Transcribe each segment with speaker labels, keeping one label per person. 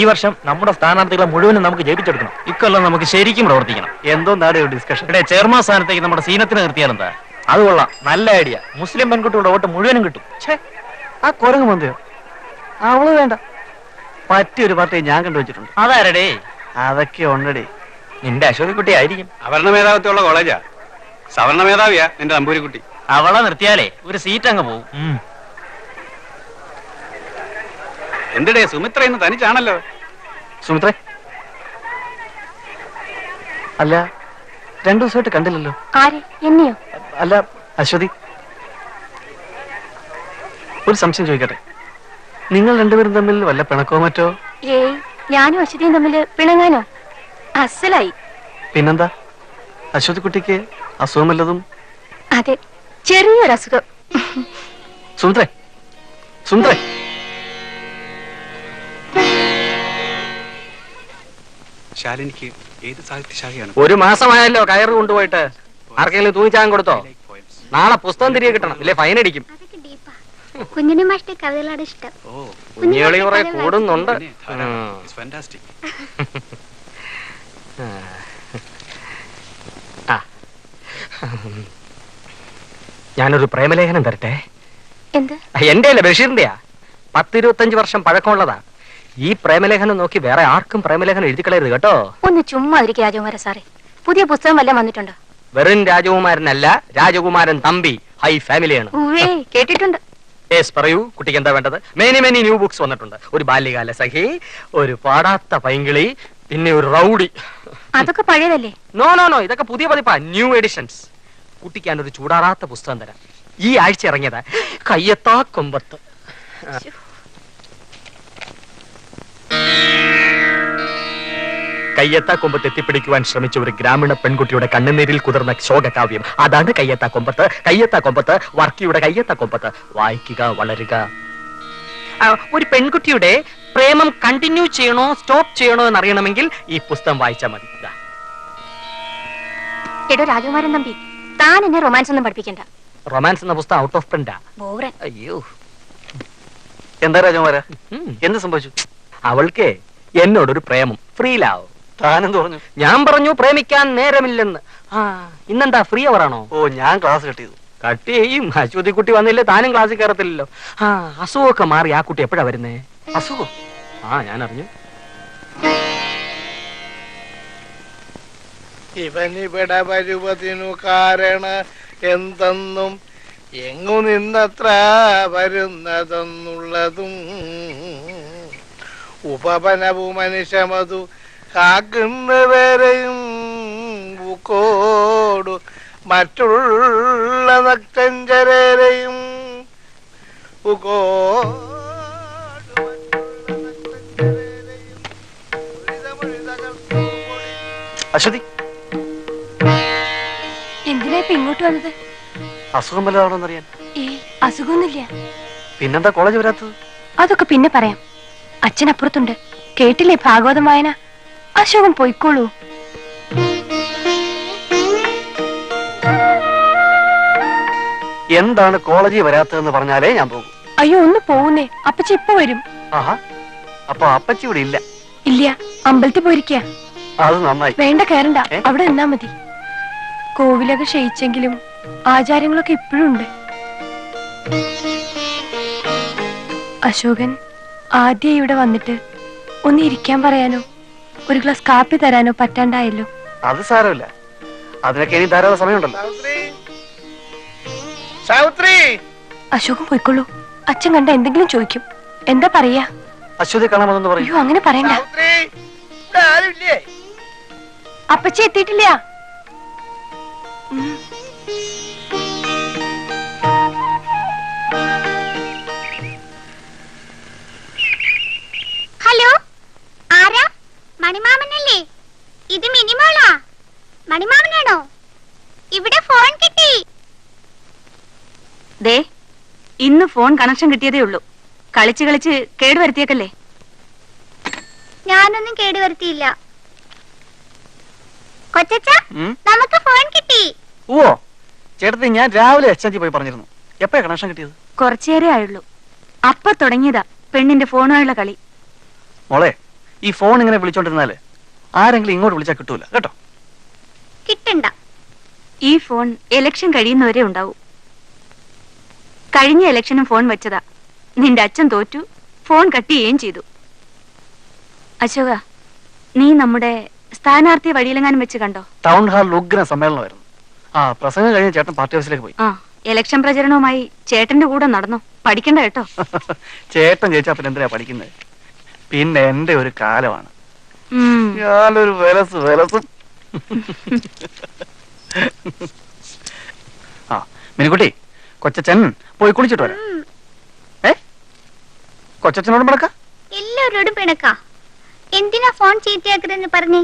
Speaker 1: ഈ വർഷം നമ്മുടെ സ്ഥാനാർത്ഥികളെ മുഴുവനും നമുക്ക് ജയിപ്പിച്ചെടുക്കണം. ഇക്കൊല്ലം നമുക്ക് ശരിക്കും പ്രവർത്തിക്കണം.
Speaker 2: എന്തോ ഡിസ്കഷൻ.
Speaker 1: ഇവിടെ ചെയർമാൻ സ്ഥാനത്തേക്ക് നമ്മുടെ സീനത്തിന് നിർത്തിയാൽ എന്താ? അത് കൊള്ളാം, നല്ല ഐഡിയ. മുസ്ലിം പെൺകുട്ടിയുടെ വോട്ട് മുഴുവനും കിട്ടും.
Speaker 2: ആ കുരങ്ങ് മന്തിയോ? അവള് വേണ്ട, പറ്റിയൊരു പാർട്ടി ഞാൻ കണ്ടുവച്ചിട്ടുണ്ട്.
Speaker 1: അതാരടേ?
Speaker 2: അതൊക്കെ ഉണ്ടടി.
Speaker 1: നിന്റെ അശോകക്കുട്ടി ആയിരിക്കും.
Speaker 3: അവർണ മേധാവിത്വമുള്ള കോളേജാ. സവർണ മേധാവിയാ നിന്റെ നമ്പൂരിക്കുട്ടി.
Speaker 1: അവളെ നിർത്തിയാലേ ഒരു സീറ്റ് അങ്ങ് പോകും.
Speaker 3: എന്തിടേ സുമിത്ര ഇന്ന് തനിച്ചാണല്ലോ.
Speaker 2: സുമിത്രേ, അല്ല 2 ദിവസമായിട്ട് കണ്ടില്ലല്ലോ.
Speaker 4: ആര്? എന്നെയോ?
Speaker 2: അല്ല അശ്വതി, ഒരു സംശയം ചോദിക്കട്ടെ. നിങ്ങൾ രണ്ടുപേരും തമ്മിൽ വല്ല പിണക്കോ മറ്റോ?
Speaker 4: ഏയ്, ഞാനും അശ്വതിയും തമ്മിൽ പിണങ്ങാനോ? അസലായി.
Speaker 2: പിന്നെന്താ, അശ്വതി കുട്ടിക്ക് അസുഖമല്ലതും?
Speaker 4: അതെ, ചെറിയൊരു അസുഖം.
Speaker 2: സുമിത്രേ, സുമിത്രേ,
Speaker 3: ശാലിനിക്ക് ഏത് സാഹിത്യശാഖയാണ്?
Speaker 5: 1 മാസമായല്ലോ കയറ് കൊണ്ടുപോയിട്ട്. ആർക്കെങ്കിലും തൂങ്ങിച്ചാൻ കൊടുത്തോ? നാളെ പുസ്തകം തിരികെ കിട്ടണം, ഇല്ലേ ഫൈൻ അടിക്കും.
Speaker 4: കുഞ്ഞിനെ മാഷ്ട കവിതകളാണ് ഇഷ്ടം.
Speaker 5: കുഞ്ഞുകളി കുറെ കൂടുന്നുണ്ട്. ഞാനൊരു പ്രേമലേഖനം തരട്ടെ?
Speaker 4: എന്ത്?
Speaker 5: എന്റെ അല്ല, ബഷീറിന്റെയാ. 10-25 വർഷം പഴക്കമുള്ളതാ. ഈ പ്രേമലേഖനം നോക്കി വേറെ ആർക്കും പ്രേമലേഖനം എഴുതി കളയരുത് കേട്ടോ.
Speaker 4: ഒന്ന് ചുമ്മാ ഇരിക്കും രാജകുമാര സാറേ. പുതിയ പുസ്തകം വല്ലതും വന്നിട്ടുണ്ടോ?
Speaker 5: വെറും രാജകുമാരനല്ല, രാജകുമാരൻ തമ്പി. ഹൈ ഫാമിലിയാണ്.
Speaker 4: കേട്ടിട്ടുണ്ട്.
Speaker 5: പറയൂ, കുട്ടിക്ക് എന്താ വേണ്ടത്? മെനി ന്യൂ ബുക്സ് വന്നിട്ടുണ്ട്. ഒരു ബാല്യകാല സഖി, ഒരു പാടാത്ത പൈങ്കിളി, പിന്നെ ഒരു റൗഡി.
Speaker 4: അതൊക്കെ പഴയതല്ലേ?
Speaker 5: നോ നോ നോ, ഇതൊക്കെ പുതിയ പതിപ്പാ, ന്യൂ എഡിഷൻസ്. കുട്ടിക്ക് ഞാനൊരു ചൂടാറാത്ത പുസ്തകം തരാം. ഈ ആഴ്ച ഇറങ്ങിയതാ, കയ്യെത്താ കൊമ്പത്ത്. കയ്യെത്താ കൊമ്പത്ത് എത്തിപ്പിടിക്കുവാൻ ശ്രമിച്ച ഒരു ഗ്രാമീണ പെൺകുട്ടിയുടെ കണ്ണുനീരിൽ കുതിർന്ന ശോകകാവ്യം. അതാണ് കയ്യെത്താ കൊമ്പത്ത്. കയ്യെത്താ കൊമ്പത്ത്, വർക്കിയുടെ കയ്യെത്താ കൊമ്പത്ത്. വായിക്കുക, വളരുക. ഒരു പെൺകുട്ടിയുടെ പ്രേമം കണ്ടിന്യൂ ചെയ്യണോ സ്റ്റോപ്പ് ചെയ്യണോ എന്നറിയണമെങ്കിൽ ഈ പുസ്തകം വായിച്ചാൽ മതി.
Speaker 4: എടോ രാജകുമാരൻ തമ്പി, താൻ എന്നെ റൊമാൻസ് ഒന്നും പഠിപ്പിക്കണ്ട.
Speaker 5: റൊമാൻസ് എന്ന പുസ്തകം ഔട്ട് ഓഫ് പ്രിന്റാ.
Speaker 4: അയ്യോ,
Speaker 2: എന്താ രാജകുമാര, എന്ത് സംഭവിച്ചു?
Speaker 5: അവൾക്ക് എന്നോടൊരു പ്രേമം. Free law.
Speaker 2: താനെന്ത് പറഞ്ഞു?
Speaker 5: ഞാൻ പറഞ്ഞു പ്രേമിക്കാൻ നേരമില്ലെന്ന്. ഇന്നെന്താ ഫ്രീ അവറാണോ?
Speaker 2: ഓ, ഞാൻ ക്ലാസ് കട്ട് ചെയ്തു.
Speaker 5: കട്ട് ചെയ്യും. അശ്വതി കുട്ടി വന്നില്ലേ, താനും ക്ലാസ്സിൽ കയറത്തില്ലല്ലോ. അസുഖമൊക്കെ മാറി ആ കുട്ടി എപ്പോഴാ വരുന്നേ?
Speaker 2: അസുഖം?
Speaker 5: ഞാൻ അറിഞ്ഞു.
Speaker 6: ഇവനിവിടെ വരുവതിനു കാരണ എന്തെന്നും എങ്ങു നിന്നത്ര വരുന്നതെന്നുള്ളതും ഉപവനവും മനുഷ്യമതു കാക്കുന്നവരെയും ബുക്കോടു മറ്റുള്ള നക്തഞ്ചരരെയും
Speaker 2: അശ്വതി,
Speaker 4: എന്തിനാ ഇപ്പൊ ഇങ്ങോട്ട് വന്നത്?
Speaker 2: അസുഖം വല്ലതാണോന്നറിയാൻ.
Speaker 4: അസുഖമൊന്നുമില്ല.
Speaker 2: പിന്നെന്താ കോളേജ് വരാത്തത്?
Speaker 4: അതൊക്കെ പിന്നെ പറയാം. അച്ഛൻ അപ്പുറത്തുണ്ട്, കേട്ടില്ലേ ഭാഗവതം വായന? അശോകൻ പോയിക്കോളൂ.
Speaker 2: എന്താണ് കോളേജിൽ വരാത്തതെന്ന് പറഞ്ഞാലേ ഞാൻ പോകും.
Speaker 4: അയ്യോ, ഒന്ന് പോകുന്നേ, അപ്പച്ചി ഇപ്പൊ വരും.
Speaker 2: ആഹാ, അപ്പൊ അപ്പച്ചി ഇവിടെ ഇല്ല?
Speaker 4: ഇല്ല, അമ്പലത്തിൽ പോയിരിക്ക.
Speaker 2: അത് നന്നായി.
Speaker 4: വേണ്ട, കയറണ്ട, അവിടെ നിന്നാ മതി. കോവിലൊക്കെ ക്ഷയിച്ചെങ്കിലും ആചാരങ്ങളൊക്കെ ഇപ്പോഴും ഉണ്ട്. അശോകൻ ആദ്യം ഇവിടെ വന്നിട്ട് ഒന്ന് ഇരിക്കാൻ പറയാനോ ഒരു ഗ്ലാസ് കാപ്പി തരാനോ പറ്റാണ്ടായല്ലോ.
Speaker 2: അത് സാരമില്ല, അതിനൊക്കെ ഇനി ധാരാളം സമയമുണ്ടല്ലോ.
Speaker 4: അശോകൻ പോയിക്കോളൂ. അച്ഛൻ കണ്ട എന്തെങ്കിലും ചോദിക്കും. എന്താ പറയാ?
Speaker 2: അശ്വതി കാണാമെന്ന് പറയൂ.
Speaker 4: അയ്യോ, അങ്ങനെ പറയണ്ട. അപ്പച്ചി എത്തിയിട്ടില്ല.
Speaker 7: ഹലോ, ആരാ? മണിമാമനല്ലേ? ഇത് മിനിമോളാ. മണിമാമനാണോ? ഇവിടെ ഫോൺ കിട്ടി.
Speaker 8: ദേ, ഇന്ന് ഫോൺ കണക്ഷൻ കിട്ടിയതേ ഉള്ളൂ. കളിച്ച് കളിച്ച് കേടുവരുത്തിയേക്കല്ലേ?
Speaker 7: ഞാനൊന്നും കേടുവരുത്തിയില്ല. കൊച്ചച്ച, നമുക്ക് ഫോൺ കിട്ടി.
Speaker 2: ഓ ചേട്ടത്തി, ഞാൻ രാവിലെ എക്സ്ചേഞ്ച് പോയി പറഞ്ഞിരുന്നു. എപ്പോഴാ കണക്ഷൻ കിട്ടിയത്?
Speaker 8: കുറച്ചേരെ ആയുള്ളൂ. അപ്പൊ തുടങ്ങിയതാ പെണ്ണിന്റെ ഫോണുമായുള്ള കളി.
Speaker 2: മോളെ, ഈ ഫോൺ ഇങ്ങനെ വിളിച്ചോണ്ടിരുന്നാല് ആരെങ്കിലും ഇങ്ങോട്ട് വിളിച്ചാൽ കിട്ടൂല കേട്ടോ.
Speaker 7: കിട്ടണ്ട.
Speaker 8: ഈ ഫോൺ ഇലക്ഷൻ കഴിയുന്നവരെ ഉണ്ടാവൂ. കഴിഞ്ഞ ഇലക്ഷനും ഫോൺ വെച്ചതാ. നിന്റെ അച്ഛൻ തോറ്റു, ഫോൺ കട്ട് ചെയ്യുകയും ചെയ്തു. അശോക, നീ നമ്മുടെ സ്ഥാനാർത്ഥിയെ വഴിയിലെങ്ങാനും വെച്ച് കണ്ടോ?
Speaker 2: ടൗൺ ഹാളിൽ ഉഗ്ര സമ്മേളനമായിരുന്നു. ആ പ്രസംഗം കഴിഞ്ഞ ചേട്ടൻ പാർട്ടി ഓഫീസിലേക്ക് പോയി.
Speaker 8: ആ, ഇലക്ഷൻ പ്രചരണവുമായി ചേട്ടന്റെ കൂടെ നടന്നോ? പഠിക്കണ്ട കേട്ടോ.
Speaker 2: ചേട്ടൻ ജയിച്ചാ പിന്നെ എന്തിനാ പഠിക്കുന്നത്? പിന്നെ എന്റെ ഒരു കാലമാണ്.
Speaker 8: ഉം.
Speaker 2: ഞാനൊരു വിലസും. ആ മിനിക്കുട്ടി, കൊച്ചച്ഛൻ പോയി കുളിച്ചിട്ട് വരാം. കൊച്ചച്ഛനോടും പിണക്ക?
Speaker 7: എല്ലാവരോടും പിണക്ക. എന്തിനാ ഫോൺ ചീത്തയാക്കരെന്ന് പറഞ്ഞേ?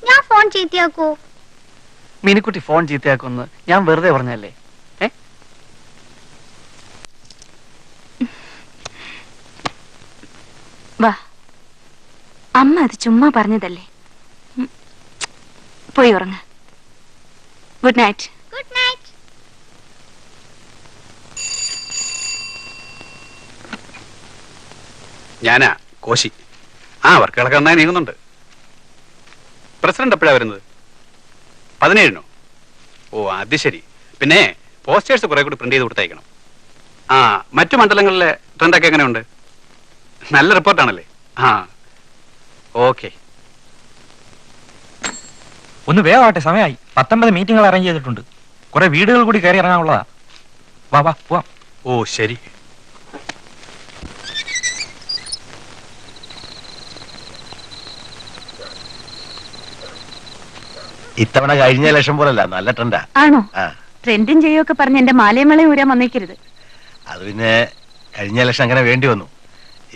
Speaker 7: ഞാൻ ഫോൺ ചീത്തയാക്കൂ?
Speaker 2: മിനിക്കുട്ടി ഫോൺ ചീത്തയാക്കുമെന്ന് ഞാൻ വെറുതെ പറഞ്ഞല്ലേ?
Speaker 8: വാ, അമ്മ അത് ചുമ്മാ പറഞ്ഞതല്ലേ. പോയി ഉറങ്ങ. Good night.
Speaker 7: Good night.
Speaker 3: ഞാനാ കോശി. ആ വർക്കുകളൊക്കെ നന്നായി നീങ്ങുന്നുണ്ട്. പ്രസിഡന്റ് എപ്പോഴാ വരുന്നത്? 17-നോ? ഓ അത് ശരി. പിന്നെ പോസ്റ്റേഴ്സ് കുറെ കൂടി പ്രിന്റ് ചെയ്ത് കൊടുത്തയക്കണം. ആ മറ്റു മണ്ഡലങ്ങളിലെ ട്രെൻഡൊക്കെ എങ്ങനെയുണ്ട്? നല്ല റിപ്പോർട്ടാണല്ലേ? ആ ഓക്കെ.
Speaker 1: ഒന്ന് വേഗമാട്ടെ, സമയമായി. 19 മീറ്റിംഗുകൾ അറേഞ്ച് ചെയ്തിട്ടുണ്ട്. കുറെ വീടുകൾ കൂടി കയറി ഇറങ്ങാനുള്ളതാ. വാ വാ പോവാം.
Speaker 3: ഓ ശരി.
Speaker 9: ഇത്തവണ കഴിഞ്ഞ ഇലക്ഷൻ പോലല്ല, നല്ല ട്രെൻഡാ.
Speaker 8: ആണോ?
Speaker 9: ആ
Speaker 8: ട്രെൻഡും ചെയ്യൊക്കെ പറഞ്ഞ് എന്റെ മാലയമളയും ഊരാൻ വന്നേക്കരുത്.
Speaker 9: അത് പിന്നെ കഴിഞ്ഞ ഇലക്ഷൻ അങ്ങനെ വേണ്ടി വന്നു.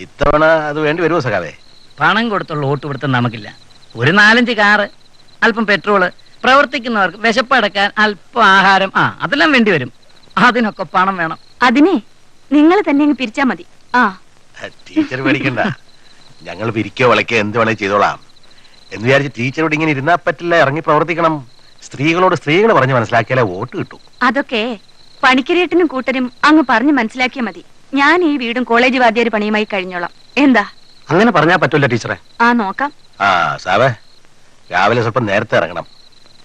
Speaker 9: ഇത്തവണ അത് വേണ്ടി വരുമോ സഖാവേ?
Speaker 10: പണം കൊടുത്തുള്ള വോട്ട് പിടുത്തം നമുക്കില്ല. ഒരു 4-5 കാറ്, അല്പം പെട്രോള്, പ്രവർത്തിക്കുന്നവർക്ക് വിശപ്പടക്കാൻ അല്പം ആഹാരം, അതെല്ലാം വേണ്ടി വരും. അതിനൊക്കെ പണം വേണം.
Speaker 8: അതിനെ നിങ്ങൾ തന്നെ അങ്ങ് പിരിച്ചാ മതി. ആ
Speaker 9: ടീച്ചർ പേടിക്കണ്ട, ഞങ്ങൾ പിരിക്കോ വളയ്ക്കോ എന്ത് വേണേ ചെയ്തോളാം എന്ന് വിചാരിച്ച് ടീച്ചറോട് ഇങ്ങനെ ഇരുന്നാ പറ്റില്ല, ഇറങ്ങി പ്രവർത്തിക്കണം. സ്ത്രീകളോട് സ്ത്രീകൾ പറഞ്ഞ് മനസ്സിലാക്കിയാലേ വോട്ട് കിട്ടൂ.
Speaker 8: അതൊക്കെ പണിക്കരേട്ടനും കൂട്ടരും അങ്ങ് പറഞ്ഞ് മനസ്സിലാക്കിയാ മതി. ഞാൻ ഈ വീടും കോളേജ് വാദ്യാര് പണിയുമായി കഴിഞ്ഞോളാം. എന്താ?
Speaker 2: അങ്ങനെ പറഞ്ഞാ പറ്റൂല ടീച്ചറെ.
Speaker 8: ആ നോക്കാം.
Speaker 9: ആ സാവേ, രാവിലെ സ്വല്പം നേരത്തെ ഇറങ്ങണം.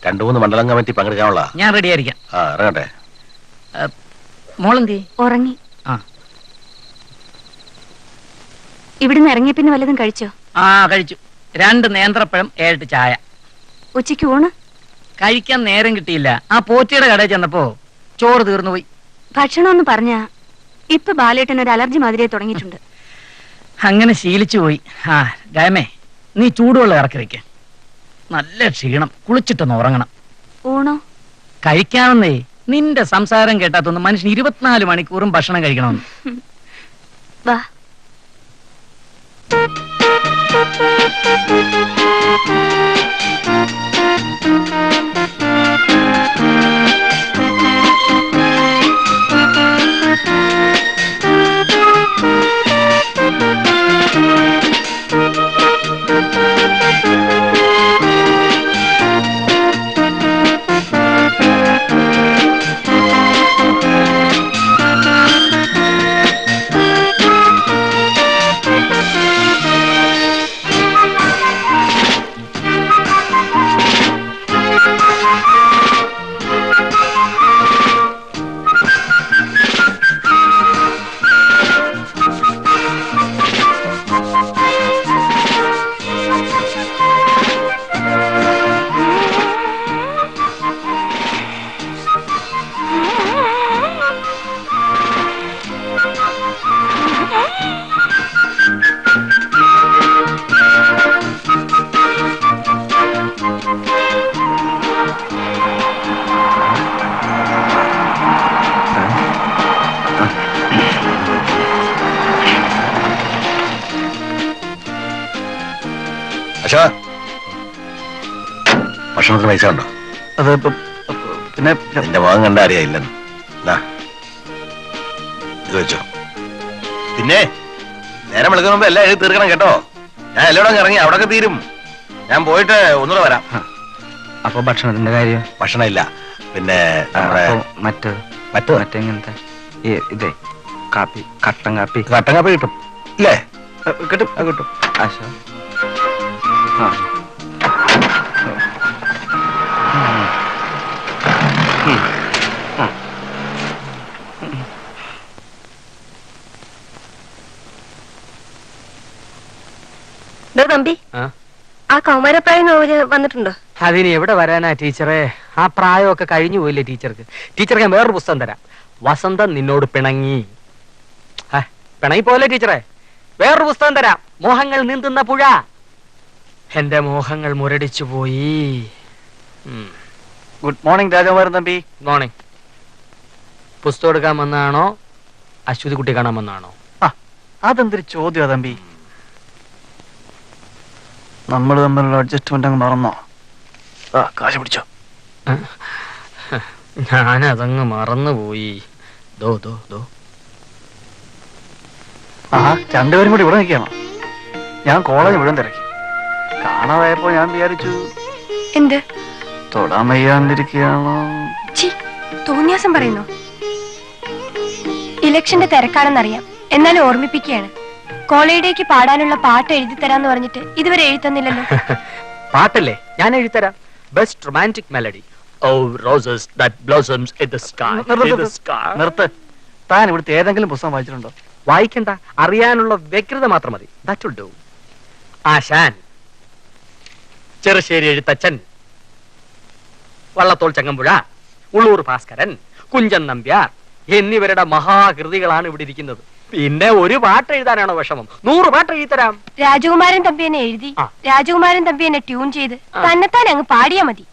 Speaker 9: 2-3 മണ്ഡലം കമ്മിറ്റി പങ്കെടുക്കാനുള്ള.
Speaker 10: ഞാൻ റെഡി ആയിരിക്കാം.
Speaker 9: ആ ഇറങ്ങട്ടെ.
Speaker 10: മോളെന്തി?
Speaker 8: ഉറങ്ങി.
Speaker 10: ആ
Speaker 8: ഇവിടുന്ന് ഇറങ്ങിയ പിന്നെ വല്ലതും കഴിച്ചോ?
Speaker 10: കഴിച്ചു. 2 നേന്ത്രപ്പഴം 7 ചായ.
Speaker 8: ഉച്ചയ്ക്ക് ഊണ്
Speaker 10: കഴിക്കാൻ നേരം കിട്ടിയില്ല. ആ പോറ്റിയുടെ കടയിൽ ചെന്നപ്പോ ചോറ് തീർന്നു പോയി.
Speaker 8: ഭക്ഷണം ഒന്ന് പറഞ്ഞാ ഇപ്പൊ ബാലേട്ടൻ ഒരു അലർജി മാതിരിയെ തുടങ്ങിയിട്ടുണ്ട്.
Speaker 10: അങ്ങനെ ശീലിച്ചു പോയി. ഗായമേ, നീ ചൂടുവെള്ളം ഇറക്കി വെക്ക. നല്ല ക്ഷീണം, കുളിച്ചിട്ടൊന്ന് ഉറങ്ങണം.
Speaker 8: ഊണോ?
Speaker 10: കഴിക്കാമെന്നേ. നിന്റെ സംസാരം കേട്ടാത്തൊന്ന് മനുഷ്യൻ 24 മണിക്കൂറും ഭക്ഷണം കഴിക്കണമെന്ന്.
Speaker 8: വാ.
Speaker 9: അശോ, ഭക്ഷണത്തിന് പൈസ ഉണ്ടോ?
Speaker 2: അത് പിന്നെ
Speaker 9: എന്റെ മുഖം കണ്ട അറിയായില്ലെന്ന്. ഇത് വെച്ചോ. പിന്നെ നേരം വിളിക്കുന്ന മുമ്പ് എല്ലാം എഴുതി തീർക്കണം കേട്ടോ. ഞാൻ എല്ലായിടം ഇറങ്ങി അവിടൊക്കെ തീരും. ഞാൻ പോയിട്ട് ഒന്നുകൂടെ വരാം.
Speaker 2: അപ്പൊ ഭക്ഷണത്തിന്റെ കാര്യം?
Speaker 9: ഭക്ഷണം ഇല്ല. പിന്നെ നമ്മുടെ
Speaker 2: മറ്റെങ്ങനത്തെ ഇതേ കാപ്പി, കട്ടൻ കാപ്പി
Speaker 9: കിട്ടും ഇല്ലേ?
Speaker 2: കിട്ടും കിട്ടും.
Speaker 4: തമ്പി
Speaker 2: ആ?
Speaker 4: ആ കൗമാരപ്രായം നോവല് വന്നിട്ടുണ്ടോ?
Speaker 2: അതിന് എവിടെ വരാനാ ടീച്ചറെ? ആ പ്രായമൊക്കെ കഴിഞ്ഞു പോയില്ലേ ടീച്ചർക്ക്? ടീച്ചർക്ക് ഞാൻ വേറൊരു പുസ്തകം തരാം. വസന്തം നിന്നോട് പിണങ്ങി. പിണങ്ങി പോലെ ടീച്ചറെ. വേറൊരു പുസ്തകം തരാം. മോഹങ്ങൾ നീന്തുന്ന പുഴ. എന്റെ മോഹങ്ങൾ മുരടിച്ചു പോയി.
Speaker 11: ഗുഡ് മോർണിംഗ് രാജകുമാരൻ തമ്പി.
Speaker 2: മോർണിംഗ്. പുസ്തകം എടുക്കാൻ വന്നാണോ അശ്വതി കുട്ടി കാണാൻ വന്നാണോ?
Speaker 11: അതെന്തൊരു ചോദ്യം തമ്പി. നമ്മൾ തമ്മിലുള്ള അഡ്ജസ്റ്റ്മെന്റ് അങ്ങ് മറന്നോ? കാശ് പിടിച്ചോ.
Speaker 2: ഞാനതങ്ങ് മറന്നുപോയി. ദോ ദോ ദോ.
Speaker 11: രണ്ടുപേരും കൂടി ഇവിടെ നിൽക്കുകയാണോ? ഞാൻ കോളേജ് മുഴുവൻ തിരക്കി. കാണാതായപ്പോ ഞാൻ വിചാരിച്ചു
Speaker 4: എന്ത്
Speaker 11: തൊടാൻ വയ്യാണ്ടിരിക്കുകയാണോ.
Speaker 4: തോന്നിയാസം പറയുന്നു. ഇലക്ഷന്റെ തിരക്കാണെന്നറിയാം, എന്നാലും ഓർമ്മിപ്പിക്കുകയാണ്. കോളേജിലേക്ക് പാടാനുള്ള പാട്ട് എഴുതി തരാന്ന് പറഞ്ഞിട്ട് ഇതുവരെ എഴുതുന്നില്ലല്ലോ.
Speaker 2: പാട്ടല്ലേ? ഞാൻ എഴുതരാം. Best romantic melody. Oh roses that blossoms in the sky.
Speaker 11: നിർത്ത്. താൻ ഇവിടുത്തെ ഏതെങ്കിലും പുസ്തകം വായിച്ചിട്ടുണ്ടോ?
Speaker 2: വായിക്കണ്ട, അറിയാനുള്ള വ്യഗ്രത മാത്രം മതി. That will do. ആശാൻ, ചെറുശ്ശേരി എഴുത്തച്ഛൻ, വള്ളത്തോൾ ചങ്ങമ്പുഴ, ഉള്ളൂർ ഭാസ്കരൻ, കുഞ്ചൻ നമ്പ്യാർ എന്നിവരുടെ മഹാകൃതികളാണ് ഇവിടെ ഇരിക്കുന്നത്. പിന്നെ ഒരു പാട്ട് എഴുതാനാണോ വിഷമം? 100 പാട്ട് എഴുതരാം.
Speaker 4: രാജകുമാരൻ തമ്പി എന്നെ എഴുതി, രാജകുമാരൻ തമ്പി എന്നെ ട്യൂൺ ചെയ്ത് തന്നെത്താൻ അങ്ങ് പാടിയാ മതി.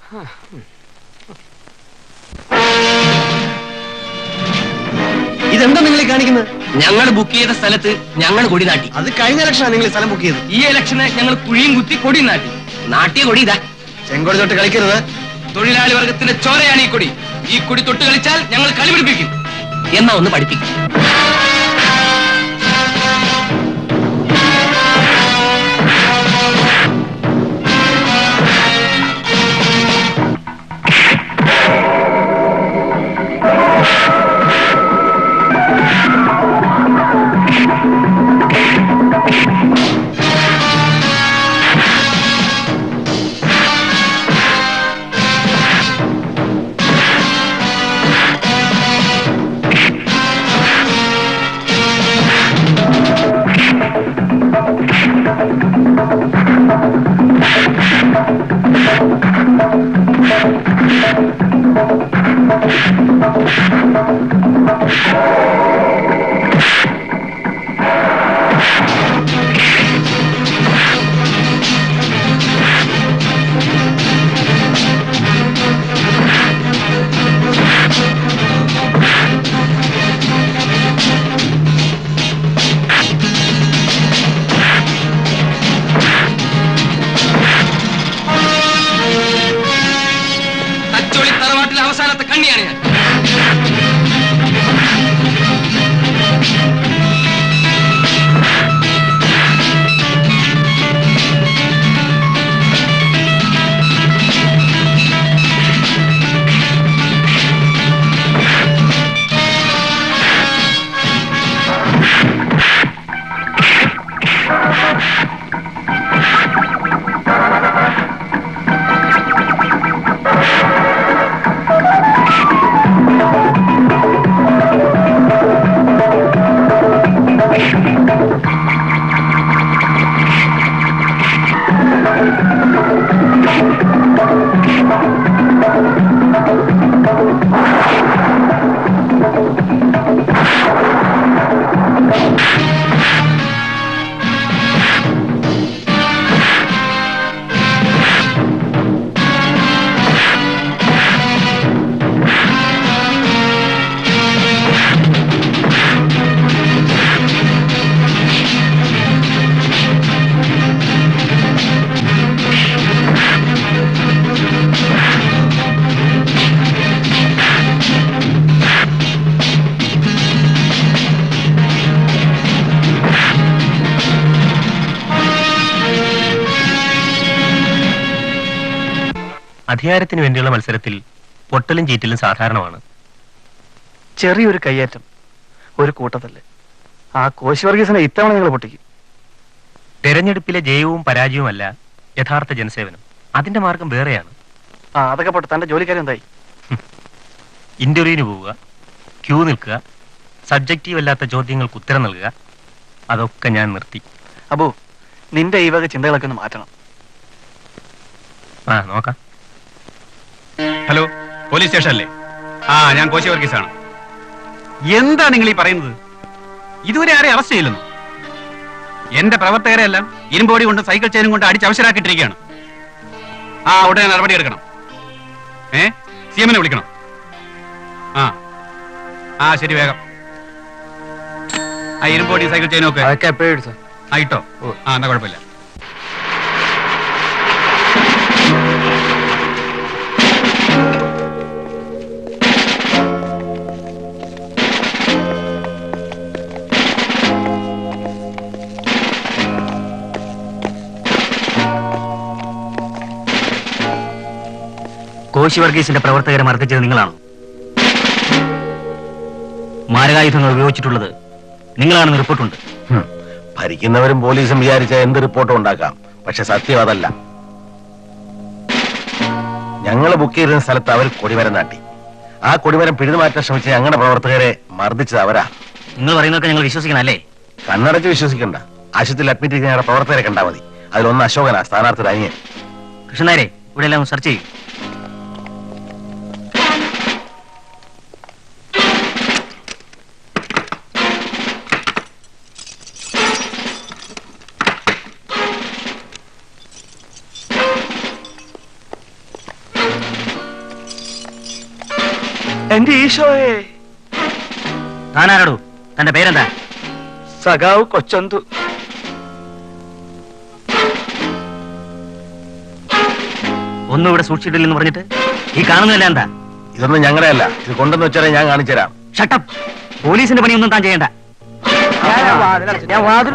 Speaker 5: ഇതെന്താ നിങ്ങൾ കാണിക്കുന്നത്? ഞങ്ങൾ ബുക്ക് ചെയ്ത സ്ഥലത്ത് ഞങ്ങൾ കൊടി നാട്ടി. അത് കഴിഞ്ഞ ഇലക്ഷനാണ് നിങ്ങൾ സ്ഥലം ബുക്ക് ചെയ്തത്. ഈ ഇലക്ഷന് ഞങ്ങൾ കുഴിയും കുത്തി കൊടി നാട്ടി. നാട്ടിയ കൊടി ഇതാ. ചെങ്കൊടി തൊട്ട് കളിക്കരുത്. തൊഴിലാളി വർഗത്തിന്റെ ചോരയാണ് ഈ കൊടി. ഈ കൊടി തൊട്ട് കളിച്ചാൽ ഞങ്ങൾ കളി പഠിപ്പിക്കും. എന്നാ ഒന്ന് പഠിപ്പിക്കും. അവസാനത്തെ കണ്ണിയാണ് ഞാൻ.
Speaker 12: അധികാരത്തിന് വേണ്ടിയുള്ള മത്സരത്തിൽ പൊട്ടലും ചീറ്റലും സാധാരണമാണ്.
Speaker 11: ചെറിയൊരു കയ്യേറ്റം, ഒരു കൂട്ടത്തല്ലേ. ആ കോശി വർഗീസിനെ ഇത്തവണ നിങ്ങൾ പൊട്ടിക്കും.
Speaker 12: തെരഞ്ഞെടുപ്പിലെ ജയവും പരാജയവുമല്ല യഥാർത്ഥ ജനസേവനം. അതിന്റെ മാർഗം വേറെയാണ്.
Speaker 11: ആ അതൊക്കെ പോട്ടെ, തന്റെ ജോലിക്കാര്യം എന്തായി?
Speaker 12: ഇന്റർവ്യൂവിന് പോവുക, ക്യൂ നിൽക്കുക, സബ്ജക്റ്റീവ് അല്ലാത്ത ചോദ്യങ്ങൾക്ക് ഉത്തരം നൽകുക, അതൊക്കെ ഞാൻ നിർത്തി.
Speaker 11: അബു, നിന്റെ ഈ വക ചിന്തകളൊക്കെ ഒന്ന് മാറ്റണം.
Speaker 12: ആ നോക്കാം.
Speaker 3: ഹലോ, പോലീസ് സ്റ്റേഷൻ അല്ലേ? ആ, ഞാൻ കോശി വർഗീസ് ആണ്. എന്താ നിങ്ങൾ ഈ പറയുന്നത്? ഇതുവരെ ആരെയും അറസ്റ്റ് ചെയ്യില്ലെന്നു? എന്റെ പ്രവർത്തകരെ എല്ലാം ഇരുമ്പോടി കൊണ്ട് സൈക്കിൾ ചെയിനും കൊണ്ട് അടിച്ച് അവശരാക്കിയിട്ടിരിക്കുകയാണ്. ആ, ഉടനെ നടപടി എടുക്കണം. CM വിളിക്കണം. ആ ശരി, വേഗം. ആ ഇരുമ്പോടി സൈക്കിൾ ചെയിനും ഒക്കെ
Speaker 2: അതൊക്കെ എപ്പോഴും സാർ.
Speaker 3: ആയിട്ടോ? ആ, എന്നാ കുഴപ്പമില്ല.
Speaker 10: കോശി വർഗീസിന്റെ പ്രവർത്തകരെ മർദ്ദിച്ചത് നിങ്ങളാണോ? മാരകായുധങ്ങൾ ഉപയോഗിച്ചിട്ടുള്ളത് നിങ്ങളാണെന്ന് റിപ്പോർട്ടുണ്ട്.
Speaker 9: ഭരിക്കുന്നവരും പോലീസും വിചാരിച്ച എന്ത് റിപ്പോർട്ടും ഉണ്ടാക്കാം. പക്ഷെ സത്യം അതല്ല. ഞങ്ങൾ ബുക്ക് ചെയ്തിരുന്ന സ്ഥലത്ത് അവർ കൊടിമരം നാട്ടി. ആ കൊടിമരം പിഴുതുമാറ്റാൻ ശ്രമിച്ച ഞങ്ങളുടെ പ്രവർത്തകരെ മർദ്ദിച്ചത് അവരാ.
Speaker 10: നിങ്ങൾ പറയുന്നതൊക്കെ ഞങ്ങൾ വിശ്വസിക്കണം അല്ലേ?
Speaker 9: കണ്ണടച്ച് വിശ്വസിക്കണ്ട. ആശുപത്രിയിൽ അഡ്മിറ്റ് ചെയ്ത് ഞങ്ങളുടെ പ്രവർത്തകരെ കണ്ടാൽ മതി. അതിലൊന്ന് അശോകനാ, സ്ഥാനാർത്ഥിയുടെ അനിയൻ.
Speaker 10: കൃഷ്ണനാരെ, ഇവിടെ എല്ലാം സെർച്ച് ചെയ്യും.
Speaker 11: എന്റെ ഈശോയെ!
Speaker 10: താനാരോടു? തന്റെ പേരെന്താ?
Speaker 11: സഖാവ് കൊച്ചന്തു.
Speaker 10: ഒന്നും ഇവിടെ സൂക്ഷിച്ചിട്ടില്ലെന്ന് പറഞ്ഞിട്ട് ഈ കാണുന്നതല്ല എന്താ?
Speaker 9: ഇതൊന്നും ഞങ്ങളുടെ അല്ല. ഇത് കൊണ്ടെന്ന് വെച്ചാലേ ഞാൻ കാണിച്ചു തരാം.
Speaker 10: ഷട്ടപ്പ്! പോലീസിന്റെ പണിയൊന്നും താൻ ചെയ്യണ്ട.
Speaker 2: ഞാൻ വാതിൽ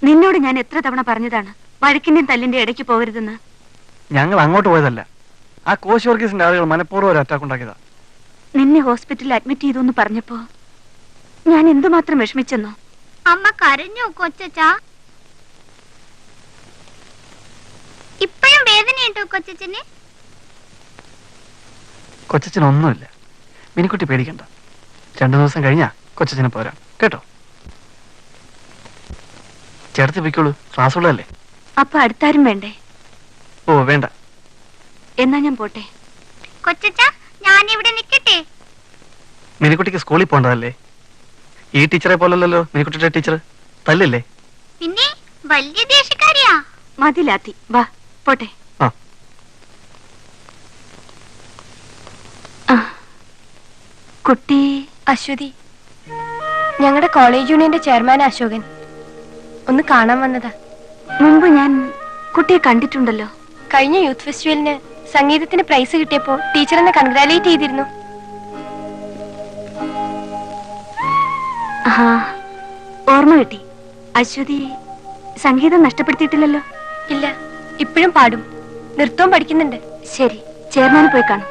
Speaker 8: നിന്നോട് ഞാൻ എത്ര തവണ പറഞ്ഞതാണ് വഴക്കിന്റെയും തല്ലിന്റെ ഇടയ്ക്ക് പോകരുതെന്ന്.
Speaker 11: ഞങ്ങൾ അങ്ങോട്ട് പോയതല്ല. ആ കോശി വർഗീസിന്റെ ആളുകൾ മനഃപൂർവ്വം ഒരു അറ്റാക്ക് ഉണ്ടാക്കിയതാ.
Speaker 8: നിന്നെ ഹോസ്പിറ്റലിൽ അഡ്മിറ്റ് ചെയ്തു എന്ന് പറഞ്ഞപ്പോ ഞാൻ എന്തുമാത്രം വിഷമിച്ചെന്നോ.
Speaker 7: അമ്മ കരഞ്ഞു കൊച്ചാ? ഇപ്പോഴും വേദനയുണ്ടോ കൊച്ചന്?
Speaker 11: കൊച്ചനൊന്നുമില്ല. മിനിക്കുട്ടി പേടിക്കണ്ട. 2 ദിവസം കഴിഞ്ഞാ കൊച്ചനെ പോരാം കേട്ടോ. ചേർത്ത് പൊയ്ക്കോളൂ, ക്ലാസ്സുള്ളതല്ലേ.
Speaker 8: അപ്പൊ അടുത്താരും വേണ്ടേ?
Speaker 11: ഓ വേണ്ട.
Speaker 8: എന്നാ ഞാൻ പോട്ടെ.
Speaker 7: കൊച്ചാ, ഞാൻ ഇവിടെ നിൽക്കട്ടെ?
Speaker 11: മിനിക്കുട്ടിക്ക് സ്കൂളിൽ പോണ്ടതല്ലേ. ഈ ടീച്ചറെ പോലല്ലോ മിനിക്കുട്ടിയുടെ ടീച്ചർ. തല്ലല്ലേ?
Speaker 7: പിന്നെ വലിയ ദേഷ്യക്കാരിയാ.
Speaker 8: മതിലാത്തി, വാ പോട്ടെ. കുട്ടി
Speaker 4: അശ്വതി, ഞങ്ങളുടെ കോളേജ് യൂണിയന്റെ ചെയർമാൻ അശോകൻ. ഒന്ന് കാണാൻ വന്നതാ.
Speaker 8: മുമ്പ് ഞാൻ കുട്ടിയെ കണ്ടിട്ടുണ്ടല്ലോ.
Speaker 4: കഴിഞ്ഞ യൂത്ത് ഫെസ്റ്റിവലിന് സംഗീതത്തിന് പ്രൈസ് കിട്ടിയപ്പോ ടീച്ചർ എന്നെ കൺഗ്രാലേറ്റ് ചെയ്തിരുന്നു.
Speaker 8: ആ, ഓർമ്മ കിട്ടി. അശ്വതി സംഗീതം നഷ്ടപ്പെടുത്തിയിട്ടില്ലല്ലോ?
Speaker 4: ഇല്ല, ഇപ്പോഴും പാടും, നൃത്തവും പഠിക്കുന്നുണ്ട്.
Speaker 8: ശരി, ചെയർമാൻ പോയി കാണും.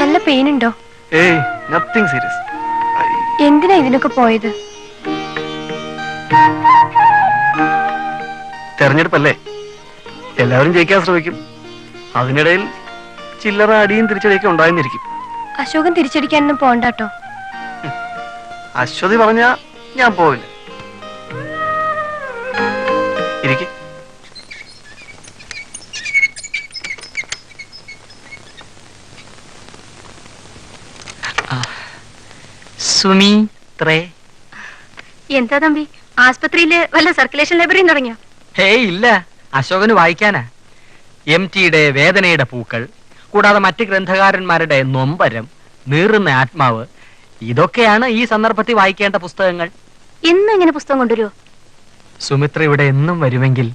Speaker 4: നല്ല പെയിൻ ഉണ്ടോ?
Speaker 11: ഏയ് നത്തിങ് സീരിയസ്.
Speaker 4: എന്തിനാ ഇതിനൊക്കെ പോയത്?
Speaker 11: തെരഞ്ഞെടുപ്പല്ലേ, എല്ലാവരും ജയിക്കാൻ ശ്രമിക്കും. അതിനിടയിൽ ചില്ലറ അടിയും തിരിച്ചടിയൊക്കെ ഉണ്ടായിരുന്നിരിക്കും.
Speaker 4: അശോകൻ തിരിച്ചടിക്കാനൊന്നും പോണ്ടാട്ടോ.
Speaker 11: അശ്വതി പറഞ്ഞാ ഞാൻ പോവില്ല. ഇരിക്കെ.
Speaker 2: സുമിത്രേ.
Speaker 8: എന്താ തമ്പി, ആസ്പത്രിയില് വല്ല സർക്കുലേഷൻ ലൈബ്രറിയും തുടങ്ങിയോ?
Speaker 2: ഹേയ് ഇല്ല, അശോകന് വായിക്കാനാ. MTയുടെ വേദനയുടെ പൂക്കൾ, കൂടാതെ മറ്റ് ഗ്രന്ഥകാരന്മാരുടെ നൊമ്പരം, നീറുന്ന ആത്മാവ്, ഇതൊക്കെയാണ് ഈ സന്ദർഭത്തിൽ വായിക്കേണ്ട പുസ്തകങ്ങൾ.
Speaker 8: എന്നും ഇങ്ങനെ പുസ്തകം കൊണ്ടുവരുമോ?
Speaker 2: സുമിത്ര ഇവിടെ എന്നും വരുമെങ്കിൽ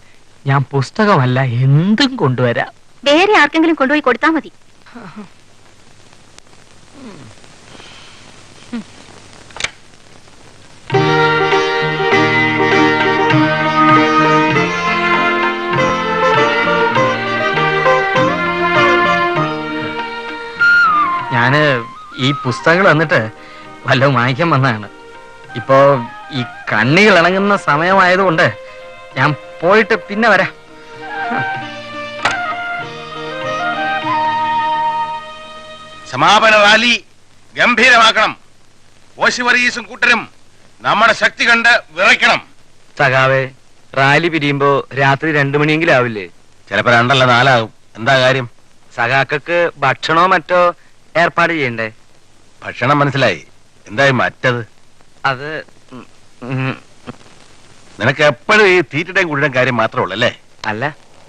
Speaker 2: ഞാൻ പുസ്തകമല്ല എന്തും കൊണ്ടുവരാം.
Speaker 8: വേറെ ആർക്കെങ്കിലും കൊണ്ടുപോയി കൊടുത്താൽ മതി.
Speaker 2: ഞാന് ഈ പുസ്തകങ്ങൾ വന്നിട്ട് വല്ലതും വായിക്കാൻ വന്നതാണ്. ഇപ്പോ ഈ കണ്ണികൾ ഇണങ്ങുന്ന സമയമായതുകൊണ്ട് ഞാൻ പോയിട്ട് പിന്നെ വരാം.
Speaker 9: സമാപന റാലി ഗംഭീരമാക്കണം. ഓശിവറീസും കൂട്ടരും നമ്മുടെ ശക്തി കണ്ട് വിറയ്ക്കണം.
Speaker 2: സഖാവേ, റാലി പിരിയുമ്പോ രാത്രി 2 മണിയെങ്കിലും ആവില്ലേ?
Speaker 9: ചിലപ്പോ 2 അല്ല 4 ആകും. എന്താ കാര്യം?
Speaker 2: സഖാക്കൾക്ക് ഭക്ഷണോ മറ്റോ ഏർപ്പാട് ചെയ്യണ്ടേ?
Speaker 9: ഭക്ഷണം മനസ്സിലായി. എന്തായി മറ്റത്?
Speaker 2: അത്
Speaker 9: നിനക്ക് എപ്പോഴും ഈ തീറ്റയുടെയും കുടിയുടെയും കാര്യം മാത്രമേ ഉള്ളൂ അല്ലേ?
Speaker 2: അല്ല,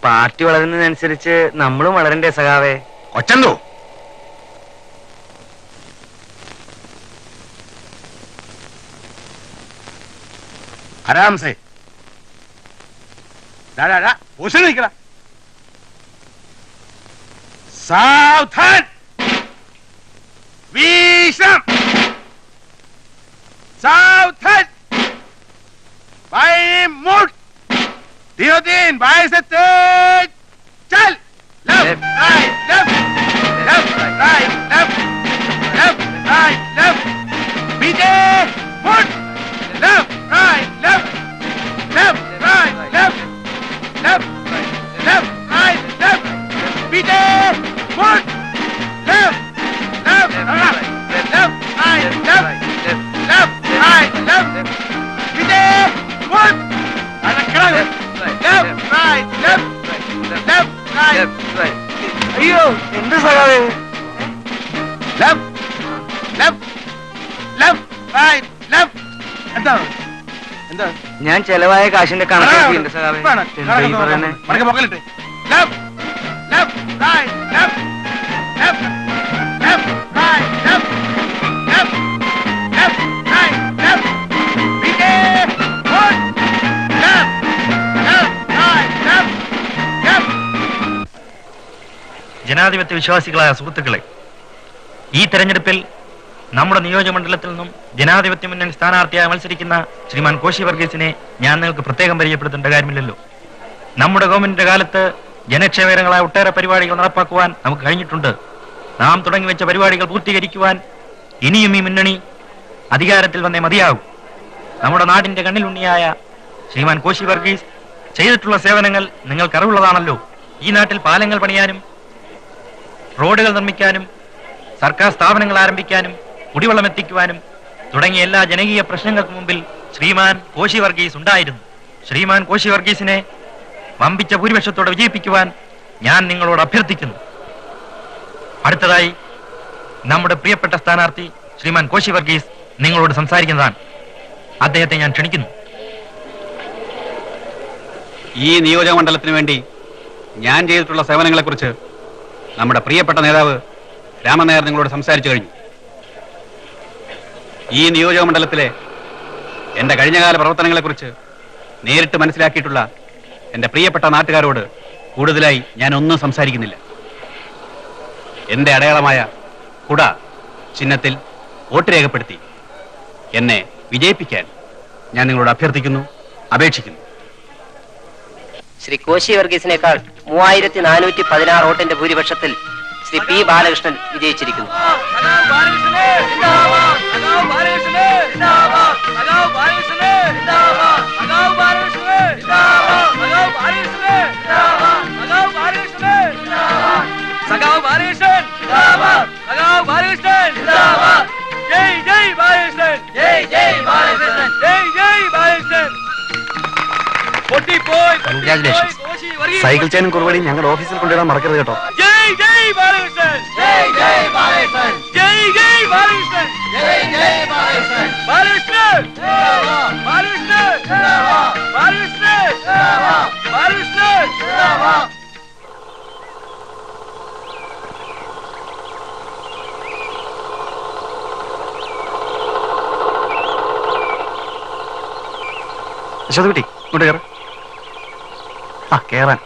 Speaker 2: പാർട്ടി വളരുന്നതിനനുസരിച്ച് നമ്മളും വളരണ്ടേ സഖാവേ?
Speaker 9: കൊച്ചന്തോ ആരാംസേ നിൽക്കട. സാവധാൻ, വീശം, സാവധാൻ, बाएं मुड़, दिनों-दिन बाएं से तेज चल, left right left, left right left, left right left, पीछे मुड़, left right left, left right left, left left right left, पीछे मुड़, left left right left, left right left, पीछे
Speaker 11: അയ്യോ, എന്ത് സഖാവേ?
Speaker 2: ഞാൻ ചെലവായ കാശിന്റെ കണക്ക് സഖാവേ. എന്താ ഈ പറയുന്നേ?
Speaker 1: ജനാധിപത്യ വിശ്വാസികളായ സുഹൃത്തുക്കളെ, ഈ തെരഞ്ഞെടുപ്പിൽ നമ്മുടെ നിയോജകമണ്ഡലത്തിൽ നിന്നും ജനാധിപത്യ മുന്നണി സ്ഥാനാർത്ഥിയായി മത്സരിക്കുന്ന ശ്രീമാൻ കോശി വർഗീസിനെ ഞാൻ നിങ്ങൾക്ക് പ്രത്യേകം പരിചയപ്പെടുത്തേണ്ട കാര്യമില്ലല്ലോ. നമ്മുടെ ഗവൺമെന്റിന്റെ കാലത്ത് ജനക്ഷേമകരങ്ങളായ ഒട്ടേറെ പരിപാടികൾ നടപ്പാക്കുവാൻ നമുക്ക് കഴിഞ്ഞിട്ടുണ്ട്. നാം തുടങ്ങി വെച്ച പരിപാടികൾ പൂർത്തീകരിക്കുവാൻ ഇനിയും ഈ മുന്നണി അധികാരത്തിൽ വന്നേ മതിയാകും. നമ്മുടെ നാടിന്റെ കണ്ണിലുണ്ണിയായ ശ്രീമാൻ കോശി വർഗീസ് ചെയ്തിട്ടുള്ള സേവനങ്ങൾ നിങ്ങൾക്കറിവുള്ളതാണല്ലോ. ഈ നാട്ടിൽ പാലങ്ങൾ പണിയാനും റോഡുകൾ നിർമ്മിക്കാനും സർക്കാർ സ്ഥാപനങ്ങൾ ആരംഭിക്കാനും കുടിവെള്ളം എത്തിക്കുവാനും തുടങ്ങിയ എല്ലാ ജനകീയ പ്രശ്നങ്ങൾക്ക് മുമ്പിൽ ശ്രീമാൻ കോശി വർഗീസ് ഉണ്ടായിരുന്നു. ശ്രീമാൻ കോശി വർഗീസിനെ വമ്പിച്ച ഭൂരിപക്ഷത്തോടെ വിജയിപ്പിക്കുവാൻ ഞാൻ നിങ്ങളോട് അഭ്യർത്ഥിക്കുന്നു. അടുത്തതായി നമ്മുടെ പ്രിയപ്പെട്ട സ്ഥാനാർത്ഥി ശ്രീമാൻ കോശി വർഗീസ് നിങ്ങളോട് സംസാരിക്കുന്നതാണ്. അദ്ദേഹത്തെ ഞാൻ ക്ഷണിക്കുന്നു.
Speaker 3: ഈ നിയോജകമണ്ഡലത്തിന് വേണ്ടി ഞാൻ ചെയ്തിട്ടുള്ള സേവനങ്ങളെക്കുറിച്ച് നമ്മുടെ പ്രിയപ്പെട്ട നേതാവ് രാമനായർ നിങ്ങളോട് സംസാരിച്ചു കഴിഞ്ഞു. ഈ നിയോജക മണ്ഡലത്തിലെ എന്റെ കഴിഞ്ഞകാല പ്രവർത്തനങ്ങളെക്കുറിച്ച് നേരിട്ട് മനസ്സിലാക്കിയിട്ടുള്ള എന്റെ പ്രിയപ്പെട്ട നാട്ടുകാരോട് കൂടുതലായി ഞാൻ ഒന്നും സംസാരിക്കുന്നില്ല. എന്റെ അടയാളമായ കുട ചിഹ്നത്തിൽ വോട്ട് രേഖപ്പെടുത്തി എന്നെ വിജയിപ്പിക്കാൻ ഞാൻ നിങ്ങളോട് അഭ്യർത്ഥിക്കുന്നു, അപേക്ഷിക്കുന്നു.
Speaker 13: ശ്രീ കോശി വർഗീസിനേക്കാൾ 3416 വോട്ടിന്റെ ഭൂരിപക്ഷത്തിൽ ശ്രീ പി ബാലകൃഷ്ണൻ വിജയിച്ചിരിക്കുന്നു.
Speaker 11: സൈക്കിൾ ചെയിനും കുറുവടിയും ഞങ്ങളുടെ ഓഫീസിൽ കൊണ്ടുവരാൻ മറക്കരുത് കേട്ടോ. യശോദകുട്ടി ഇങ്ങോട്ട് കയറ. ആ കേറാൻ.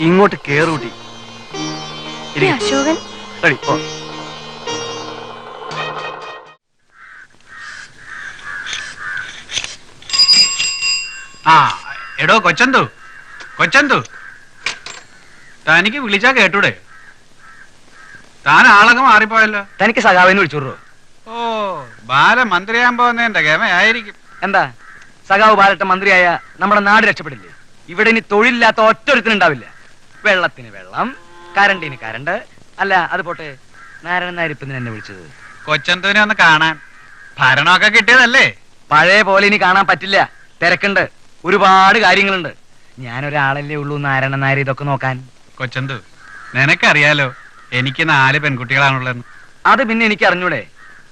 Speaker 11: ഇങ്ങോട്ട് കേറൂട്ടി.
Speaker 4: അശോകൻ
Speaker 11: റെഡി ഓ.
Speaker 3: ആ എടോ കൊച്ചന്തു, കൊച്ചന്തു, തനിക്ക് വിളിച്ചാ കേട്ടൂടെ? താൻ ആളൊക്കെ മാറിപ്പോയല്ലോ.
Speaker 2: തനിക്ക് സഖാവിനെ വിളിച്ചോറോ?
Speaker 3: ഓ, ബാല മന്ത്രിയാൻ പോകുന്നതിന്റെ ഗമയായിരിക്കും.
Speaker 2: എന്താ സഖാവ് ബാലട്ട മന്ത്രിയായ നമ്മുടെ നാട് രക്ഷപ്പെടില്ലേ? ഇവിടെ ഇനി തൊഴിലില്ലാത്ത ഒറ്റൊരുത്തിനുണ്ടാവില്ല. വെള്ളത്തിന് വെള്ളം, കരണ്ടിന് കരണ്ട്. അല്ല അത് പോട്ടെ, നാരായണൻ നായർ ഇപ്പം എന്നെ വിളിച്ചത്
Speaker 3: കൊച്ചന്തുവിനെ ഒന്ന് കാണാൻ. ഭരണമൊക്കെ കിട്ടിയതല്ലേ?
Speaker 2: പഴയ പോലെ ഇനി കാണാൻ പറ്റില്ല. തിരക്കുണ്ട്, ഒരുപാട് കാര്യങ്ങളുണ്ട്. ഞാനൊരാളല്ലേ ഉള്ളൂ നാരായണൻ നായർ ഇതൊക്കെ നോക്കാൻ.
Speaker 3: കൊച്ചന്തു, നിനക്കറിയാലോ എനിക്ക് 4 പെൺകുട്ടികളാണുള്ളതെന്ന്.
Speaker 2: അത് പിന്നെ എനിക്ക് അറിഞ്ഞൂടെ?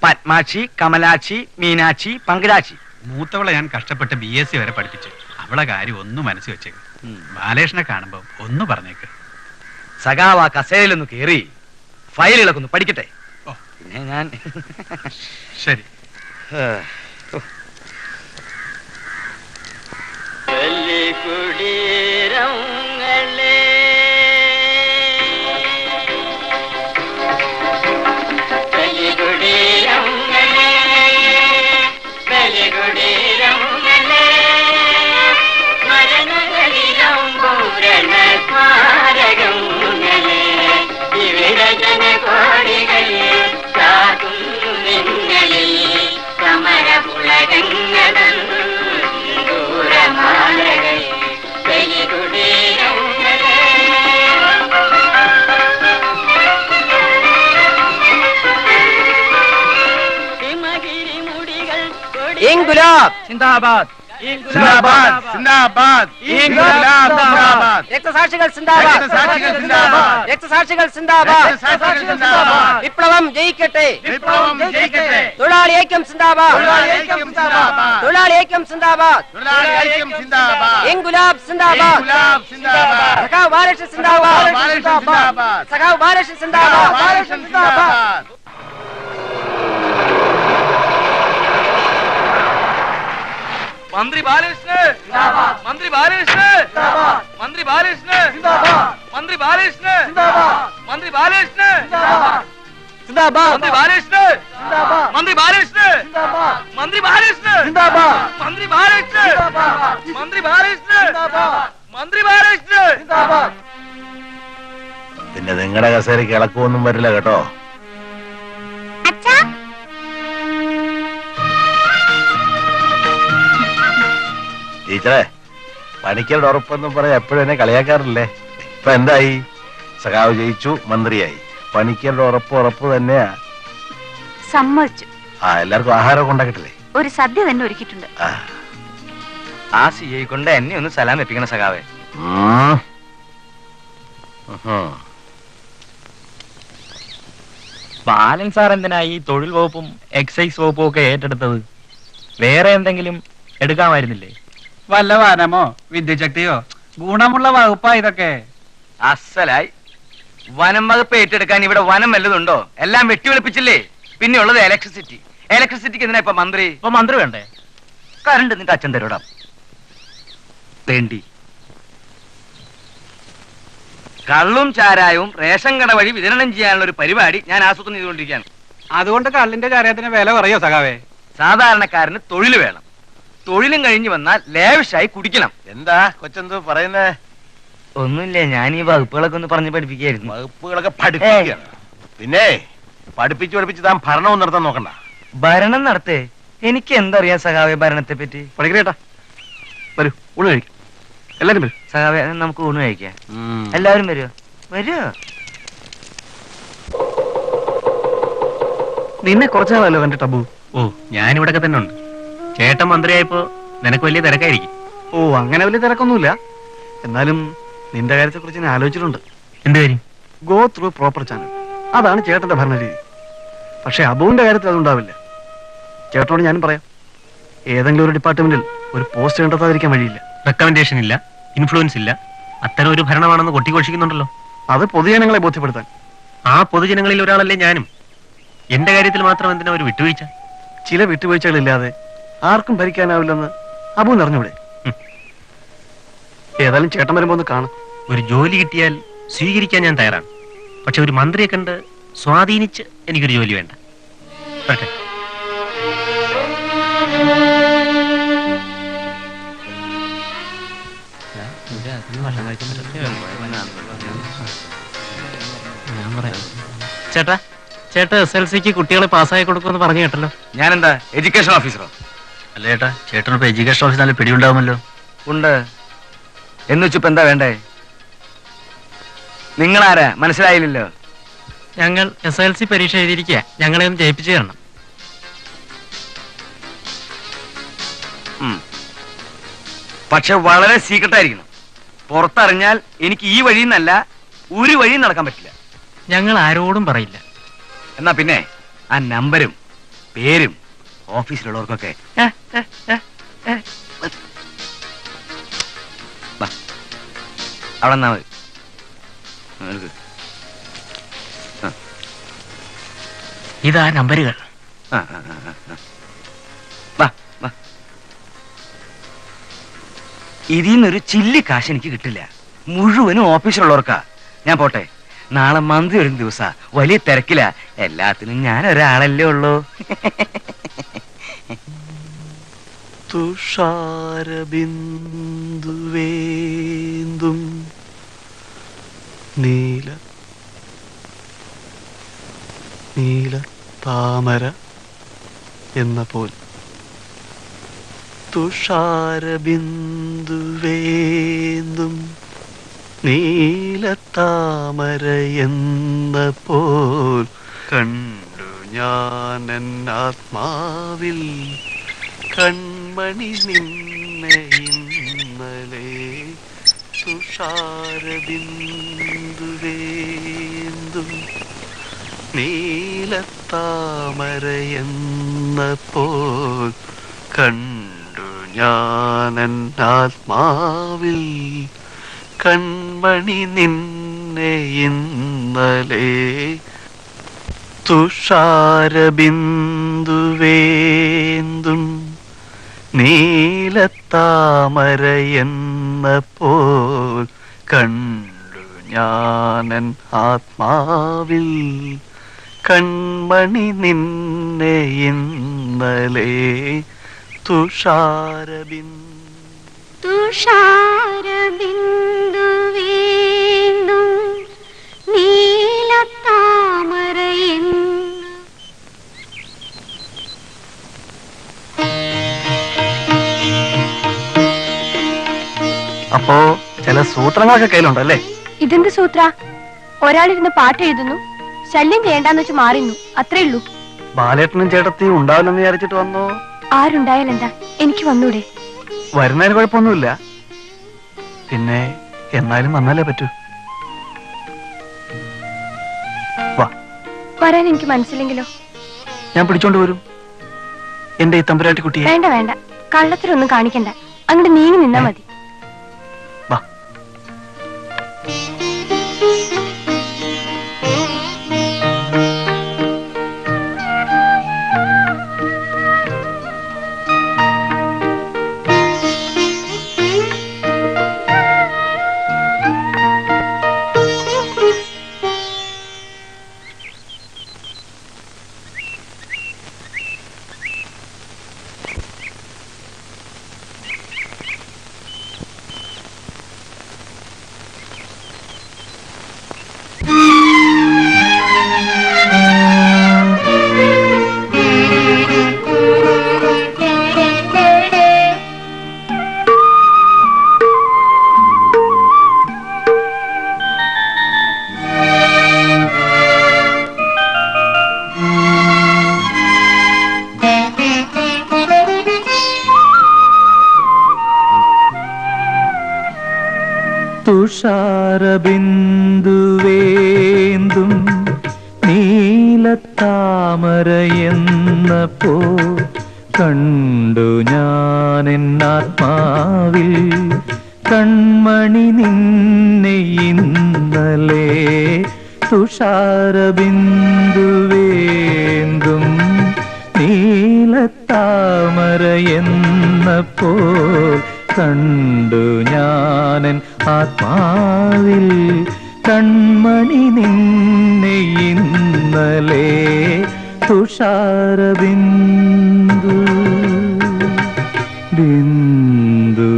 Speaker 2: പത്മാക്ഷി, കമലാക്ഷി, മീനാക്ഷി, പങ്കജാക്ഷി.
Speaker 3: മൂത്തവളെ ഞാൻ കഷ്ടപ്പെട്ട് BSc വരെ പഠിപ്പിച്ചു. അവളെ കാര്യം ഒന്നും മനസ്സിൽ വെച്ചേക്ക്. ബാലകൃഷ്ണനെ കാണുമ്പോ ഒന്ന് പറഞ്ഞേക്ക്.
Speaker 2: സഖാവ് ആ കസേരയിലൊന്ന് കേറി ഫയലുകളൊക്കെ ഒന്ന് പഠിക്കട്ടെ. പിന്നെ ഞാൻ
Speaker 3: ശരി.
Speaker 13: ഇൻകുലാബ്
Speaker 2: സിന്ദാബാദ്,
Speaker 6: സിന്ദാബാദ്, സിന്ദാബാദ്, ഇൻകുലാബ് സിന്ദാബാദ്.
Speaker 13: രക്തസാക്ഷികൾ സിന്ദാബാദ്,
Speaker 6: രക്തസാക്ഷികൾ സിന്ദാബാദ്,
Speaker 13: രക്തസാക്ഷികൾ സിന്ദാബാദ്.
Speaker 6: രക്തസാക്ഷികൾ സിന്ദാബാദ്.
Speaker 13: വിപ്ലവം ജയിക്കട്ടെ,
Speaker 6: വിപ്ലവം ജയിക്കട്ടെ.
Speaker 13: തൊഴിലാളി ഐക്യം സിന്ദാബാദ്,
Speaker 6: തൊഴിലാളി ഐക്യം സിന്ദാബാദ്,
Speaker 13: തൊഴിലാളി ഐക്യം സിന്ദാബാദ്.
Speaker 6: തൊഴിലാളി ഐക്യം സിന്ദാബാദ്.
Speaker 13: ഇൻകുലാബ് സിന്ദാബാദ്,
Speaker 6: ഇൻകുലാബ് സിന്ദാബാദ്.
Speaker 13: സഖാവ് ബാലകൃഷ്ണൻ സിന്ദാബാദ്,
Speaker 6: ബാലകൃഷ്ണൻ സിന്ദാബാദ്.
Speaker 13: സഖാവ് ബാലകൃഷ്ണൻ സിന്ദാബാദ്,
Speaker 6: ബാലകൃഷ്ണൻ സിന്ദാബാദ്.
Speaker 2: മന്ത്രി ബാലകൃഷ്ണൻ, മന്ത്രി ബാലകൃഷ്ണൻ, മന്ത്രി ബാലകൃഷ്ണൻ, മന്ത്രി ബാലകൃഷ്ണൻ, മന്ത്രി ബാലകൃഷ്ണൻ, മന്ത്രി ബാലകൃഷ്ണൻ, മന്ത്രി ബാലകൃഷ്ണൻ, മന്ത്രി ബാലകൃഷ്ണൻ, മന്ത്രി ബാലകൃഷ്ണൻ, മന്ത്രി ബാലകൃഷ്ണൻ, മന്ത്രി ബാലകൃഷ്ണൻ.
Speaker 9: പിന്നെ നിങ്ങളുടെ കസേരയ്ക്ക് ഇളക്കമൊന്നും വരില്ല കേട്ടോ. ടീച്ചറെ, പണിക്കരുടെ ഉറപ്പെന്നും പറയാൻ എപ്പോഴും എന്നെ കളിയാക്കാറില്ലേ? ഇപ്പൊ എന്തായി? സഖാവ് ജയിച്ചു, മന്ത്രിയായി. പണിക്കരുടെ ഉറപ്പ് തന്നെയാ.
Speaker 8: സമ്മതിച്ചു.
Speaker 9: എല്ലാവർക്കും ആഹാരം ഉണ്ടാക്കിട്ടില്ലേ?
Speaker 8: ഒരു സദ്യ തന്നെ ഒരുക്കിയിട്ടുണ്ട്.
Speaker 2: ആ CI കൊണ്ട് എന്നെ ഒന്ന് സലാം എത്തിക്കണം സഖാവേ.
Speaker 1: ബാലൻ സാർ എന്തിനാ ഈ തൊഴിൽ വകുപ്പും എക്സൈസ് വകുപ്പും ഒക്കെ ഏറ്റെടുത്തത്? വേറെ എന്തെങ്കിലും എടുക്കാമായിരുന്നില്ലേ?
Speaker 3: വല്ല വനമോ വിദ്യുശക്തിയോ ഗുണമുള്ള വകുപ്പാ ഇതൊക്കെ.
Speaker 2: അസലായി.
Speaker 14: വനം വകുപ്പ് ഏറ്റെടുക്കാൻ ഇവിടെ വനം വല്ലതുണ്ടോ? എല്ലാം വെട്ടിവെളിപ്പിച്ചില്ലേ? പിന്നെ ഉള്ളത് ഇലക്ട്രിസിറ്റി. ഇലക്ട്രിസിറ്റിക്ക് എന്തിനാ ഇപ്പൊ മന്ത്രി?
Speaker 12: ഇപ്പൊ മന്ത്രി വേണ്ടേ?
Speaker 14: കറണ്ട് നിന്റെ അച്ഛൻ തരോടാ വേണ്ടി. കള്ളും ചാരായവും റേഷൻ കട വഴി വിതരണം ചെയ്യാനുള്ള ഒരു പരിപാടി ഞാൻ ആസൂത്രണം ചെയ്തുകൊണ്ടിരിക്കുകയാണ്.
Speaker 3: അതുകൊണ്ട് കള്ളിന്റെ ചാരത്തിന് വില പറയോ സഖാവേ?
Speaker 14: സാധാരണക്കാരന് തൊഴിൽ വേണം. തൊഴിലും കഴിഞ്ഞു വന്നാൽ ലേവിഷായി കുടിക്കണം.
Speaker 9: എന്താ കൊച്ചെന്തോ പറയുന്നേ?
Speaker 14: ഒന്നുമില്ല, ഞാൻ ഈ വകുപ്പുകളൊക്കെ ഒന്ന് പറഞ്ഞ് പഠിപ്പിക്കായിരുന്നു.
Speaker 9: വകുപ്പുകളൊക്കെ പഠിപ്പിക്കുക. പിന്നെ പഠിപ്പിച്ച് താൻ ഭരണവും നടത്താൻ നോക്കണ്ട.
Speaker 14: ഭരണം നടത്തേ? എനിക്ക് എന്തറിയാം സഖാവേ ഭരണത്തെ പറ്റി?
Speaker 11: പഠിക്കണേട്ടാ, വരൂ ഊണ് കഴിക്കും. എല്ലാരും വരും.
Speaker 14: സഖാവേ നമുക്ക് ഊണ് കഴിക്കാം. എല്ലാവരും വരുമോ? വരുമോ?
Speaker 11: നിന്നെ കുറച്ചു നാളല്ലോ കണ്ടിട്ട് അബു.
Speaker 12: ഓ, ഞാനിവിടൊക്കെ തന്നെ ഉണ്ട്. ചേട്ടൻ മന്ത്രിയായപ്പോ നിനക്ക് വലിയ തിരക്കായിരിക്കും.
Speaker 11: ഓ, അങ്ങനെ വലിയ തിരക്കൊന്നുമില്ല. എന്നാലും നിന്റെ കാര്യത്തെ കുറിച്ച് ഞാൻ ആലോചിച്ചിട്ടുണ്ട്.
Speaker 12: എന്ത് കാര്യം?
Speaker 11: ഗോ ത്രൂ പ്രോപ്പർ ചാനൽ, അതാണ് ചേട്ടന്റെ ഭരണരീതി. പക്ഷെ അബുവിന്റെ കാര്യത്തിൽ അതുണ്ടാവില്ല. ചേട്ടനോട് ഞാനും പറയാം, ഏതെങ്കിലും ഒരു ഡിപ്പാർട്ട്മെന്റിൽ ഒരു പോസ്റ്റ് കണ്ടെത്താതിരിക്കാൻ വഴിയില്ല.
Speaker 12: റെക്കമെൻഡേഷൻ ഇല്ല, ഇൻഫ്ലുവൻസ് ഇല്ല, അത്തരം ഒരു ഭരണമാണെന്ന് കൊട്ടിഘോഷിക്കുന്നുണ്ടല്ലോ.
Speaker 11: അത് പൊതുജനങ്ങളെ ബോധ്യപ്പെടുത്താൻ.
Speaker 12: ആ പൊതുജനങ്ങളിൽ ഒരാളല്ലേ ഞാനും. എന്റെ കാര്യത്തിൽ മാത്രം എന്തിനാ ഒരു വിട്ടുവീഴ്ച?
Speaker 11: ചില വിട്ടുവീഴ്ചകളില്ലാതെ ആർക്കും ഭരിക്കാനാവില്ലെന്ന് അബു അറിഞ്ഞൂടെ? ഏതായാലും ചേട്ടൻ വരുമ്പോ ഒന്ന് കാണും.
Speaker 12: ഒരു ജോലി കിട്ടിയാൽ സ്വീകരിക്കാൻ ഞാൻ തയ്യാറാണ്. പക്ഷെ ഒരു മന്ത്രിയെ കണ്ട് സ്വാധീനിച്ച് എനിക്കൊരു ജോലി വേണ്ട. വരട്ടെ.
Speaker 2: ചേട്ടാ, ചേട്ടാ SLCക്ക് കുട്ടികളെ പാസ്സായി കൊടുക്കുമെന്ന് പറഞ്ഞു കേട്ടല്ലോ.
Speaker 14: ഞാനെന്താ എഡ്യൂക്കേഷൻ ഓഫീസറോ?
Speaker 1: അല്ല ചേട്ടാ, ചേട്ടനിപ്പോ എഡ്യൂക്കേഷൻ ഓഫീസ് നല്ല പിടിയുണ്ടാവുമല്ലോ.
Speaker 14: ഉണ്ട്. എന്ന് വെച്ചിപ്പോ എന്താ വേണ്ടേ? നിങ്ങളാരാ മനസ്സിലായില്ലല്ലോ?
Speaker 2: ഞങ്ങൾ SLC പരീക്ഷ എഴുതിയിരിക്കുക. ഞങ്ങളെ ഒന്ന് ജയിപ്പിച്ചു തരണം.
Speaker 14: പക്ഷെ വളരെ സീക്രട്ട് ആയിരിക്കണം. പുറത്തറിഞ്ഞാൽ എനിക്ക് ഈ വഴിയിൽ നിന്നല്ല ഒരു വഴിയും നടക്കാൻ പറ്റില്ല.
Speaker 2: ഞങ്ങൾ ആരോടും പറയില്ല.
Speaker 14: എന്നാ പിന്നെ ആ നമ്പരും പേരും ഓഫീസിലുള്ളവർക്കൊക്കെ അവിടെ നിന്നാ മതി.
Speaker 2: ഇതാ നമ്പരുകൾ.
Speaker 14: ഇതിൽ നിന്നൊരു ചില്ലി കാശ് എനിക്ക് കിട്ടില്ല. മുഴുവനും ഓഫീസിലുള്ളവർക്കാ. ഞാൻ പോട്ടെ. നാളെ മന്ത്രി ഒരു ദിവസാ. വലിയ തിരക്കില്ല. എല്ലാത്തിനും ഞാൻ ഒരാളല്ലേ ഉള്ളൂ.
Speaker 11: തുഷാരബിന്ദുവേന്തും നീല നീല താമര എന്ന പോൽ. തുഷാരബിന്ദുവേന്തും നീലത്താമര എന്ന പോൽ കണ്ടു ഞാൻ ആത്മാവിൽ കൺമണി നിന്നെ ഇന്നലെ. തുഷാരബിന്ദുവേന്തും നീലത്താമര എന്ന പോൽ കണ്ടു ഞാൻ ആത്മാവിൽ കൺമണി നിന്നെ ഇന്നലെ. തുഷാരബിന്ദുവേന്തും നീലത്താമര എന്ന പോൽ കണ്ടു ഞാനൻ ആത്മാവിൽ കൺമണി നിന്നെ ഇന്നലെ.
Speaker 7: തുഷാരബിന്ദുവേന്തും നീലത്താമര
Speaker 11: അപ്പോ ചില സൂത്രങ്ങളൊക്കെ കയ്യിലുണ്ടല്ലേ?
Speaker 4: ഇതെന്ത് സൂത്ര? ഒരാളിരുന്ന് പാട്ട് എഴുതുന്നു, ശല്യം ചെയ്യണ്ടെന്ന് വെച്ച് മാറിന്നു, അത്രേ ഉള്ളൂ.
Speaker 11: ബാലേട്ടനും ചേട്ടത്തിയും ഉണ്ടാവില്ലെന്ന് വിചാരിച്ചിട്ട് വന്നോ?
Speaker 4: ആരുണ്ടായാലെന്താ, എനിക്ക് വന്നൂടെ?
Speaker 11: വരുന്നതിന് കുഴപ്പമൊന്നുമില്ല. പിന്നെ എന്നാലും വന്നാലേ പറ്റൂ. വാ.
Speaker 4: വരാൻ എനിക്ക് മനസ്സിലെങ്കിലോ?
Speaker 11: ഞാൻ പിടിച്ചോണ്ട് വരും എന്റെ ഈ തമ്പുരാട്ടി കുട്ടിയെ.
Speaker 4: വേണ്ട വേണ്ട, കള്ളത്തിലൊന്നും കാണിക്കണ്ട, അങ്ങോട്ട് നീങ്ങി നിന്നാ മതി.
Speaker 11: വാ.
Speaker 15: തുഷാരബിന്ദുവേന്തും നീലത്താമരയെന്നപ്പോ കണ്ടു ഞാനെന്നാത്മാവിൽ കൺമണി നിന്നെ ഇന്നലെ. തുഷാരബിന്ദുവേന്തും നീലത്താമരയെന്നപ്പോ കണ്ടു ഞാനൻ ആത്മാവിൽ കൺമണി നിന്നെ ഇന്നലെ. തുഷാരബിന്ദു ബിന്ദു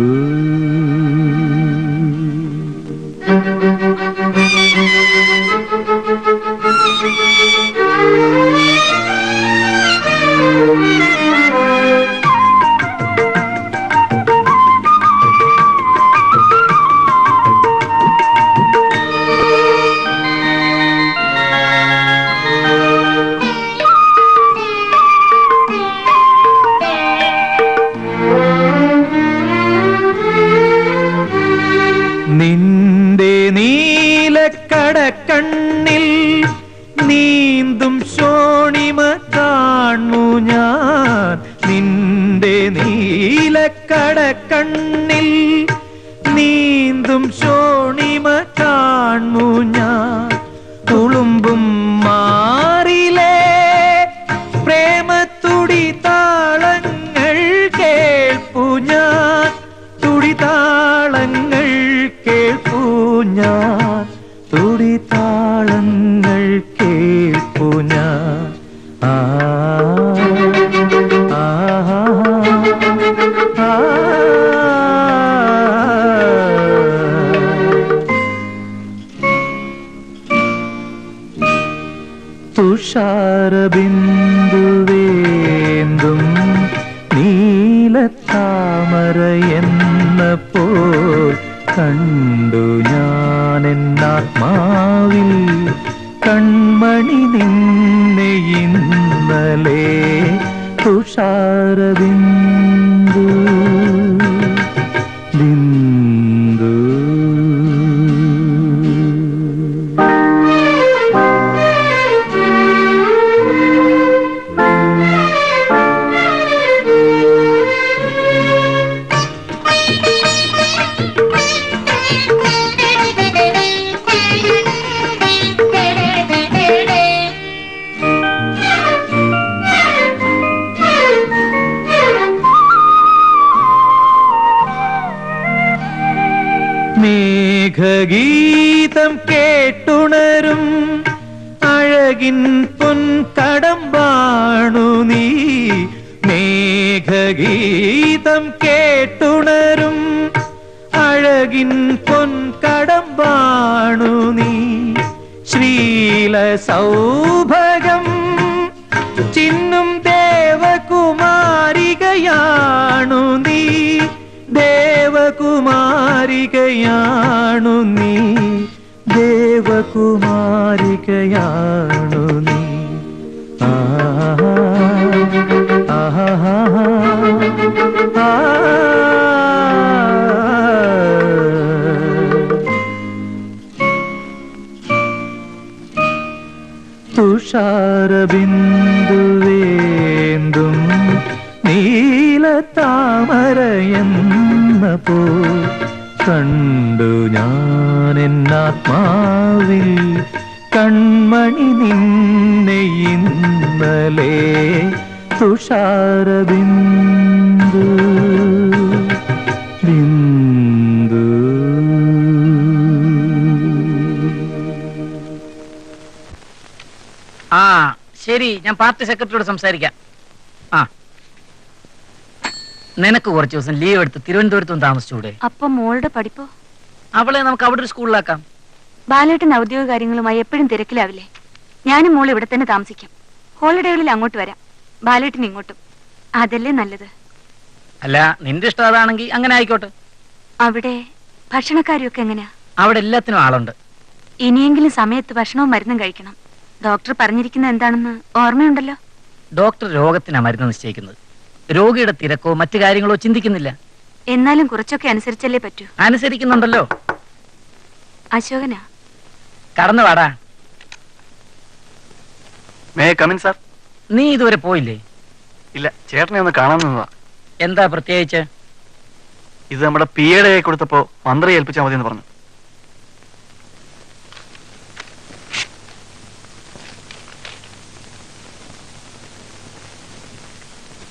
Speaker 15: നിന്റെ നീലക്കടക്കണ്ണിൽ നീന്തും ശോണിമ കാണു ഞാൻ. നിന്റെ നീലക്കടക്കണ്ണിൽ നീന്തും ശോണിമ കാണു ഞാൻ. തുളുമ്പും മാറിലേ പ്രേമത്തുടി താളങ്ങൾ കേൾപ്പു ഞാൻ. തുടിതാളങ്ങൾ കേൾപ്പു ഞാൻ. തുടിതാളങ്ങൾ കേൾപ്പു ഞാൻ. ആ ആ ആ തുഷാരബിന്ദുവേന്തും നീലത്താമരയെന്നപ്പോൾ കണ്ടു ഞാനെന്നാത്മാവിൽ കൺമണി നിന്നെ ഇന്നലെ. തുഷാരബിന്ദു ബിന്ദു മേഘഗീതം കേട്ടുണരും അഴകിൻ പൊൻകടമ്പാണു നീ. മേഘഗീതം കേട്ടുണരും അഴകിൻ പൊൻകടമ്പാണു നീ. ശ്രീല സൗഭഗം ചിന്നും ദേവകുമാരികയാണു നീ. ദേവകുമാരികയാണു നീ. ദേവകുമാരികയാണു നീ. ആ ആ ആ തുഷാരബിന്ദുവേന്തും നീലത്താമരയെന്നപ്പോ കണ്ടു ഞാനെന്നാത്മാവിൽ കൺമണി നിന്നെ ഇന്നലെ. തുഷാരബിന്ദു ബിന്ദു
Speaker 10: ആ ശരി, ഞാൻ പാർട്ടി സെക്രട്ടറിയോട് സംസാരിക്കാം. ആ നിനക്ക് കുറച്ച് ദിവസം ലീവ് എടുത്ത് തിരുവനന്തപുരത്തും താമസിച്ചൂടെ?
Speaker 8: അപ്പൊ മോളുടെ പഠിപ്പോ?
Speaker 10: അവളെ നമുക്ക് അവിടെ ഒരു സ്കൂളിലാക്കാം.
Speaker 8: ബാലേട്ടൻ ഔദ്യോഗിക കാര്യങ്ങളുമായി എപ്പോഴും തിരക്കിലാവില്ലേ? ഞാനും മോൾ ഇവിടെ തന്നെ താമസിക്കാം. ഹോളിഡേകളിൽ അങ്ങോട്ട് വരാം, ബാലേട്ടിന് ഇങ്ങോട്ടും. അതല്ലേ നല്ലത്.
Speaker 10: അല്ല, നിന്റെ ഇഷ്ടം അതാണെങ്കിൽ അങ്ങനെ ആയിക്കോട്ടെ.
Speaker 8: അവിടെ ഭക്ഷണക്കാരിയൊക്കെ എങ്ങനെയാ?
Speaker 10: അവിടെ എല്ലാത്തിനും ആളുണ്ട്.
Speaker 8: ഇനിയെങ്കിലും സമയത്ത് ഭക്ഷണവും മരുന്നും കഴിക്കണം. ഡോക്ടർ പറഞ്ഞിരിക്കുന്നത് എന്താണെന്ന് ഓർമ്മയുണ്ടല്ലോ?
Speaker 10: ഡോക്ടർ രോഗത്തിനാ മരുന്ന് നിശ്ചയിക്കുന്നത്. രോഗിയുടെ തിരക്കോ മറ്റു കാര്യങ്ങളോ ചിന്തിക്കുന്നില്ല.
Speaker 8: എന്നാലും കുറച്ചൊക്കെ അനുസരിച്ചല്ലേ പറ്റൂ.
Speaker 10: അനുസരിക്കുന്നുണ്ടല്ലോ.
Speaker 8: അശോകനാ.
Speaker 10: കടന്നു വാടാ.
Speaker 11: May come in sir?
Speaker 10: നീ ഇതുവരെ പോയില്ലേ?
Speaker 11: ഇല്ല, ചേട്ടനെ ഒന്ന് കാണാൻ നിന്നതാ.
Speaker 10: എന്താ പ്രത്യേകിച്ച്?
Speaker 11: ഇത് നമ്മുടെ പി എയുടെ കൈ കൊടുത്തപ്പോ മന്ത്രി ഏൽപ്പിച്ചാൽ മതി എന്ന് പറഞ്ഞു.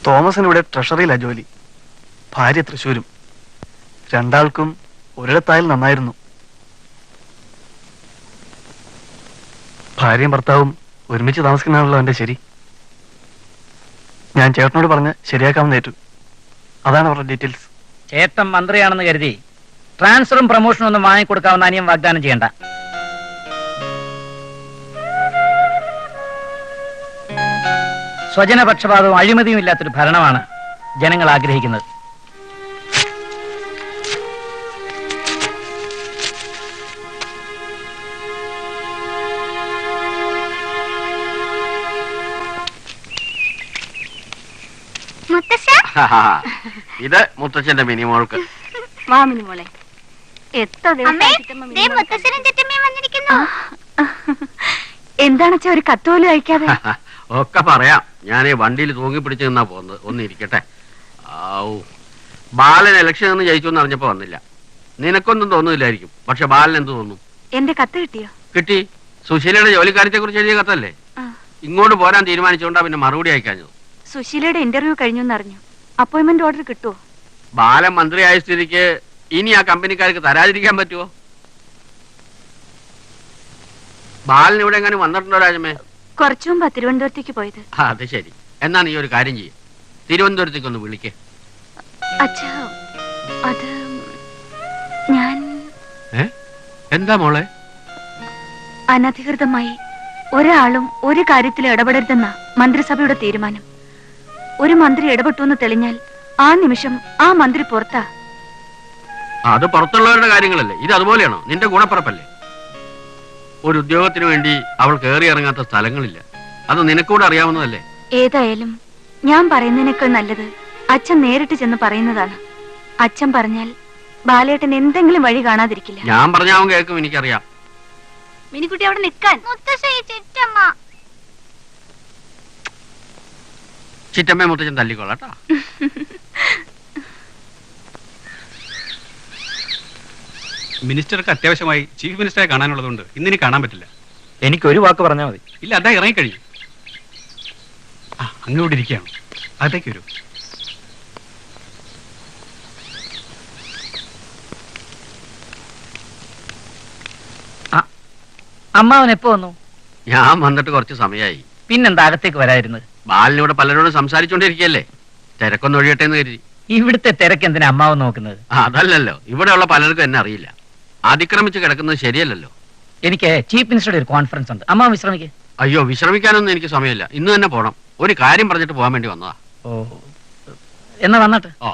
Speaker 11: തോമസിന് ഇവിടെ ട്രഷറിയിലാ ജോലി. ഭാര്യ തൃശ്ശൂരും. രണ്ടാൾക്കും ഒരിടത്തായാലും നന്നായിരുന്നു. ഭാര്യയും ഭർത്താവും ഒരുമിച്ച് താമസിക്കുന്നതാണല്ലോ എന്റെ ശരി. ഞാൻ ചേട്ടനോട് പറഞ്ഞ് ശരിയാക്കാമെന്ന് ഏറ്റു. അതാണ് അവരുടെ ഡീറ്റെയിൽസ്.
Speaker 10: ചേട്ടൻ മന്ത്രിയാണെന്ന് കരുതി ട്രാൻസ്ഫറും പ്രൊമോഷനും ഒന്നും വാങ്ങിക്കൊടുക്കാവുന്ന അനിയം വാഗ്ദാനം ചെയ്യണ്ട. സ്വജനപക്ഷപാതവും അഴിമതിയും ഇല്ലാത്തൊരു ഭരണമാണ് ജനങ്ങൾ ആഗ്രഹിക്കുന്നത്.
Speaker 9: ഇത് മുത്തച്ഛന്റെ മിനിമോൾക്ക്.
Speaker 8: വാ മിനിമോളെ. എത്ര എന്താണെച്ചാ ഒരു കത്ത് പോലും അയക്കാതെ?
Speaker 16: ഒക്കെ പറയാം. ഞാൻ ഈ വണ്ടിയിൽ തൂങ്ങി പിടിച്ചു നിന്നാ പോകുന്നത്. ഒന്ന് ഇരിക്കട്ടെ. ആവൂ, ബാലൻ ഇലക്ഷൻ നിന്ന് ജയിച്ചു എന്ന് അറിഞ്ഞപ്പോ വന്നില്ല. നിനക്കൊന്നും തോന്നുന്നില്ലായിരിക്കും, പക്ഷെ ബാലൻ എന്ത് തോന്നും?
Speaker 8: എന്റെ കത്ത് കിട്ടിയോ?
Speaker 16: കിട്ടി. സുശീലയുടെ ജോലിക്കാര്യത്തെ കുറിച്ച് എഴുതിയ കത്തല്ലേ? ഇങ്ങോട്ട് പോരാൻ തീരുമാനിച്ചുകൊണ്ടാ പിന്നെ മറുപടി അയക്കാഞ്ഞത്.
Speaker 8: സുശീലയുടെ ഇന്റർവ്യൂ കഴിഞ്ഞു അറിഞ്ഞു. അപ്പോയിന്റ്മെന്റ് ഓർഡർ കിട്ടുമോ?
Speaker 16: ബാലൻ മന്ത്രിയായ സ്ഥിതിക്ക് ഇനി ആ കമ്പനിക്കാർക്ക് തരാതിരിക്കാൻ പറ്റുമോ? ബാലൻ ഇവിടെ എങ്ങനെ വന്നിട്ടുണ്ടോ രാജമേ?
Speaker 8: കുറച്ചു മുമ്പ് തിരുവനന്തപുരത്തേക്ക് പോയത്.
Speaker 16: അത് ശരി. എന്നാ നീ ഒരു കാര്യം ചെയ്യും, തിരുവനന്തപുരത്തേക്ക് ഒന്ന് വിളിക്കേ.
Speaker 8: അച്ഛാ, അത് ഞാൻ
Speaker 16: എന്താ മോളെ?
Speaker 8: അനധികൃതമായി ഒരാളും ഒരു കാര്യത്തിൽ ഇടപെടരുതെന്ന മന്ത്രിസഭയുടെ തീരുമാനം. ഒരു മന്ത്രി ഇടപെട്ടു എന്ന് തെളിഞ്ഞാൽ ആ നിമിഷം ആ മന്ത്രി പുറത്താ.
Speaker 16: അത് പുറത്തുള്ളവരുടെ കാര്യങ്ങളല്ലേ, ഇത് അതുപോലെയാണോ? നിന്റെ ഗുണപ്പുറപ്പല്ലേ? ഒരു ഉദ്യോഗത്തിന് വേണ്ടി അവൾ കയറി ഇറങ്ങാത്ത സ്ഥലങ്ങളില്ല. അത് നിനക്കൂടെ അറിയാവുന്നതല്ലേ?
Speaker 8: ഏതായാലും ഞാൻ പറയുന്നതിനേക്കാൾ നല്ലത് അച്ഛൻ നേരിട്ട് ചെന്ന് പറയുന്നതാണ്. അച്ഛൻ പറഞ്ഞാൽ ബാലേട്ടൻ എന്തെങ്കിലും വഴി കാണാതിരിക്കില്ല.
Speaker 16: ഞാൻ പറഞ്ഞാവും കേൾക്കും, എനിക്കറിയാം.
Speaker 8: മിനിക്കുട്ടി അവിടെ നിൽക്കാൻ.
Speaker 16: ചിറ്റമ്മ മുത്തച്ഛൻ തല്ലിക്കൊള്ളാട്ടോ.
Speaker 3: മിനിസ്റ്റർക്ക് അത്യാവശ്യമായി ചീഫ് മിനിസ്റ്ററെ കാണാനുള്ളതുകൊണ്ട് ഇന്നിനി കാണാൻ പറ്റില്ല.
Speaker 1: എനിക്ക് ഒരു വാക്ക് പറഞ്ഞാൽ മതി.
Speaker 3: ഇല്ല, അതാ ഇറങ്ങിക്കഴിഞ്ഞു. അങ്ങോട്ട് ഇരിക്കുകയാണ്. അകത്തേക്ക് വരൂ.
Speaker 10: അമ്മാവൻ എപ്പോ വന്നു?
Speaker 16: ഞാൻ വന്നിട്ട് കുറച്ച് സമയമായി.
Speaker 10: പിന്നെന്താ അകത്തേക്ക് വരായിരുന്നത്?
Speaker 16: ബാലിനിവിടെ പലരോടും സംസാരിച്ചോണ്ടിരിക്കല്ലേ, തിരക്കൊന്നും ഒഴിയട്ടെ എന്ന് കരുതി.
Speaker 10: ഇവിടുത്തെ തിരക്ക് എന്തിനാ അമ്മാവൻ നോക്കുന്നത്?
Speaker 16: അതല്ലല്ലോ, ഇവിടെയുള്ള പലർക്കും എന്നെ അറിയില്ല. അതിക്രമിച്ച് കിടക്കുന്നത് ശരിയല്ലല്ലോ.
Speaker 10: എനിക്ക് ചീഫ് മിനിസ്റ്ററുടെ ഒരു കോൺഫറൻസ് ഉണ്ട്. അമ്മാവൻ വിശ്രമിക്ക്.
Speaker 16: അയ്യോ, വിശ്രമിക്കാനൊന്നും എനിക്ക് സമയമില്ല. ഇന്ന് തന്നെ പോണം. ഒരു കാര്യം പറഞ്ഞിട്ട് പോകാൻ വേണ്ടി വന്നതാ.
Speaker 10: ഓ, എന്നാ വന്നിട്ട്.
Speaker 16: ഓ,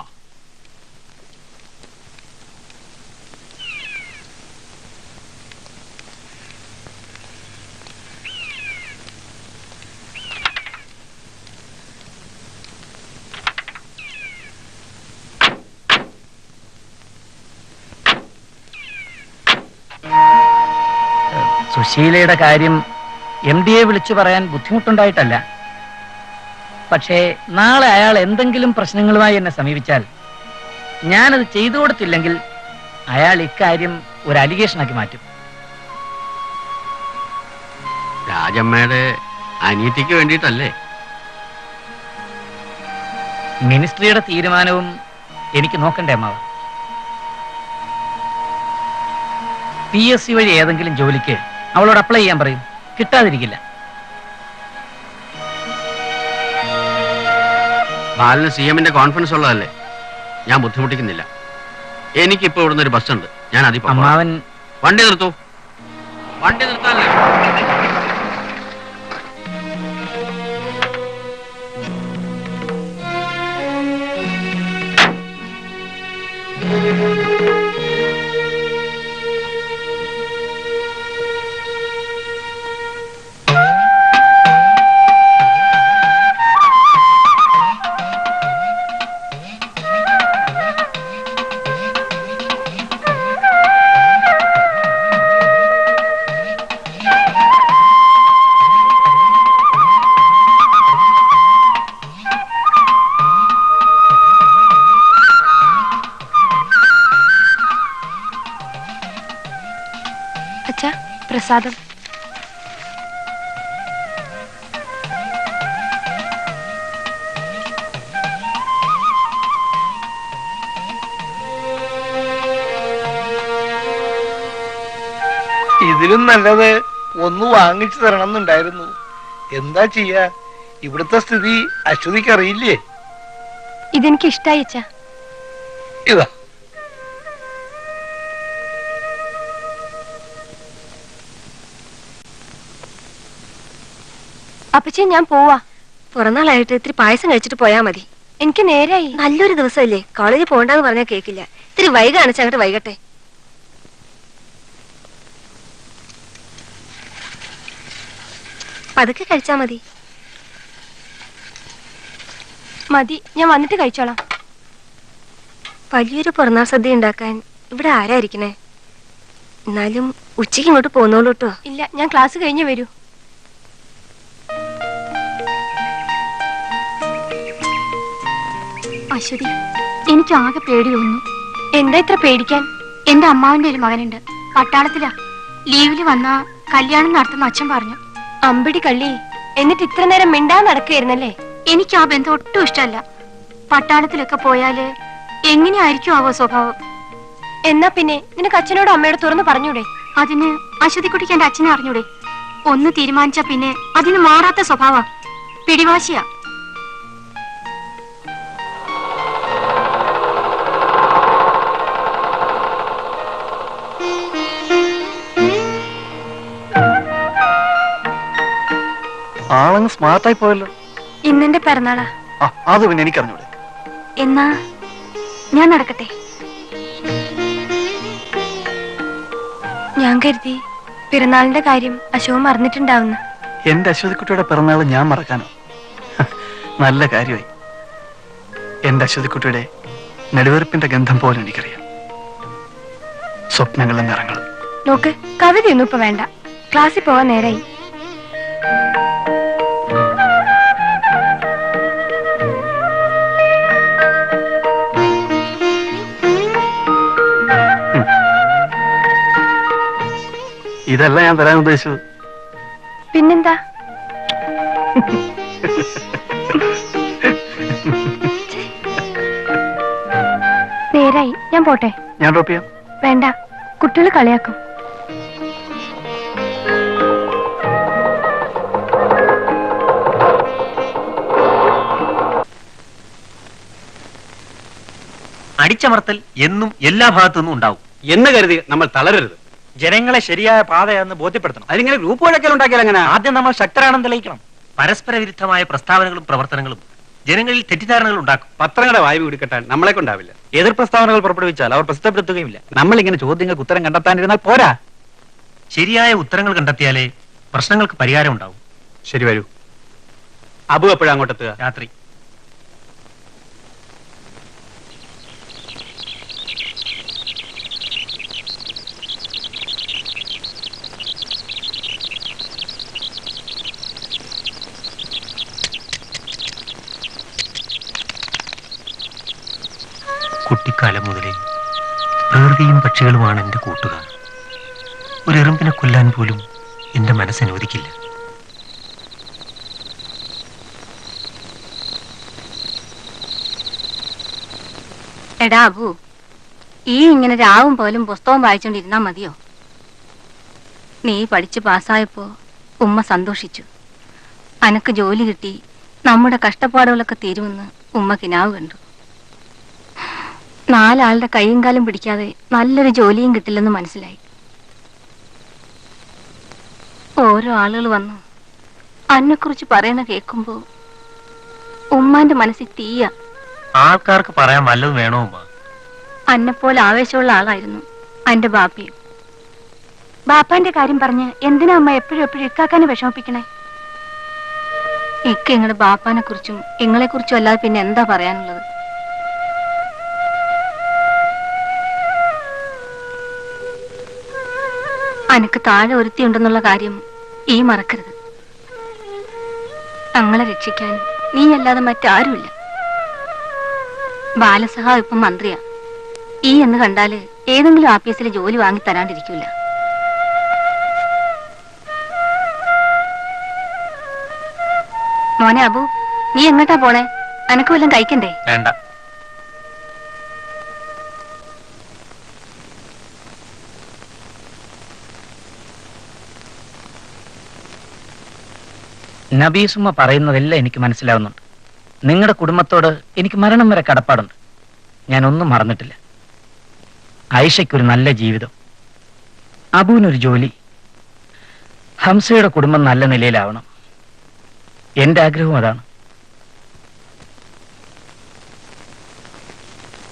Speaker 10: സുശീലയുടെ കാര്യം MD വിളിച്ചു പറയാൻ ബുദ്ധിമുട്ടുണ്ടായിട്ടല്ല. പക്ഷേ നാളെ അയാൾ എന്തെങ്കിലും പ്രശ്നങ്ങളുമായി എന്നെ സമീപിച്ചാൽ ഞാനത് ചെയ്തു കൊടുത്തില്ലെങ്കിൽ അയാൾ ഇക്കാര്യം ഒരു അലിഗേഷനാക്കി മാറ്റും.
Speaker 16: രാജമ്മയുടെ അനിയത്തിക്ക് വേണ്ടിയിട്ടല്ലേ?
Speaker 10: മിനിസ്ട്രിയുടെ തീരുമാനവും എനിക്ക് നോക്കണ്ടേ അമ്മാവ? PSC വഴി ഏതെങ്കിലും ജോലിക്ക് അവളോട് അപ്ലൈ ചെയ്യാൻ പറയും, കിട്ടാതിരിക്കില്ല.
Speaker 16: ബാലന് CM-ന്റെ കോൺഫറൻസ് ഉള്ളതല്ലേ, ഞാൻ ബുദ്ധിമുട്ടിക്കുന്നില്ല. എനിക്കിപ്പോ ഇവിടുന്ന് ഒരു ബസ് ഉണ്ട്, ഞാൻ അതിപ്പോ
Speaker 10: അമ്മാവൻ
Speaker 16: വണ്ടി നിർത്തൂ. വണ്ടി നിർത്താനല്ലേ?
Speaker 4: പ്രസാദം.
Speaker 17: ഇതിലും നല്ലത് ഒന്ന് വാങ്ങിച്ചു തരണം എന്നുണ്ടായിരുന്നു. എന്താ ചെയ്യാ, ഇവിടുത്തെ സ്ഥിതി അശ്വതിക്ക് അറിയില്ലേ?
Speaker 4: ഇതെനിക്ക് ഇഷ്ടായി അച്ഛാ.
Speaker 17: ഇതാ
Speaker 4: അപ്പച്ചി, ഞാൻ പോവാ.
Speaker 18: പിറന്നാളായിട്ട് ഇത്തിരി പായസം കഴിച്ചിട്ട് പോയാ മതി.
Speaker 4: എനിക്ക് നേരായി.
Speaker 18: നല്ലൊരു ദിവസമല്ലേ, കോളേജിൽ പോകണ്ടെന്ന് പറഞ്ഞാൽ കേക്കില്ല. ഇത്തിരി വൈകാണിച്ച് അങ്ങോട്ട് വൈകട്ടെ. പതുക്കെ കഴിച്ചാ മതി.
Speaker 4: മതി, ഞാൻ വന്നിട്ട് കഴിച്ചോളാം.
Speaker 18: വലിയൊരു പിറന്നാൾ സദ്യ ഉണ്ടാക്കാൻ ഇവിടെ ആരായിരിക്കണേ? എന്നാലും ഉച്ചയ്ക്ക് ഇങ്ങോട്ട് പോന്നോളൂ കേട്ടോ.
Speaker 4: ഇല്ല, ഞാൻ ക്ലാസ് കഴിഞ്ഞേ വരൂ.
Speaker 19: അശ്വതി, എനിക്ക് ആകെ പേടി തോന്നുന്നു.
Speaker 4: എന്താ ഇത്ര പേടിക്കാൻ?
Speaker 19: എന്റെ അമ്മാവിന്റെ ഒരു മകനുണ്ട്, പട്ടാളത്തിലാ. ലീവില് വന്നാ കല്യാണം നടത്തുന്ന അച്ഛൻ പറഞ്ഞു.
Speaker 4: അമ്പടി കള്ളി, എന്നിട്ട് ഇത്ര നേരം മിണ്ടാ നടക്കുകയായിരുന്നല്ലേ?
Speaker 19: എനിക്ക് ആ ബന്ധം ഒട്ടും ഇഷ്ടമല്ല. പട്ടാളത്തിലൊക്കെ പോയാല് എങ്ങനെയായിരിക്കും ആവോ സ്വഭാവം?
Speaker 4: എന്നാ പിന്നെ നിനക്ക് അച്ഛനോടും അമ്മയോട് തുറന്നു പറഞ്ഞൂടെ?
Speaker 19: അതിന് അശ്വതിക്കുട്ടിക്ക് എന്റെ അച്ഛനെ അറിഞ്ഞൂടെ? ഒന്ന് തീരുമാനിച്ച പിന്നെ അതിന് മാറാത്ത സ്വഭാവം, പിടിവാശിയാ.
Speaker 11: ആളങ്ങ് സ്മാർട്ടായി പോയല്ലോ.
Speaker 4: ഇന്നെന്റെ പിറന്നാളാ.
Speaker 11: അത് പിന്നെ എനിക്കറിഞ്ഞൂടെ?
Speaker 19: എന്നാ ഞാൻ നടക്കട്ടെ.
Speaker 4: ഞാൻ കരുതി പിറന്നാളിന്റെ കാര്യം അശോകൻ മറന്നിട്ടുണ്ടാവുന്ന.
Speaker 11: എന്റെ അശ്വതിക്കുട്ടിയുടെ പിറന്നാൾ ഞാൻ മറക്കാനോ? നല്ല കാര്യമായി. എന്റെ അശ്വതിക്കുട്ടിയുടെ നെടുവെറുപ്പിന്റെ ഗന്ധം പോലും എനിക്കറിയാം. സ്വപ്നങ്ങളും നിറങ്ങളും.
Speaker 4: നോക്ക്, കവിതയൊന്നും ഇപ്പൊ വേണ്ട. ക്ലാസ്സിൽ പോവാൻ നേരായി.
Speaker 11: ഇതല്ല ഞാൻ തരാൻ ഉദ്ദേശിച്ചത്.
Speaker 4: പിന്നെന്താ? നേരായി, ഞാൻ പോട്ടെ.
Speaker 11: ഞാൻ ഡ്രോപ്പ് ചെയ്യാം.
Speaker 4: വേണ്ട, കുട്ടികൾ കളിയാക്കും.
Speaker 12: അടിച്ചമർത്തൽ എന്നും എല്ലാ ഭാഗത്തുനിന്നും ഉണ്ടാവും
Speaker 3: എന്ന് കരുതി നമ്മൾ തളരരുത്.
Speaker 1: ജനങ്ങളെ ശരിയായ പാതയാണെന്ന് ബോധ്യപ്പെടുത്തണം.
Speaker 3: അതിങ്ങനെ ഗ്രൂപ്പ് വഴക്കൽ ഉണ്ടാക്കിയാൽ എങ്ങനെ?
Speaker 1: ആദ്യം നമ്മൾ ശക്തരാണെന്ന് തെളിയിക്കണം.
Speaker 12: പരസ്പര വിരുദ്ധമായ പ്രസ്താവനകളും പ്രവർത്തനങ്ങളും ജനങ്ങളിൽ തെറ്റിദ്ധാരണകൾ ഉണ്ടാക്കും.
Speaker 3: പത്രങ്ങളുടെ വായു പിടിക്കെട്ടാൻ നമ്മളെ കൊണ്ടാവില്ല.
Speaker 1: എതിർ പ്രസ്താവനകൾ പുറപ്പെടുവിച്ചാൽ അവർ പ്രസിദ്ധപ്പെടുത്തുകയുമില്ല.
Speaker 3: നമ്മളിങ്ങനെ ചോദ്യങ്ങൾക്ക് ഉത്തരം കണ്ടെത്താനിരുന്നാൽ പോരാ.
Speaker 12: ശരിയായ ഉത്തരങ്ങൾ കണ്ടെത്തിയാലേ പ്രശ്നങ്ങൾക്ക് പരിഹാരം ഉണ്ടാവും.
Speaker 3: ശരി, വരൂ. അബു എപ്പോഴാ അങ്ങോട്ടെത്തുക?
Speaker 12: രാത്രി. കുട്ടിക്കാലം മുതലേ പ്രകൃതിയും പക്ഷികളുമാണ് എൻ്റെ കൂട്ടുകാർ. ഒരു എറുമ്പിനെ കൊല്ലാൻ പോലും എൻ്റെ മനസ്സനുവദിക്കില്ല.
Speaker 8: എടാ അബു, ഈ ഇങ്ങനെ രാവും പോലും പുസ്തകം വായിച്ചോണ്ടിരുന്നാ മതിയോ? നീ പഠിച്ച് പാസ്സായപ്പോ ഉമ്മ സന്തോഷിച്ചു. അനക്ക് ജോലി കിട്ടി, നമ്മുടെ കഷ്ടപ്പാടുകളൊക്കെ തീരുമെന്ന് ഉമ്മ കിനാവ് കണ്ടു. 4 ആളുടെ കൈയും കാലും പിടിക്കാതെ നല്ലൊരു ജോലിയും കിട്ടില്ലെന്ന് മനസ്സിലായി. ഓരോ ആളുകൾ വന്നു അന്നെക്കുറിച്ച് പറയണ കേൾക്കുമ്പോ ഉമ്മാന്റെ മനസ്സിൽ തീയ.
Speaker 12: ആൾക്കാർക്ക് പറയാൻ വല്ലതും വേണോ ഉമ്മ?
Speaker 8: അന്നെപ്പോലെ ആവേശമുള്ള ആളായിരുന്നു എന്റെ ബാപ്പയും. ബാപ്പാന്റെ കാര്യം പറഞ്ഞ് എന്തിനാ അമ്മ എപ്പോഴും ഇക്കാക്കാനെ വിഷമിപ്പിക്കണേ? ഇക്ക ഇങ്ങളുടെ ബാപ്പാനെ കുറിച്ചും ഇങ്ങളെ കുറിച്ചും അല്ലാതെ പിന്നെ എന്താ പറയാനുള്ളത്? അനക്ക് താഴെ ഒരുത്തിയുണ്ടെന്നുള്ള കാര്യം ഈ മറക്കരുത്. ഞങ്ങളെ രക്ഷിക്കാൻ നീ അല്ലാതെ മറ്റാരുമില്ല. ബാലസഹാവ് ഇപ്പം മന്ത്രിയാ. ഈ എന്ന് കണ്ടാല് ഏതെങ്കിലും ആഫീസിൽ ജോലി വാങ്ങി തരാണ്ടിരിക്കില്ല. മോനെ അബു, നീ എങ്ങോട്ടാ പോണേ? അനക്ക് വല്ലതും കഴിക്കണ്ടേ?
Speaker 5: വേണ്ട. നബീസുമ്മ പറയുന്നതെല്ലാം എനിക്ക് മനസ്സിലാവുന്നുണ്ട്. നിങ്ങളുടെ കുടുംബത്തോട് എനിക്ക് മരണം വരെ കടപ്പാടുണ്ട്. ഞാനൊന്നും മറന്നിട്ടില്ല. ആയിഷയ്ക്കൊരു നല്ല ജീവിതം, അബുവിനൊരു ജോലി, ഹംസയുടെ കുടുംബം നല്ല നിലയിലാവണം. എന്റെ ആഗ്രഹവും അതാണ്.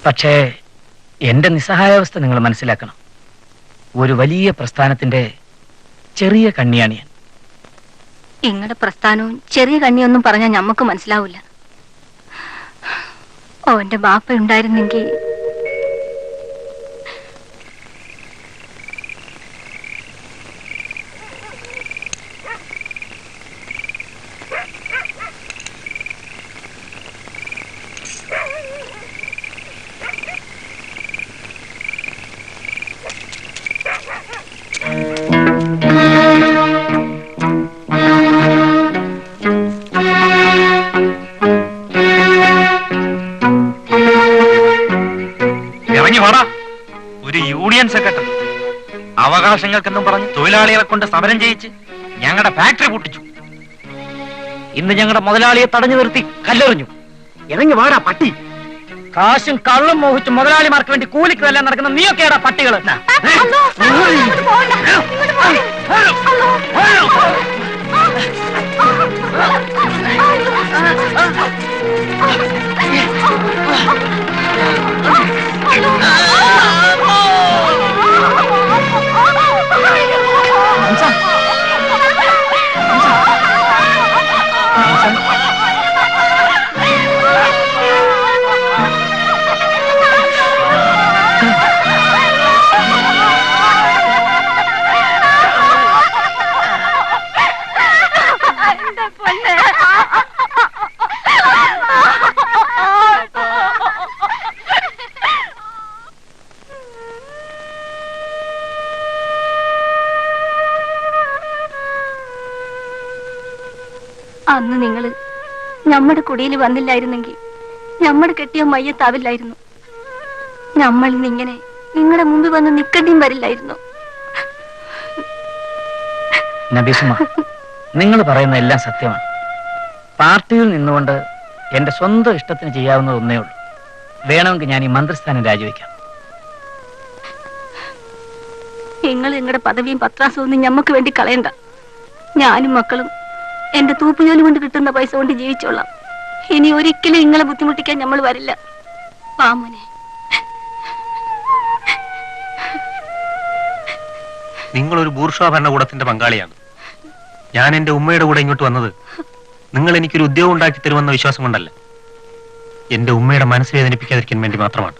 Speaker 5: പക്ഷേ എന്റെ നിസ്സഹായാവസ്ഥ നിങ്ങൾ മനസ്സിലാക്കണം. ഒരു വലിയ പ്രസ്ഥാനത്തിന്റെ ചെറിയ കണ്ണിയാണ് ഞാൻ.
Speaker 8: ഇങ്ങടെ പ്രസ്ഥാനവും ചെറിയ കണ്ണിയൊന്നും പറഞ്ഞാൽ ഞമ്മക്ക് മനസ്സിലാവൂല. ഓന്റെ ബാപ്പ ഉണ്ടായിരുന്നെങ്കിൽ.
Speaker 1: ഒരു യൂണിയൻ സെക്രട്ടറി അവകാശങ്ങൾക്കെന്നും പറഞ്ഞ് തൊഴിലാളികളെ കൊണ്ട് സമരം ചെയ്യിച്ച് ഞങ്ങളുടെ ഫാക്ടറി പൊട്ടിച്ചു.
Speaker 5: ഇന്ന് ഞങ്ങളുടെ മുതലാളിയെ തടഞ്ഞു നിർത്തി കല്ലെറിഞ്ഞു. ഇറങ്ങി വാടാ പട്ടി. കാശും കള്ളും മോഹിച്ച് മുതലാളിമാർക്ക് വേണ്ടി കൂലിക്കതെല്ലാം നടക്കുന്ന നീയൊക്കെയാടാ പട്ടികള്.
Speaker 8: അന്ന് നിങ്ങള് നമ്മുടെ കുടിയിൽ വന്നില്ലായിരുന്നെങ്കിൽ നമ്മുടെ കെട്ടിയ മയ്യത്താവില്ലായിരുന്നു. നമ്മൾ ഇന്നിങ്ങനെ നിങ്ങളുടെ മുമ്പിൽ വന്ന് നിൽക്കേണ്ടിയും വരില്ലായിരുന്നു.
Speaker 5: നബീസുമ്മ, നിങ്ങൾ പറയുന്ന എല്ലാം സത്യമാണ്. പാർട്ടിയിൽ നിന്നുകൊണ്ട് എന്റെ സ്വന്തം ഇഷ്ടത്തിന് ചെയ്യാവുന്നത് ഒന്നേ ഉള്ളൂ. വേണമെങ്കിൽ ഞാൻ ഈ മന്ത്രിസ്ഥാനം രാജിവെക്കാം.
Speaker 8: നിങ്ങൾ നിങ്ങളുടെ പദവിയും പത്രാസവും ഒന്നും ഞമ്മക്ക് വേണ്ടി കളയണ്ട. ഞാനും മക്കളും എന്റെ തൂപ്പുജോലി കൊണ്ട് കിട്ടുന്ന പൈസ കൊണ്ട് ജീവിച്ചോളാം. ഇനി ഒരിക്കലും നിങ്ങളെ ബുദ്ധിമുട്ടിക്കാൻ നമ്മൾ വരില്ല. വാമോനെ.
Speaker 12: നിങ്ങളൊരു ബൂർഷ്വാ ഭരണകൂടത്തിന്റെ പങ്കാളിയാണ്. ഞാൻ എന്റെ ഉമ്മയുടെ കൂടെ ഇങ്ങോട്ട് വന്നത് നിങ്ങൾ എനിക്കൊരു ഉദ്യോഗം ഉണ്ടാക്കി തരുമെന്ന വിശ്വാസം കൊണ്ടല്ല, എന്റെ ഉമ്മയുടെ മനസ്സ് വേദനിപ്പിക്കാതിരിക്കാൻ വേണ്ടി മാത്രമാണ്.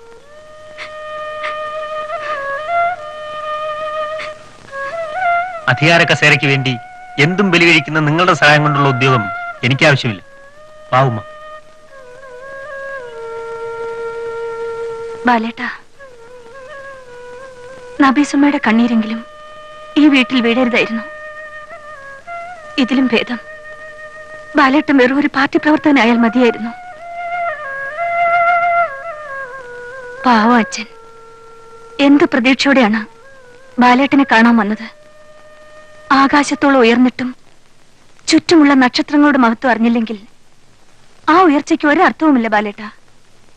Speaker 12: അധികാര കസേരയ്ക്ക് വേണ്ടി എന്തും ബലികഴിക്കുന്ന നിങ്ങളുടെ സഹായം കൊണ്ടുള്ള ഉദ്യോഗം എനിക്ക് ആവശ്യമില്ല. പാവുമ്മ.
Speaker 8: ബാലേട്ടാ, നബീസുമ്മയുടെ കണ്ണീരെങ്കിലും ഈ വീട്ടിൽ വീഴരുതായിരുന്നു. ഇതിലും ഭേദം ബാലേട്ടൻ വെറും ഒരു പാർട്ടി പ്രവർത്തകനായാൽ മതിയായിരുന്നു. പാവ അച്ഛൻ എന്ത് പ്രതീക്ഷയോടെയാണ് ബാലേട്ടനെ കാണാൻ വന്നത്. ആകാശത്തോളം ഉയർന്നിട്ടും ചുറ്റുമുള്ള നക്ഷത്രങ്ങളുടെ മഹത്വം അറിഞ്ഞില്ലെങ്കിൽ ആ ഉയർച്ചയ്ക്ക് ഒരർത്ഥവുമില്ല ബാലേട്ട.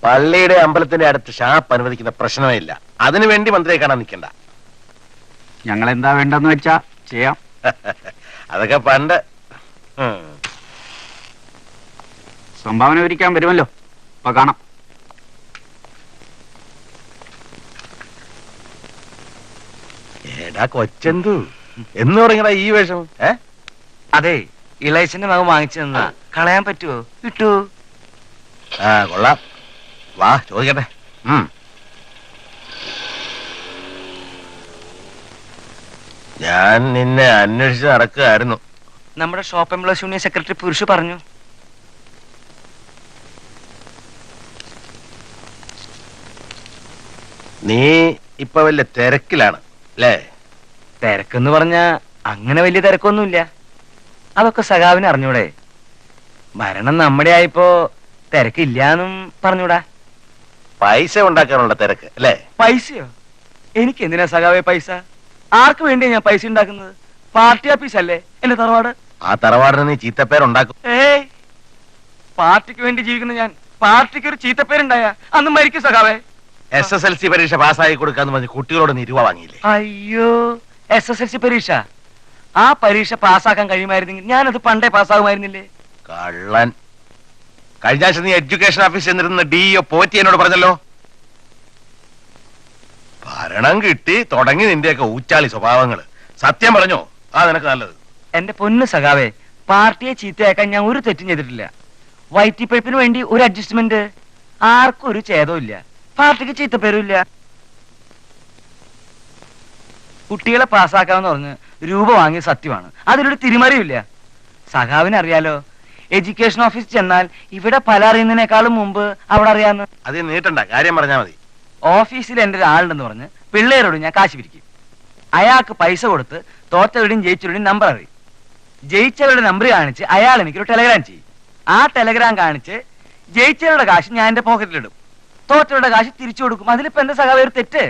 Speaker 9: പള്ളിയുടെ അമ്പലത്തിന്റെ അടുത്ത് ഷാപ്പ് അനുവദിക്കുന്ന പ്രശ്നമേ ഇല്ല. അതിനു വേണ്ടി മന്ത്രിയെ കാണാൻ നിൽക്കണ്ട.
Speaker 3: ഞങ്ങൾ എന്താ വേണ്ടെന്ന് വെച്ചാ ചെയ്യാം.
Speaker 9: അതൊക്കെ പണ്ട്.
Speaker 3: സംഭാവന ഒരിക്കാൻ വരുമല്ലോ, അപ്പൊ കാണാം.
Speaker 9: ഏടാ കൊച്ചെന്തു എന്ന് തുടങ്ങിയടാ ഈ വേഷം?
Speaker 14: അതെ, ഇളയച്ചന്റെ മകൻ വാങ്ങിച്ചു തന്നാ കളയാൻ പറ്റുമോ? കിട്ടുവോ?
Speaker 9: ആ കൊള്ളാം, വാ ചോദിക്കട്ടെ. ഞാൻ നിന്നെ അന്വേഷിച്ച് നടക്കുകയായിരുന്നു.
Speaker 14: നമ്മുടെ ഷോപ്പ് എംപ്ലോയീസ് യൂണിയൻ സെക്രട്ടറി പുരുഷ പറഞ്ഞു.
Speaker 9: നീ ഇപ്പൊ വലിയ തിരക്കിലാണ് അല്ലേ?
Speaker 14: തിരക്കെന്ന് പറഞ്ഞാ അങ്ങനെ വലിയ തിരക്കൊന്നുമില്ല. അതൊക്കെ സഖാവിന് അറിഞ്ഞൂടെ? ഭരണം നമ്മുടെ ആയപ്പോ തിരക്കില്ലാന്നും പറഞ്ഞൂടാ.
Speaker 9: പൈസ ഉണ്ടാക്കാനുള്ള തിരക്ക് അല്ലേ?
Speaker 14: പൈസയോ? എനിക്ക് എന്തിനാ സഖാവേ പൈസ? ആർക്ക് വേണ്ടിയാ ഞാൻ പൈസ ഉണ്ടാക്കുന്നത്? പാർട്ടി ഓഫീസ് അല്ലേ എന്റെ തറവാട്.
Speaker 9: ആ തറവാടിന് നീ ചീത്തപ്പേരുണ്ടാക്കും.
Speaker 14: ഏയ്, പാർട്ടിക്ക് വേണ്ടി ജീവിക്കുന്ന ഞാൻ പാർട്ടിക്ക് ഒരു ചീത്തപ്പേരുണ്ടായ അന്ന് മരിക്കും സഖാവേ.
Speaker 9: SSLC പരീക്ഷ പാസ്സായി കൊടുക്കാന്ന് പറഞ്ഞ് കുട്ടികളോട് നീ രൂപ വാങ്ങിയില്ലേ?
Speaker 14: അയ്യോ, SSLC പരീക്ഷ, ആ പരീക്ഷ പാസ്സാക്കാൻ കഴിയുമായിരുന്നെങ്കിൽ ഞാനത് പണ്ടേ പാസ്സാകുമായിരുന്നില്ലേ?
Speaker 9: കള്ളൻ. കഴിഞ്ഞ ആഴ്ച നീ എഡ്യൂക്കേഷൻ ഓഫീസിൽ ചെന്നിരുന്ന DO പോറ്റി എന്നോട് പറഞ്ഞല്ലോ, ഭരണം കിട്ടി തുടങ്ങി നിന്റെയൊക്കെ ഊച്ചാളി സ്വഭാവങ്ങള്. സത്യം പറഞ്ഞോ? ആ നിനക്ക് നല്ലത്.
Speaker 14: എന്റെ പൊന്ന് സഖാവേ, പാർട്ടിയെ ചീത്തയാക്കാൻ ഞാൻ ഒരു തെറ്റും ചെയ്തിട്ടില്ല. വൈറ്റിപ്പഴുപ്പിന് വേണ്ടി ഒരു അഡ്ജസ്റ്റ്മെന്റ്, ആർക്കും ഒരു ഛേദവും ഇല്ല, പാർട്ടിക്ക് ചീത്തപ്പേരുമില്ല. കുട്ടികളെ പാസ്സാക്കാമെന്ന് പറഞ്ഞ് രൂപ വാങ്ങിയ സത്യമാണ്, അതിലൊരു തിരിമറിയില്ല. സഖാവിന് അറിയാലോ, എഡ്യൂക്കേഷൻ ഓഫീസിൽ ചെന്നാൽ ഇവിടെ പല അറിയുന്നതിനേക്കാളും മുമ്പ് അവിടെ അറിയാന്ന്.
Speaker 9: അത് നീട്ടണ്ട, കാര്യം പറഞ്ഞാ മതി.
Speaker 14: ഓഫീസിൽ എന്റെ ഒരാളുണ്ടെന്ന് പറഞ്ഞ് പിള്ളേരോട് ഞാൻ കാശ് പിരിക്കും. അയാൾക്ക് പൈസ കൊടുത്ത് തോറ്റവരുടെയും ജയിച്ചവരുടെയും നമ്പർ അറിയും. ജയിച്ചവരുടെ നമ്പർ കാണിച്ച് അയാൾ എനിക്കൊരു ടെലഗ്രാം ചെയ്യും. ആ ടെലഗ്രാം കാണിച്ച് ജയിച്ചവരുടെ കാശ് ഞാൻ എന്റെ പോക്കറ്റിലിടും, തോറ്റവരുടെ കാശ് തിരിച്ചു കൊടുക്കും. അതിലിപ്പോ എന്താ സഖാവേ ഒരു തെറ്റ്?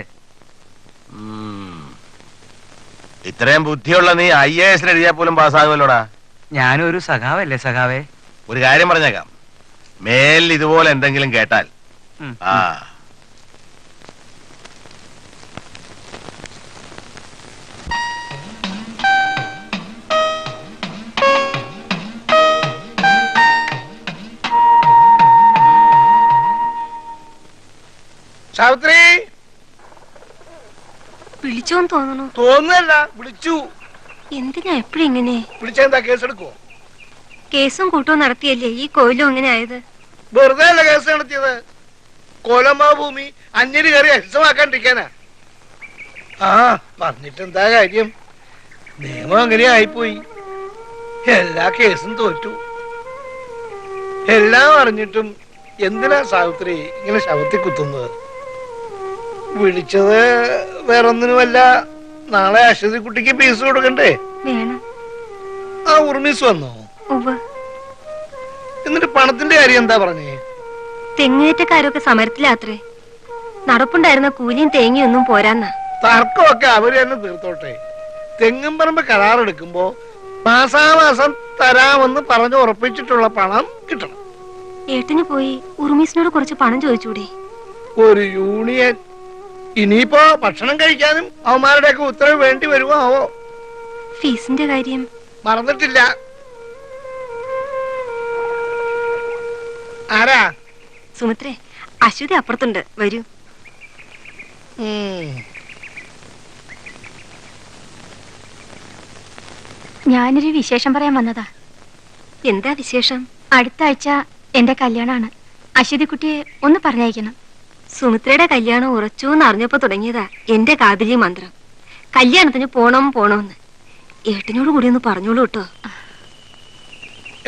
Speaker 9: ഇത്രയും ബുദ്ധിയുള്ള നീ IAS എഴുതിയാൽ പോലും പാസ്സാകുമല്ലോടാ.
Speaker 14: ഞാനും ഒരു സഖാവല്ലേ സഖാവേ?
Speaker 9: ഒരു കാര്യം പറഞ്ഞേക്കാം, മേലിൽ ഇതുപോലെ എന്തെങ്കിലും കേട്ടാൽ ആ
Speaker 17: സാവിത്രി,
Speaker 18: വിളിച്ചോന്ന് തോന്നണു.
Speaker 17: തോന്നുന്നല്ല, വിളിച്ചു.
Speaker 18: എന്തിനാ എപ്പോഴും ഇങ്ങനെ?
Speaker 17: വിളിച്ചെന്താ കേസെടുക്കുവോ?
Speaker 18: കേസും കൂട്ടവും നടത്തിയല്ലേ ഈ കോയിലും അങ്ങനെ ആയത്?
Speaker 17: വെറുതെ അല്ല കേസ് നടത്തിയത്. കോലമ്മ ഭൂമി അന്യര് കയറി അഹിസമാക്കാണ്ടിരിക്കാനാ. ആ പറഞ്ഞിട്ടെന്താ കാര്യം? നിയമം അങ്ങനെ ആയിപ്പോയി. എല്ലാ കേസും തോറ്റു. എല്ലാം അറിഞ്ഞിട്ടും എന്തിനാ സാവിത്രി ഇങ്ങനെ ശവത്തിൽ കുത്തുന്നത്? വിളിച്ചത് വേറൊന്നിനുമല്ല, നാളെ അശ്വതി കുട്ടിക്ക് ഫീസ് കൊടുക്കണ്ടേ?
Speaker 18: വേണം.
Speaker 17: ആ ഉർമീസ് വന്നോ?
Speaker 18: ഉവ്വ്.
Speaker 17: എന്നിട്ട് പണത്തിന്റെ കാര്യം എന്താ പറഞ്ഞേ?
Speaker 18: തെങ്ങേറ്റക്കാരൊക്കെ സമരത്തിലാത്രേ. നടപ്പുണ്ടായിരുന്ന കൂലിയും തേങ്ങയും ഒന്നും പോരാന്നാ.
Speaker 17: തർക്കമൊക്കെ അവര് തന്നെ തീർത്തോട്ടെ. തെങ്ങും പറമ്പ് കരാറെടുക്കുമ്പോ മാസാമാസം തരാമെന്ന് പറഞ്ഞു ഉറപ്പിച്ചിട്ടുള്ള പണം കിട്ടണം.
Speaker 18: ഏട്ടന് പോയി ഉറുമീസിനോട് കുറച്ച് പണം ചോദിച്ചൂടെ?
Speaker 17: ഒരു യൂണിയൻ. ഇനിയിപ്പോ ഭക്ഷണം കഴിക്കാനും അവന്മാരുടെയൊക്കെ ഉത്തരവ് വേണ്ടി വരുമോ ആവോ?
Speaker 18: ഫീസിന്റെ കാര്യം
Speaker 17: മറന്നിട്ടില്ല. ആരാ?
Speaker 18: സുമിത്രേ, അശ്വതി അപ്പുറത്തുണ്ട്, വരൂ.
Speaker 19: ഞാനൊരു വിശേഷം പറയാൻ വന്നതാ.
Speaker 18: എന്താ വിശേഷം?
Speaker 19: അടുത്ത ആഴ്ച എന്റെ കല്യാണമാണ്. അശ്വതി കുട്ടിയെ ഒന്ന് പറഞ്ഞയക്കണം.
Speaker 18: സുമിത്രയുടെ കല്യാണം ഉറച്ചൂന്ന് അറിഞ്ഞപ്പോ തുടങ്ങിയതാ എന്റെ കാതിലി മന്ത്രം. കല്യാണത്തിന് പോണോന്ന്. ഏട്ടനോട് കൂടി ഒന്ന് പറഞ്ഞോളൂ കേട്ടോ.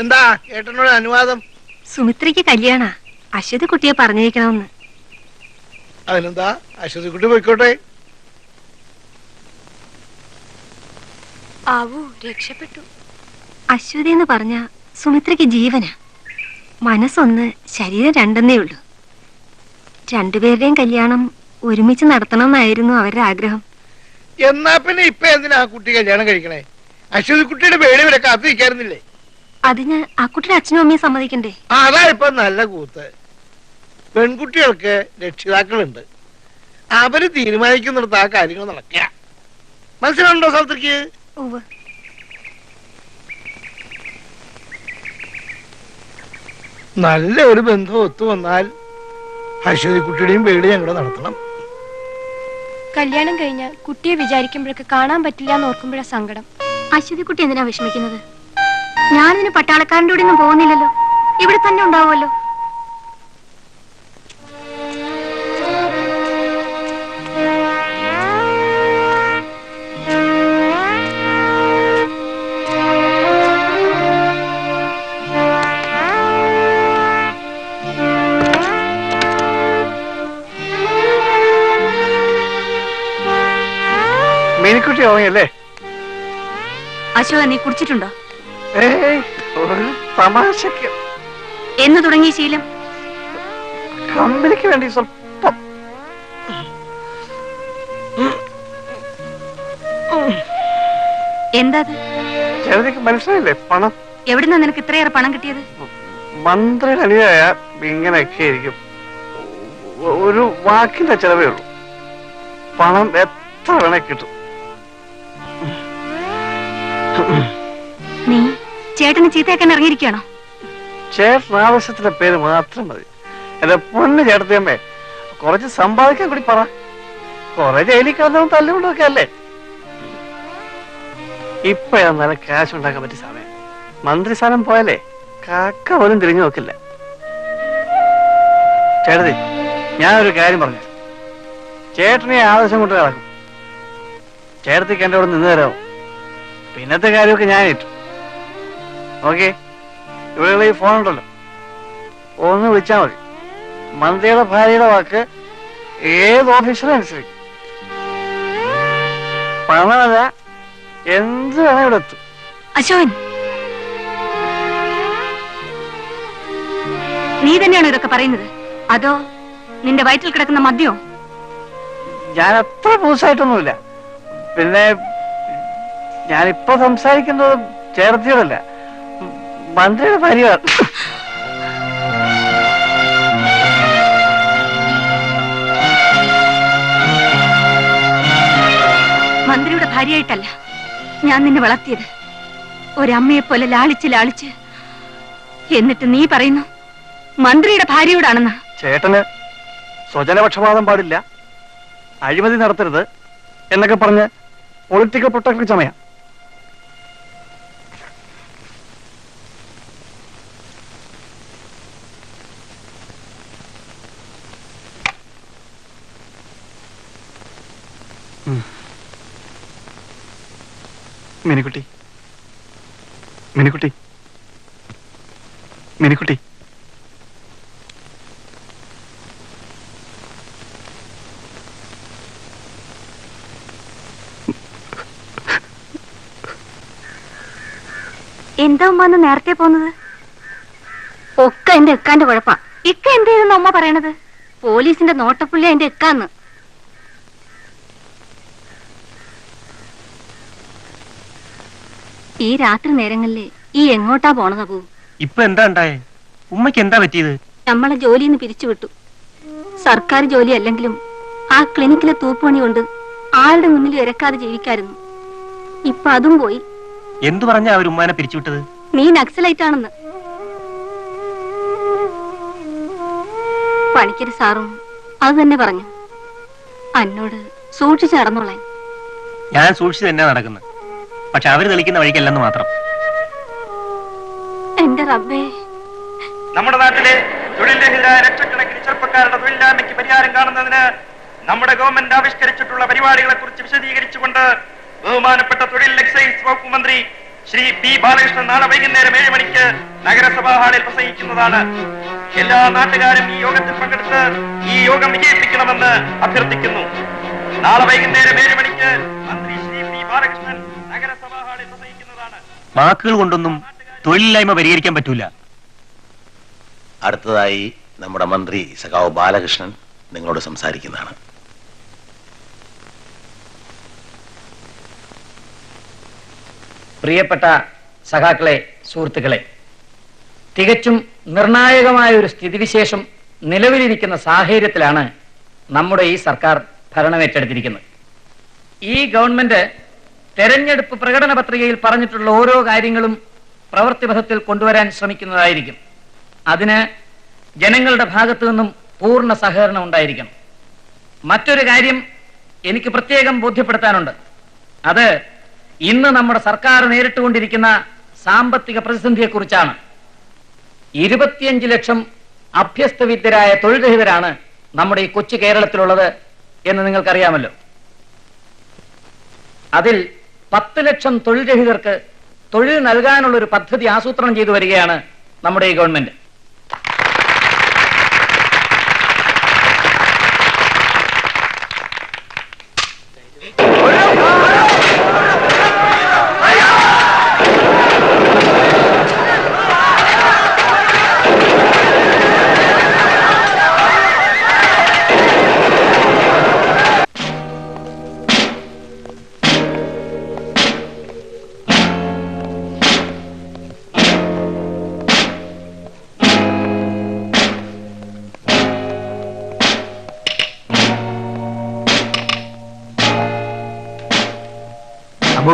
Speaker 17: എന്താ ഏട്ടനോട് അനുവാദം?
Speaker 18: സുമിത്രയ്ക്ക് കല്യാണ, അശ്വതി കുട്ടിയെ പറഞ്ഞേക്കണമെന്ന്.
Speaker 17: അതിനെന്താ, അശ്വതി കുട്ടി പോയിക്കോട്ടെ.
Speaker 18: ആവൂ, രക്ഷപ്പെട്ടു. അശ്വതി എന്ന് പറഞ്ഞ സുമിത്രയ്ക്ക് ജീവനാ. മനസ്സൊന്ന്, ശരീരം രണ്ടെന്നേ ഉള്ളൂ. രണ്ടുപേരുടെയും കല്യാണം ഒരുമിച്ച് നടത്തണമെന്നായിരുന്നു അവരുടെ ആഗ്രഹം.
Speaker 17: എന്നാ പിന്നെ ഇപ്പൊ എന്തിനാ ആ കുട്ടി കല്യാണം കഴിക്കണേ? അശ്വതി കുട്ടിയുടെ പേടി വരെ കാത്തിരിക്കാറുന്നില്ലേ?
Speaker 18: അതിന് ആ കുട്ടിയുടെ അച്ഛനും അമ്മയും സമ്മതിക്കണ്ടേ?
Speaker 17: അതാ ഇപ്പൊ നല്ല കൂത്ത്. പെൺകുട്ടികൾക്ക് രക്ഷിതാക്കളുണ്ട്, അവര് തീരുമാനിക്കുന്നിടത്ത് ആ കാര്യങ്ങൾ നടക്കുക. മനസ്സിലുണ്ടോ സൗത്രിക്ക്? നല്ല ഒരു ബന്ധം ഒത്തു വന്നാൽ അശ്വതി കുട്ടിയുടെയും പേടി ഞങ്ങളുടെ നടത്തണം.
Speaker 4: കല്യാണം കഴിഞ്ഞാൽ കുട്ടിയെ വിചാരിക്കുമ്പോഴൊക്കെ കാണാൻ പറ്റില്ല എന്ന് ഓർക്കുമ്പോഴാ സങ്കടം.
Speaker 19: അശ്വതി കുട്ടി എന്തിനാ വിഷമിക്കുന്നത്? ഞാനിതിന് പട്ടാളക്കാരൻ്റെ കൂടെ ഒന്നും പോകുന്നില്ലല്ലോ, ഇവിടെ തന്നെ ഉണ്ടാവുമല്ലോ.
Speaker 17: മേനിക്കുട്ടി ഓങ്ങയല്ലേ?
Speaker 8: അശോക, നീ കുടിച്ചിട്ടുണ്ടോ?
Speaker 17: ഒരു തമാശക്ക്
Speaker 19: എന്ന് തുടങ്ങിയ ശീലം?
Speaker 11: കമ്പനിക്ക് വേണ്ടി സ്വല്പം.
Speaker 19: എന്താ
Speaker 11: ചേട്ടത്തിക്ക് മനസ്സിലായില്ലേ പണം?
Speaker 19: എവിടുന്നാ നിനക്ക് ഇത്രയേറെ പണം കിട്ടിയത്?
Speaker 11: മന്ത്രിയുടെ അനുയായ ഇങ്ങനെയൊക്കെ ആയിരിക്കും. ഒരു വാക്കിന്റെ ചെലവേ ഉള്ളൂ. പണം എത്ര വേണേ കിട്ടും.
Speaker 19: നീ ചേട്ടന് ചീത്തയാക്കാൻ ഇറങ്ങിയിരിക്കുകയാണോ?
Speaker 11: ചേട്ടൻ ആവശ്യത്തിന്റെ പേര് മാത്രം മതി. എന്റെ പൊണ്ണ് ചേട്ടത്തിയമ്മേ, കുറച്ച് സമ്പാദിക്കാൻ കൂടി പറ. കുറെ ജയിലിൽ കിടന്നവൻ തല്ലുകൊണ്ടൊക്കെ അല്ലേ. ഇപ്പഴാണ് നല്ല ക്യാഷ് ഉണ്ടാക്കാൻ പറ്റിയ സമയം. മന്ത്രിസ്ഥാനം പോയാലേ കാക്ക പോലും തിരിഞ്ഞു നോക്കില്ല. ചേട്ടത്തി, ഞാനൊരു കാര്യം പറഞ്ഞു. ചേട്ടനെ ആവശ്യം കൊണ്ട് കിടക്കും. ചേട്ടത്തിക്ക് എന്റെ കൂടെ നിന്ന് തരാമോ? പിന്നത്തെ കാര്യമൊക്കെ ഞാൻ ഏറ്റു. ഓക്കെ, ഇവിടെ ഈ ഫോൺ ഉണ്ടല്ലോ, ഒന്ന് വിളിച്ചാൽ മതി. മന്ത്രിയുടെ ഭാര്യയുടെ വാക്ക് ഏത് ഓഫീസറും അനുസരിക്കും. പണമല്ല, എന്ത് വേണം ഇവിടെ എത്തും.
Speaker 19: അശോകൻ, നീ തന്നെയാണോ ഇതൊക്കെ പറയുന്നത്? അതോ നിന്റെ വയറ്റിൽ കിടക്കുന്ന മദ്യോ?
Speaker 11: ഞാൻ അത്ര പൂസായിട്ടൊന്നുമില്ല. പിന്നെ ഞാനിപ്പോ സംസാരിക്കുന്നത് ചേർത്തിയോടല്ല, മന്ത്രിയുടെ ഭാര്യ.
Speaker 19: മന്ത്രിയുടെ ഭാര്യയായിട്ടല്ല ഞാൻ നിന്നെ വളർത്തിയത്. ഒരമ്മയെ പോലെ ലാളിച്ച് ലാളിച്ച്. എന്നിട്ട് നീ പറയുന്നു മന്ത്രിയുടെ ഭാര്യയോടാണെന്ന്.
Speaker 11: ചേട്ടന് സ്വജനപക്ഷപാതം പാടില്ല, അഴിമതി നടത്തരുത് എന്നൊക്കെ പറഞ്ഞ് പൊളിറ്റിക്കൽ പ്രൊട്ടക്ടർ ചമയ. മിനിക്കുട്ടി, മിനിക്കുട്ടി, മിനിക്കുട്ടി,
Speaker 19: എന്താ ഉമ്മ അന്ന് നേരത്തെ പോന്നത്? ഒക്കെ എന്റെ എക്കാന്റെ കുഴപ്പാ. ഇക്ക എന്ത് ചെയ്തെന്ന് അമ്മ പറയണത്? പോലീസിന്റെ നോട്ടപ്പുള്ളി എന്റെ എക്കാന്ന്. ഈ രാത്രി നേരങ്ങളില് ഈ എങ്ങോട്ടാ പോണത് അബു?
Speaker 12: ഇപ്പൊ എന്താ ഉണ്ടായേ? ഉമ്മയ്ക്ക് എന്താ പറ്റിയത്?
Speaker 19: നമ്മളെ ജോലിന്ന് പിരിച്ചുവിട്ടു. സർക്കാർ ജോലി അല്ലെങ്കിലും ആ ക്ലിനിക്കിലെ തൂപ്പുപണി കൊണ്ട് ആളുടെ മുന്നിൽ ഇരക്കാതെ ജീവിക്കായിരുന്നു. ഇപ്പൊ അതും പോയി.
Speaker 12: എന്തു പറഞ്ഞാ അവർ ഉമ്മാനെ പിരിച്ചുവിട്ടത്?
Speaker 19: നീ നക്സലൈറ്റ് ആണെന്ന്. പണിക്കര് സാറും അത് തന്നെ പറഞ്ഞു. എന്നോട് സൂക്ഷിച്ചു നടന്നോളാൻ.
Speaker 12: ഞാൻ സൂക്ഷിച്ചു തന്നെ നടക്കുന്നത്. പക്ഷെ അവര് തെളിക്കുന്ന വഴിക്കല്ലെന്ന് മാത്രം.
Speaker 19: എന്റെ റബ്ബേ,
Speaker 1: നമ്മുടെ നാട്ടിലെ തൊഴിൽ രഹിതരായ ലക്ഷക്കണക്കിന് ചെറുപ്പക്കാരുടെ തൊഴിലില്ലായ്മയ്ക്ക് പരിഹാരം കാണുന്നതിന് നമ്മുടെ ഗവൺമെന്റ് ആവിഷ്കരിച്ചിട്ടുള്ള പരിപാടികളെ കുറിച്ച് വിശദീകരിച്ചുകൊണ്ട് ബഹുമാനപ്പെട്ട തൊഴിൽ എക്സൈസ് വകുപ്പ് മന്ത്രി ശ്രീ പി ബാലകൃഷ്ണൻ നാളെ വൈകുന്നേരം 7 മണിക്ക് നഗരസഭാ ഹാളിൽ പ്രസംഗിക്കുന്നതാണ്. എല്ലാ നാട്ടുകാരും ഈ യോഗത്തിൽ പങ്കെടുത്ത് ഈ യോഗം വിജയിപ്പിക്കണമെന്ന് അഭ്യർത്ഥിക്കുന്നു. നാളെ വൈകുന്നേരം 7 മണിക്ക് മന്ത്രി ശ്രീ പി ബാലകൃഷ്ണൻ നഗരസഭാ ഹാളിൽ പ്രസംഗിക്കുന്നതാണ്.
Speaker 12: വാക്കുകൾ കൊണ്ടൊന്നും തൊഴിലില്ലായ്മ പരിഹരിക്കാൻ പറ്റൂല.
Speaker 9: അടുത്തതായി നമ്മുടെ മന്ത്രി സഖാവ് ബാലകൃഷ്ണൻ നിങ്ങളോട് സംസാരിക്കുന്നതാണ്.
Speaker 10: പ്രിയപ്പെട്ട സഖാക്കളെ, സുഹൃത്തുക്കളെ, തികച്ചും നിർണായകമായ ഒരു സ്ഥിതിവിശേഷം നിലവിലിരിക്കുന്ന സാഹചര്യത്തിലാണ് നമ്മുടെ ഈ സർക്കാർ ഭരണമേറ്റെടുത്തിരിക്കുന്നത്. ഈ ഗവൺമെന്റ് തെരഞ്ഞെടുപ്പ് പ്രകടന പത്രികയിൽ പറഞ്ഞിട്ടുള്ള ഓരോ കാര്യങ്ങളും പ്രവൃത്തിപഥത്തിൽ കൊണ്ടുവരാൻ ശ്രമിക്കുന്നതായിരിക്കും. അതിന് ജനങ്ങളുടെ ഭാഗത്തു നിന്നും പൂർണ്ണ സഹകരണം ഉണ്ടായിരിക്കണം. മറ്റൊരു കാര്യം എനിക്ക് പ്രത്യേകം ബോധ്യപ്പെടുത്താനുണ്ട്. അത് ഇന്ന് നമ്മുടെ സർക്കാർ നേരിട്ടുകൊണ്ടിരിക്കുന്ന സാമ്പത്തിക പ്രതിസന്ധിയെക്കുറിച്ചാണ്. 25 ലക്ഷം അഭ്യസ്തവിദ്യരായ തൊഴിൽ രഹിതരാണ് നമ്മുടെ ഈ കൊച്ചു കേരളത്തിലുള്ളത് എന്ന് നിങ്ങൾക്കറിയാമല്ലോ. അതിൽ 10 ലക്ഷം തൊഴിൽ രഹിതർക്ക് തൊഴിൽ നൽകാനുള്ള ഒരു പദ്ധതി ആസൂത്രണം ചെയ്തു വരികയാണ് നമ്മുടെ ഈ ഗവൺമെന്റ്.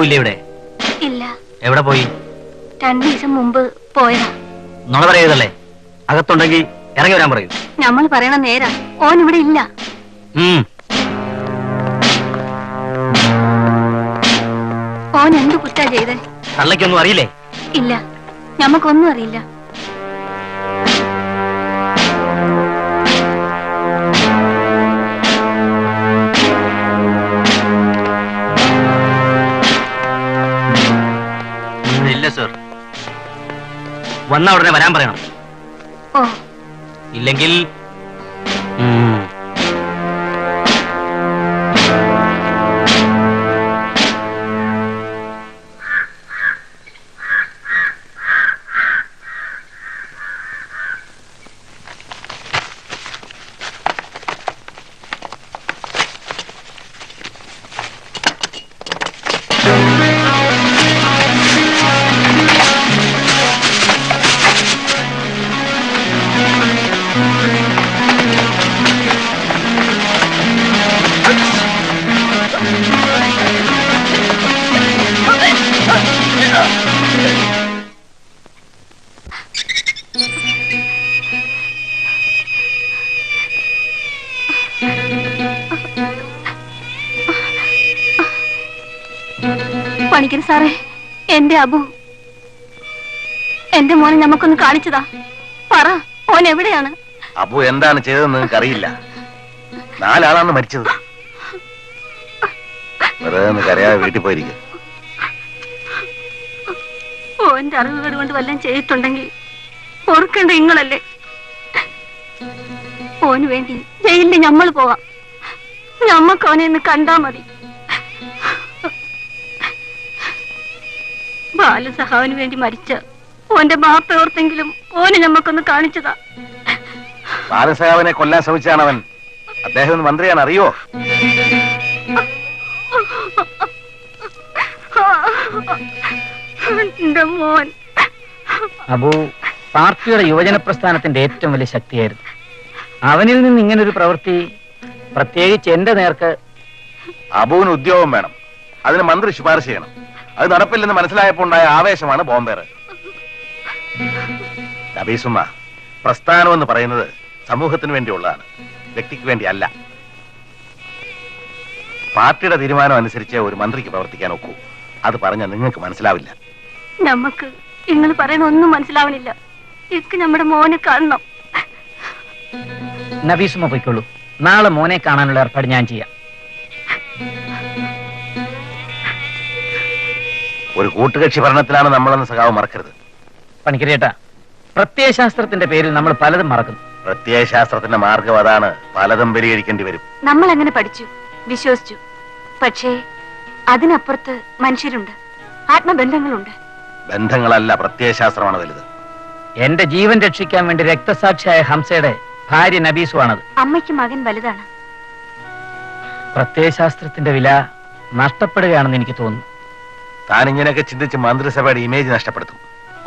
Speaker 2: ഇല്ലേ ഇവിടെ?
Speaker 19: ഇല്ല,
Speaker 2: എവിടെ പോയി?
Speaker 19: 2 ദിവസം മുമ്പ് പോയതാ.
Speaker 2: നുണ പറയതല്ലേ? അകത്തുണ്ടെങ്കിൽ ഇറങ്ങി വരാൻ പറയൂ.
Speaker 19: നമ്മൾ പറയണ നേരാ, ഓൻ ഇവിടെ ഇല്ല. ഓൻ എന്ത് കുറ്റാ ചെയ്തേ?
Speaker 2: തള്ളയ്ക്കൊന്നും അറിയില്ലേ?
Speaker 19: ഇല്ല, ഞമ്മക്കൊന്നും അറിയില്ല.
Speaker 2: ഇല്ല സർ. വന്ന ഉടനെ വരാൻ പറയണം.
Speaker 19: ഓ,
Speaker 2: ഇല്ലെങ്കിൽ
Speaker 19: പണിക്കര് സാറേ, എന്റെ അബു, എന്റെ മോനെ നമുക്കൊന്ന് കാണിച്ചതാ. പറ, ഓൻ എവിടെയാണ്?
Speaker 9: അബു എന്താണ് ചെയ്തതെന്ന് നിങ്ങൾക്ക് അറിയില്ല. 4 ആളാണ് മരിച്ചത്. വെറുതെ ഒന്ന് കരയാതെ വീട്ടിൽ പോയിരിക്കും.
Speaker 19: ഓന്റെ അറിവുകൾ കൊണ്ട് വല്ലതും ചെയ്തിട്ടുണ്ടെങ്കിൽ ഓർക്കേണ്ട നിങ്ങളല്ലേ. ഓന് വേണ്ടി ജയിലിൽ നമ്മൾ പോവാം. ഞമ്മക്ക് ഓനെ ഒന്ന് കണ്ടാ മതി. ബാലസഹാവിന് വേണ്ടി മരിച്ച ഓന്റെ ബാപ്പ ഓർത്തെങ്കിലും ഓനെ ഞമ്മക്കൊന്ന് കാണിച്ചതാ.
Speaker 9: ബാലസഹാവിനെ കൊല്ലാൻ ശ്രമിച്ചാണ് അവൻ. അദ്ദേഹം ഒന്ന് മന്ത്രിയാണ്, അറിയോ?
Speaker 19: എന്റെ മോൻ
Speaker 10: അബു പാർട്ടിയുടെ യുവജന പ്രസ്ഥാനത്തിന്റെ ഏറ്റവും വലിയ ശക്തിയായിരുന്നു. അവനിൽ നിന്ന് ഇങ്ങനൊരു പ്രവൃത്തി, പ്രത്യേകിച്ച് എന്റെ നേർക്ക്.
Speaker 9: അബുവിന് ഉദ്യോഗം വേണം, അതിന് മന്ത്രി ശുപാർശ ചെയ്യണം. അത് നടപ്പില്ലെന്ന് മനസ്സിലായപ്പോൾ ഉണ്ടായ ആവേശമാണ് ബോംബേറ്. നബീസുമ്മ, പ്രസ്ഥാനം എന്ന് പറയുന്നത് സമൂഹത്തിന് വേണ്ടിയുള്ളതാണ്, വ്യക്തിക്ക് വേണ്ടിയല്ല. പാർട്ടിയുടെ തീരുമാനം അനുസരിച്ച് ഒരു മന്ത്രിക്ക് പ്രവർത്തിക്കാൻ ഒക്കൂ. അത് പറഞ്ഞാൽ നിങ്ങൾക്ക് മനസ്സിലാവില്ല.
Speaker 19: നമുക്ക് നിങ്ങൾ പറയുന്ന ഒന്നും മനസ്സിലാവണില്ല. എനിക്ക് നമ്മുടെ മോനെ കാണണം.
Speaker 10: നബീസുമ്മ പോയിക്കോളൂ. നാളെ മോനെ കാണാനുള്ള ഏർപ്പാട് ഞാൻ ചെയ്യാം.
Speaker 9: ഒരു കൂട്ടുകക്ഷി ഭരണത്തിലാണ് നമ്മളെന്ന് സഖാവ് മറക്കരുത്.
Speaker 10: പണിക്കരേട്ടാ, പ്രത്യയശാസ്ത്രത്തിന്റെ പേരിൽ നമ്മൾ പലതും മറക്കുന്നു.
Speaker 9: പ്രത്യയശാസ്ത്രത്തിന്റെ മാർഗം അതാണ്. പലതും പരിഹരിക്കേണ്ടി വരും.
Speaker 18: നമ്മൾ അങ്ങനെ പഠിച്ചു, വിശ്വസിച്ചു. പക്ഷേ അതിനപ്പുറത്ത് മനുഷ്യരുണ്ട്, ആത്മബന്ധങ്ങളുണ്ട്.
Speaker 9: ബന്ധങ്ങളല്ല, പ്രത്യയശാസ്ത്രമാണ് വലുത്.
Speaker 10: എന്റെ ജീവൻ രക്ഷിക്കാൻ വേണ്ടി രക്തസാക്ഷിയായ ഹംസയുടെ ഭാര്യ നബീസുവാണത്.
Speaker 18: അമ്മയ്ക്ക് മകൻ വലുതാണ്.
Speaker 10: പ്രത്യയശാസ്ത്രത്തിന്റെ വില നഷ്ടപ്പെടുകയാണെന്ന് എനിക്ക് തോന്നുന്നു.
Speaker 9: താൻ ഇങ്ങനെയൊക്കെ ചിന്തിച്ച് മന്ത്രിസഭയുടെ ഇമേജ് നഷ്ടപ്പെടുത്തും,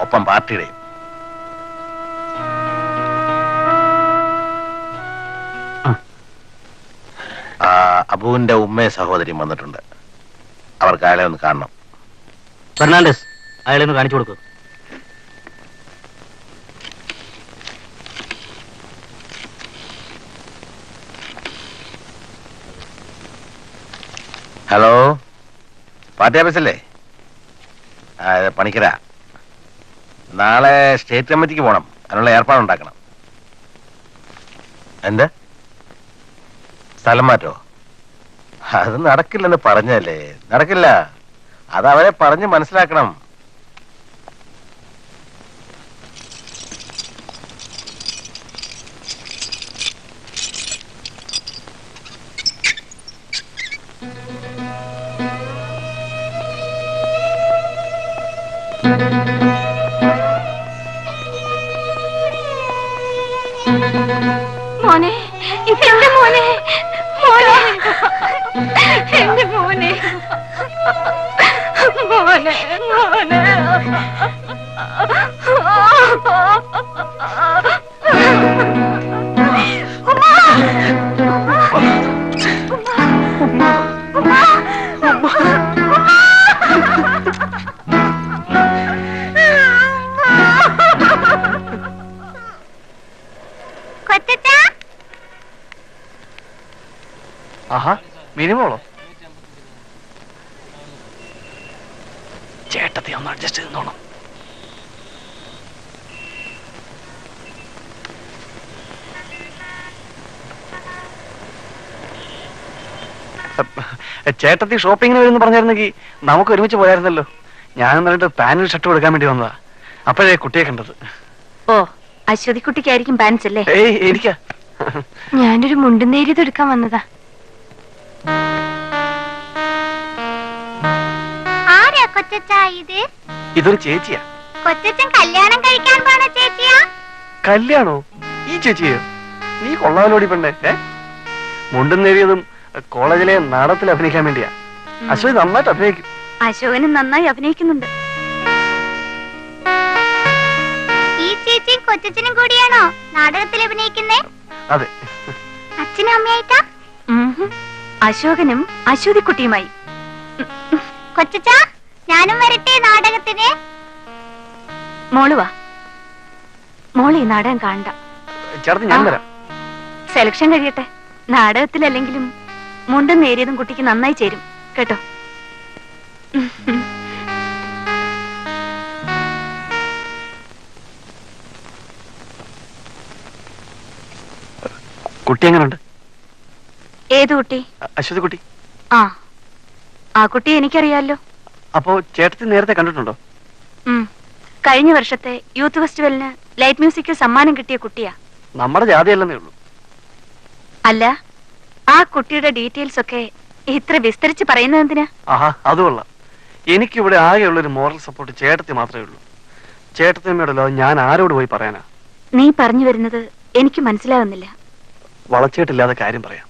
Speaker 9: ഒപ്പം പാർട്ടിയുടെയും. അബുവിന്റെ ഉമ്മയെ സഹോദരിയും വന്നിട്ടുണ്ട്. അവർക്ക് അയാളെ ഒന്ന് കാണണം.
Speaker 2: ഫെർണാണ്ടസ്, അയാളെ ഒന്ന് കാണിച്ചു കൊടുക്കൂ.
Speaker 9: ഹലോ, പാർട്ടി ഓഫീസല്ലേ? പണിക്കര, നാളെ സ്റ്റേറ്റ് കമ്മിറ്റിക്ക് പോകണം. അതിനുള്ള ഏർപ്പാടുണ്ടാക്കണം. എന്ത് സ്ഥലം മാറ്റോ? അത് നടക്കില്ലെന്ന് പറഞ്ഞല്ലേ. നടക്കില്ല. അത് അവരെ പറഞ്ഞ് മനസ്സിലാക്കണം.
Speaker 19: മോനെ, എന്റെ മോനെ, മോനെ, എന്റെ മോനെ, മോനെ, മോനെ.
Speaker 11: മിനിമോളോ? ചേട്ടത്തി ഒന്ന് അഡ്ജസ്റ്റ് ചെയ്തോണം. ചേട്ടത്തി ഷോപ്പിങ്ങിന് വരുമെന്ന് പറഞ്ഞായിരുന്നെങ്കിൽ നമുക്ക് ഒരുമിച്ച് പോയായിരുന്നല്ലോ. ഞാൻ എന്നിട്ട് പാന്റും ഷർട്ടും എടുക്കാൻ വേണ്ടി വന്നതാ. അപ്പോഴേ കുട്ടിയെ കണ്ടത്.
Speaker 19: ഓ, അശ്വതിക്കുട്ടിക്കായിരിക്കും പാൻസ് അല്ലേ?
Speaker 11: ഏയ് എനിക്കാ.
Speaker 4: ഞാനൊരു മുണ്ടും നേരിയത് എടുക്കാൻ വന്നതാ.
Speaker 7: ആരാ കൊച്ചച്ചാ ഇത്?
Speaker 11: ഇതൊരു ചേച്ചിയാ.
Speaker 7: കൊച്ചച്ചൻ കല്യാണം കഴിക്കാൻ പോണ ചേച്ചിയാ?
Speaker 11: കല്യാണോ? ഈ ചേച്ചിയോ? നീ കൊള്ളാലോടി പെണ്ണേ. മുണ്ടും നേരിയതും കോളേജിലെ നാടകത്തിൽ അഭിനയിക്കാൻ വേണ്ടിയാ. അശ്വതി നന്നായിട്ട് അഭിനയിക്കും.
Speaker 19: അശോകനും നന്നായി അഭിനയിക്കുന്നുണ്ട്.
Speaker 7: ഈ ചേച്ചിയും കൊച്ചച്ചനും കൂടിയാണോ നാടകത്തിൽ അഭിനയിക്കുന്നേ?
Speaker 11: അതെ.
Speaker 7: അച്ഛനും അമ്മയായിട്ടാ?
Speaker 19: അശോകനും അശ്വതിക്കുട്ടിയുമായി.
Speaker 7: കൊച്ചച്ചാ, ഞാനും വരട്ടെ നാടകത്തിന്?
Speaker 19: മോള് വാ. മോള് ഈ നാടകം കാണണ്ട.
Speaker 11: ചേർത്ത് ഞാൻ വരാം.
Speaker 19: സെലക്ഷൻ കഴിയട്ടെ. നാടകത്തിലല്ലെങ്കിലും മുണ്ടും നേരിയതും കുട്ടിക്ക് നന്നായി ചേരും കേട്ടോ.
Speaker 11: കുട്ടി എങ്ങനെയുണ്ട്?
Speaker 19: ഏത് കുട്ടി?
Speaker 11: അശ്വതി കുട്ടി.
Speaker 19: ആ കുട്ടിയെ എനിക്കറിയാലോ.
Speaker 11: അപ്പോ ചേട്ടത്തി നേരത്തെ കണ്ടിട്ടുണ്ടോ?
Speaker 19: കഴിഞ്ഞ വർഷത്തെ യൂത്ത് ഫെസ്റ്റിവലിന് ലൈറ്റ് മ്യൂസിക്കിൽ സമ്മാനം കിട്ടിയ കുട്ടിയാ.
Speaker 11: നമ്മുടെ ജാതിയല്ലെന്നേ ഉള്ളൂ.
Speaker 19: അല്ല, ആ കുട്ടിയുടെ ഡീറ്റെയിൽസ് ഒക്കെ ഇത്ര വിസ്തരിച്ച് പറയുന്നത് എന്തിനാ?
Speaker 11: ആഹാ, അതുകൊള്ള. എനിക്കിവിടെ ആകെയുള്ളൊരു മോറൽ സപ്പോർട്ട് ചേട്ടത്തി മാത്രമേ ഉള്ളൂ. ചേട്ടത്തിയമ്മയോടല്ലോ ഞാൻ ആരോട് പോയി പറയാനാ?
Speaker 19: നീ പറഞ്ഞു വരുന്നത് എനിക്ക് മനസ്സിലാകുന്നില്ല.
Speaker 11: വളച്ചിട്ടില്ലാതെ കാര്യം പറയാം.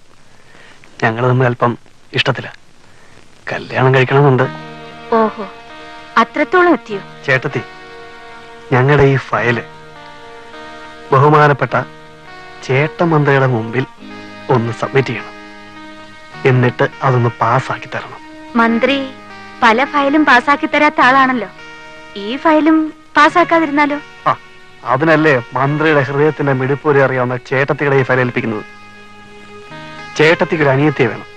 Speaker 11: ഞങ്ങൾ തമ്മിൽ അല്പം ഇഷ്ടത്തില. കല്യാണം കഴിക്കണമെന്നുണ്ട്.
Speaker 19: ഓഹോ, അത്രത്തോളം എത്തിയോ?
Speaker 11: ചേട്ടത്തി, ഞങ്ങളുടെ ഈ ഫയല് ബഹുമാനപ്പെട്ട ചേട്ടമന്ത്രിയുടെ മുമ്പിൽ ഒന്ന് സബ്മിറ്റ് ചെയ്യണം. എന്നിട്ട് അതൊന്ന് പാസ്സാക്കി തരണം.
Speaker 19: മന്ത്രി പല ഫയലും പാസ്സാക്കി തരാത്ത ആളാണല്ലോ. ഈ ഫയലും പാസ്സാക്കാതിരുന്നാലോ?
Speaker 11: അതിനല്ലേ മന്ത്രിയുടെ ഹൃദയത്തിന്റെ മിടിപ്പൂരി അറിയാവുന്ന ചേട്ടത്തിയുടെ ഈ ഫയൽ ഏൽപ്പിക്കുന്നത്. ചേട്ടത്തിക്ക് ഒരു അനിയത്തിയെ വേണം.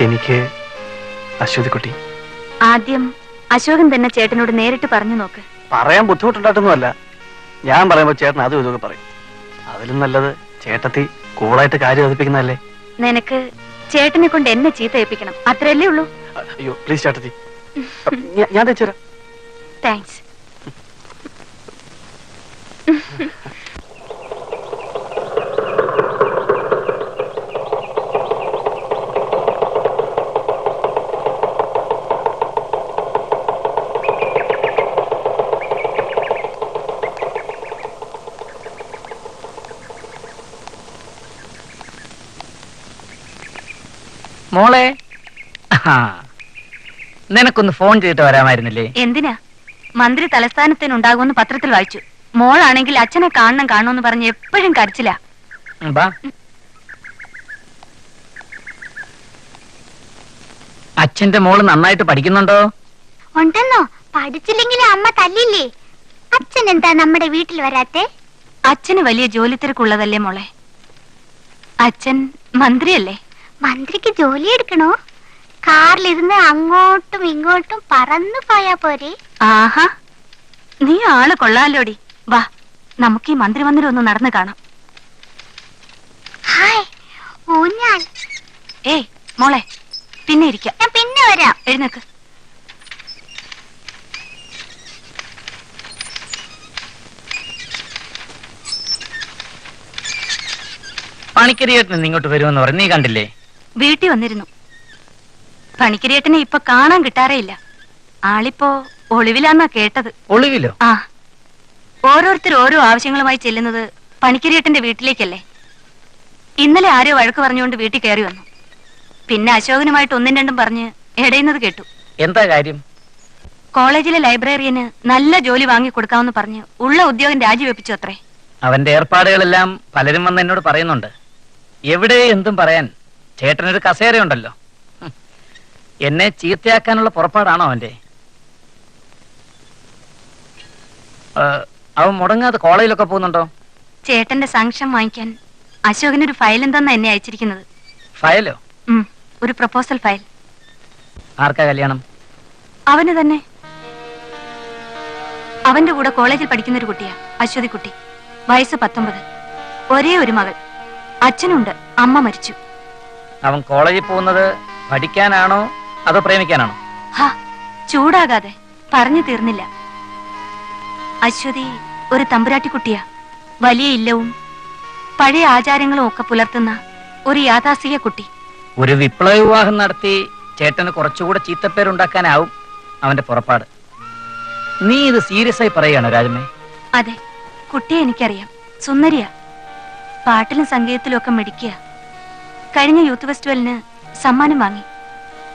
Speaker 11: എനിക്ക് അശ്വതി കുട്ടി.
Speaker 19: ആദ്യം അശോകൻ തന്നെ ചേട്ടനോട് നേരിട്ട് പറഞ്ഞു നോക്ക്.
Speaker 11: പറയാൻ ബുദ്ധിമുട്ടുണ്ടായിട്ടൊന്നുമല്ല. ഞാൻ പറയുമ്പോ ചേട്ടൻ അതും ഇതൊക്കെ പറയും. അതിലും നല്ലത് ചേട്ടത്തി കൂളായിട്ട് കാര്യം അവതരിപ്പിക്കുന്നതല്ലേ.
Speaker 19: നിനക്ക് ചേട്ടനെ കൊണ്ട് എന്നെ ചീത്ത ഏൽപ്പിക്കണം, അത്രയല്ലേ ഉള്ളൂ.
Speaker 11: അയ്യോ പ്ലീസ് ചേട്ടത്തി, ഞാൻ തെച്ചുതരാം.
Speaker 19: താങ്ക്സ്.
Speaker 10: മോളെ, നിനക്കൊന്ന് ഫോൺ ചെയ്തിട്ട് വരാമായിരുന്നില്ലേ?
Speaker 19: എന്തിനാ? മന്ത്രി തലസ്ഥാനത്തിനുണ്ടാകുമെന്ന് പത്രത്തിൽ വായിച്ചു. മോളാണെങ്കിൽ അച്ഛനെ കാണണമെന്ന് പറഞ്ഞ് എപ്പോഴും കരച്ചില്ല.
Speaker 10: അച്ഛന്റെ മോള് നന്നായിട്ട് പഠിക്കുന്നുണ്ടോ?
Speaker 7: ഉണ്ടെന്നോ? പഠിച്ചില്ലെങ്കിലും അമ്മ തല്ലില്ലേ? അച്ഛൻ എന്താ നമ്മുടെ വീട്ടിൽ വരാത്തെ?
Speaker 19: അച്ഛന് വലിയ ജോലി തിരക്കുള്ളതല്ലേ മോളെ. അച്ഛൻ മന്ത്രിയല്ലേ.
Speaker 7: മന്ത്രിക്ക് ജോലി എടുക്കണോ? കാറിലിരുന്ന് അങ്ങോട്ടും ഇങ്ങോട്ടും പറന്നു പോയാ പോരെ?
Speaker 19: ആഹാ, നീ ആള് കൊള്ളാലോടി. വാ, നമുക്ക് ഈ മന്ത്രി മന്ദിരം ഒന്ന് നടന്നു കാണാം.
Speaker 7: ഹായ്, ഊഞ്ഞാൽ.
Speaker 19: ഏയ് മോളെ, പിന്നെ ഇരിക്കാം.
Speaker 7: ഞാൻ പിന്നെ വരാം.
Speaker 19: എഴുന്നേക്ക്.
Speaker 10: പണിക്കരിയേട്ടൻ ഇങ്ങോട്ട് വരുമെന്ന് പറഞ്ഞു, നീ കണ്ടില്ലേ?
Speaker 19: വീട്ടിൽ വന്നിരുന്നു. പണിക്കരിയേട്ടനെ ഇപ്പൊ കാണാൻ കിട്ടാറേ ഇല്ല. ആളിപ്പോ ഒളിവിലാന്നാ കേട്ടത്.
Speaker 10: ഒളിവിലോ?
Speaker 19: ആ, ഓരോരുത്തർ ഓരോ ആവശ്യങ്ങളുമായി ചെല്ലുന്നത് പണിക്കരിയേട്ടന്റെ വീട്ടിലേക്കല്ലേ. ഇന്നലെ ആരോ വഴക്ക് പറഞ്ഞുകൊണ്ട് വീട്ടിൽ കയറി വന്നു. പിന്നെ അശോകനുമായിട്ട് ഒന്നും രണ്ടും പറഞ്ഞ് ഇടയുന്നത് കേട്ടു.
Speaker 10: എന്താ കാര്യം?
Speaker 19: കോളേജിലെ ലൈബ്രറിയന് നല്ല ജോലി വാങ്ങി കൊടുക്കാമെന്ന് പറഞ്ഞ് ഉള്ള ഉദ്യോഗം രാജിവെപ്പിച്ചു അത്രേ.
Speaker 10: അവന്റെ ഏർപ്പാടുകളെല്ലാം പലരും വന്ന് എന്നോട് പറയുന്നുണ്ട്. എവിടെ എന്തും പറയാൻ ചേട്ടനൊരു കസേരയുണ്ടല്ലോ. എന്നെ ചീത്തയാക്കാനുള്ള പുറപ്പാടാണോ അവന്റെ? അവൻ മുടങ്ങാതെ കോളേജിലൊക്കെ പോകുന്നുണ്ടോ?
Speaker 19: ചേട്ടന്റെ സാങ്ക്ഷൻ വാങ്ങിക്കാൻ അശോകനൊരു ഫയൽ എന്താന്നാ എന്നെ അയച്ചിരിക്കുന്നത്.
Speaker 10: ഫയലോ?
Speaker 19: ഒരു പ്രപ്പോസൽ ഫയൽ.
Speaker 10: ആർക്കാ കല്യാണം?
Speaker 19: അവന് തന്നെ. അവന്റെ കൂടെ കോളേജിൽ പഠിക്കുന്ന ഒരു കുട്ടിയാ, അശ്വതി കുട്ടി. വയസ്സ് 19. ഒരേ ഒരു മകൾ. അച്ഛനുണ്ട്, അമ്മ മരിച്ചു.
Speaker 10: അവൻ കോളേജിൽ പോകുന്നത് പഠിക്കാനാണോ അതോ പ്രേമിക്കാനാണോ?
Speaker 19: ഹാ, ചൂടാകാതെ, പറഞ്ഞു തീർന്നില്ല. അശ്വതി ഒരു തമ്പുരാട്ടിക്കുട്ടിയാ. വലിയ ഇല്ലവും പഴയ ആചാരങ്ങളും ഒക്കെ പുലർത്തുന്ന ഒരു യാഥാസ്ഥിക കുട്ടി.
Speaker 10: ഒരു വിപ്ലവ വിവാഹം നടത്തി ചേട്ടന് കുറച്ചുകൂടെ ചീത്തപ്പേരുണ്ടാക്കാനാവും അവന്റെ പുറപ്പാട്. നീ ഇത് സീരിയസ് ആയി പറയുകയാണോ രാജമ്മേ?
Speaker 19: അതെ, കുട്ടിയെ എനിക്കറിയാം. സുന്ദരിയാ, പാട്ടിലും സംഗീതത്തിലും ഒക്കെ മിടിക്കുക. കഴിഞ്ഞ യൂത്ത് ഫെസ്റ്റിവലിന് സമ്മാനം വാങ്ങി.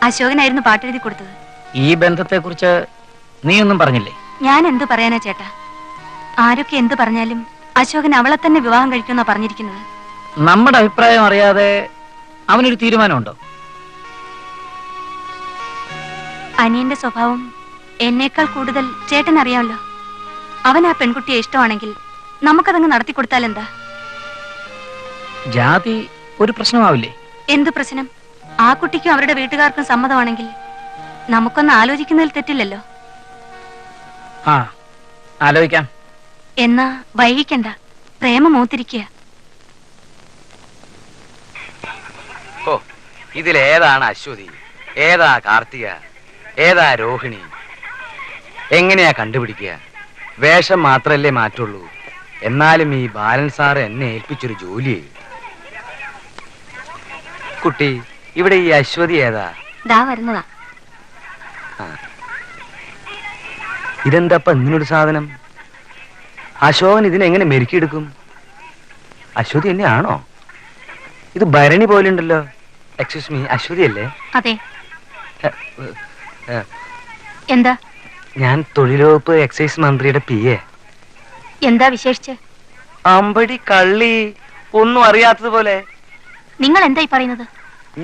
Speaker 19: അശോകനായിരുന്നു പാട്ടെഴുതി കൊടുത്തത്.
Speaker 10: ഈ ബന്ധത്തെ കുറിച്ച് നീ ഒന്നും പറഞ്ഞില്ലേ?
Speaker 19: ഞാൻ എന്ത് പറയാനാ ചേട്ടാ? ആരൊക്കെ എന്ത് പറഞ്ഞാലും അശോകൻ അവളെ തന്നെ വിവാഹം കഴിക്കുമെന്നാ പറഞ്ഞിരിക്കുന്നത്.
Speaker 10: നമ്മുടെ അഭിപ്രായം അറിയാതെ അവനൊരു തീരുമാനമുണ്ടോ?
Speaker 19: അനിയന്റെ സ്വഭാവം എന്നേക്കാൾ കൂടുതൽ ചേട്ടൻ അറിയാമല്ലോ. അവൻ ആ പെൺകുട്ടിയെ ഇഷ്ടമാണെങ്കിൽ നമുക്കതങ്ങ് നടത്തി കൊടുത്താൽ എന്താ?
Speaker 10: ജാതി ഒരു പ്രശ്നമാവില്ലേ?
Speaker 19: എന്ത് പ്രശ്നം? ആ കുട്ടിക്കും അവരുടെ വീട്ടുകാർക്കും സമ്മതമാണെങ്കിൽ നമുക്കൊന്ന് ആലോചിക്കുന്നതിൽ തെറ്റില്ലല്ലോ.
Speaker 10: ആ, ആലോചിക്കാം.
Speaker 19: എന്നാ വൈകിക്കണ്ട, പ്രേമം മൂത്തിരിക്കുക.
Speaker 14: ഓ, ഇതിലേതാണ് അശ്വതി, ഏതാ കാർത്തിക, ഏതാ രോഹിണി? എങ്ങനെയാ കണ്ടുപിടിക്കുക? വേഷം മാത്രല്ലേ മാറ്റുള്ളൂ. എന്നാലും ഈ ബാലൻ സാറ് എന്നെ ഏൽപ്പിച്ചൊരു ജോലി. കുട്ടി, ഇവിടെ ഈ അശ്വതി ഏതാ?
Speaker 19: ദാ വരുന്നതാ.
Speaker 14: ഇതെന്താപ്പ ഇങ്ങനൊരു സാധനം? അശോകൻ ഇതിനെങ്ങനെ മെരുക്കിയെടുക്കും? അശ്വതി തന്നെയാണോ? ഇത് ഭരണി പോലെ ഉണ്ടല്ലോ. എക്സ്ക്യൂസ് മീ, അശ്വതി അല്ലേ?
Speaker 19: അതെ. എന്താ?
Speaker 14: ഞാൻ തൊഴിലുവകുപ്പ് എക്സൈസ് മന്ത്രിയുടെ PA.
Speaker 19: എന്താ വിശേഷിച്ച്?
Speaker 14: അമ്പടി കള്ളി, ഒന്നും അറിയാത്തതുപോലെ.
Speaker 19: നിങ്ങൾ എന്തായി പറയുന്നത്?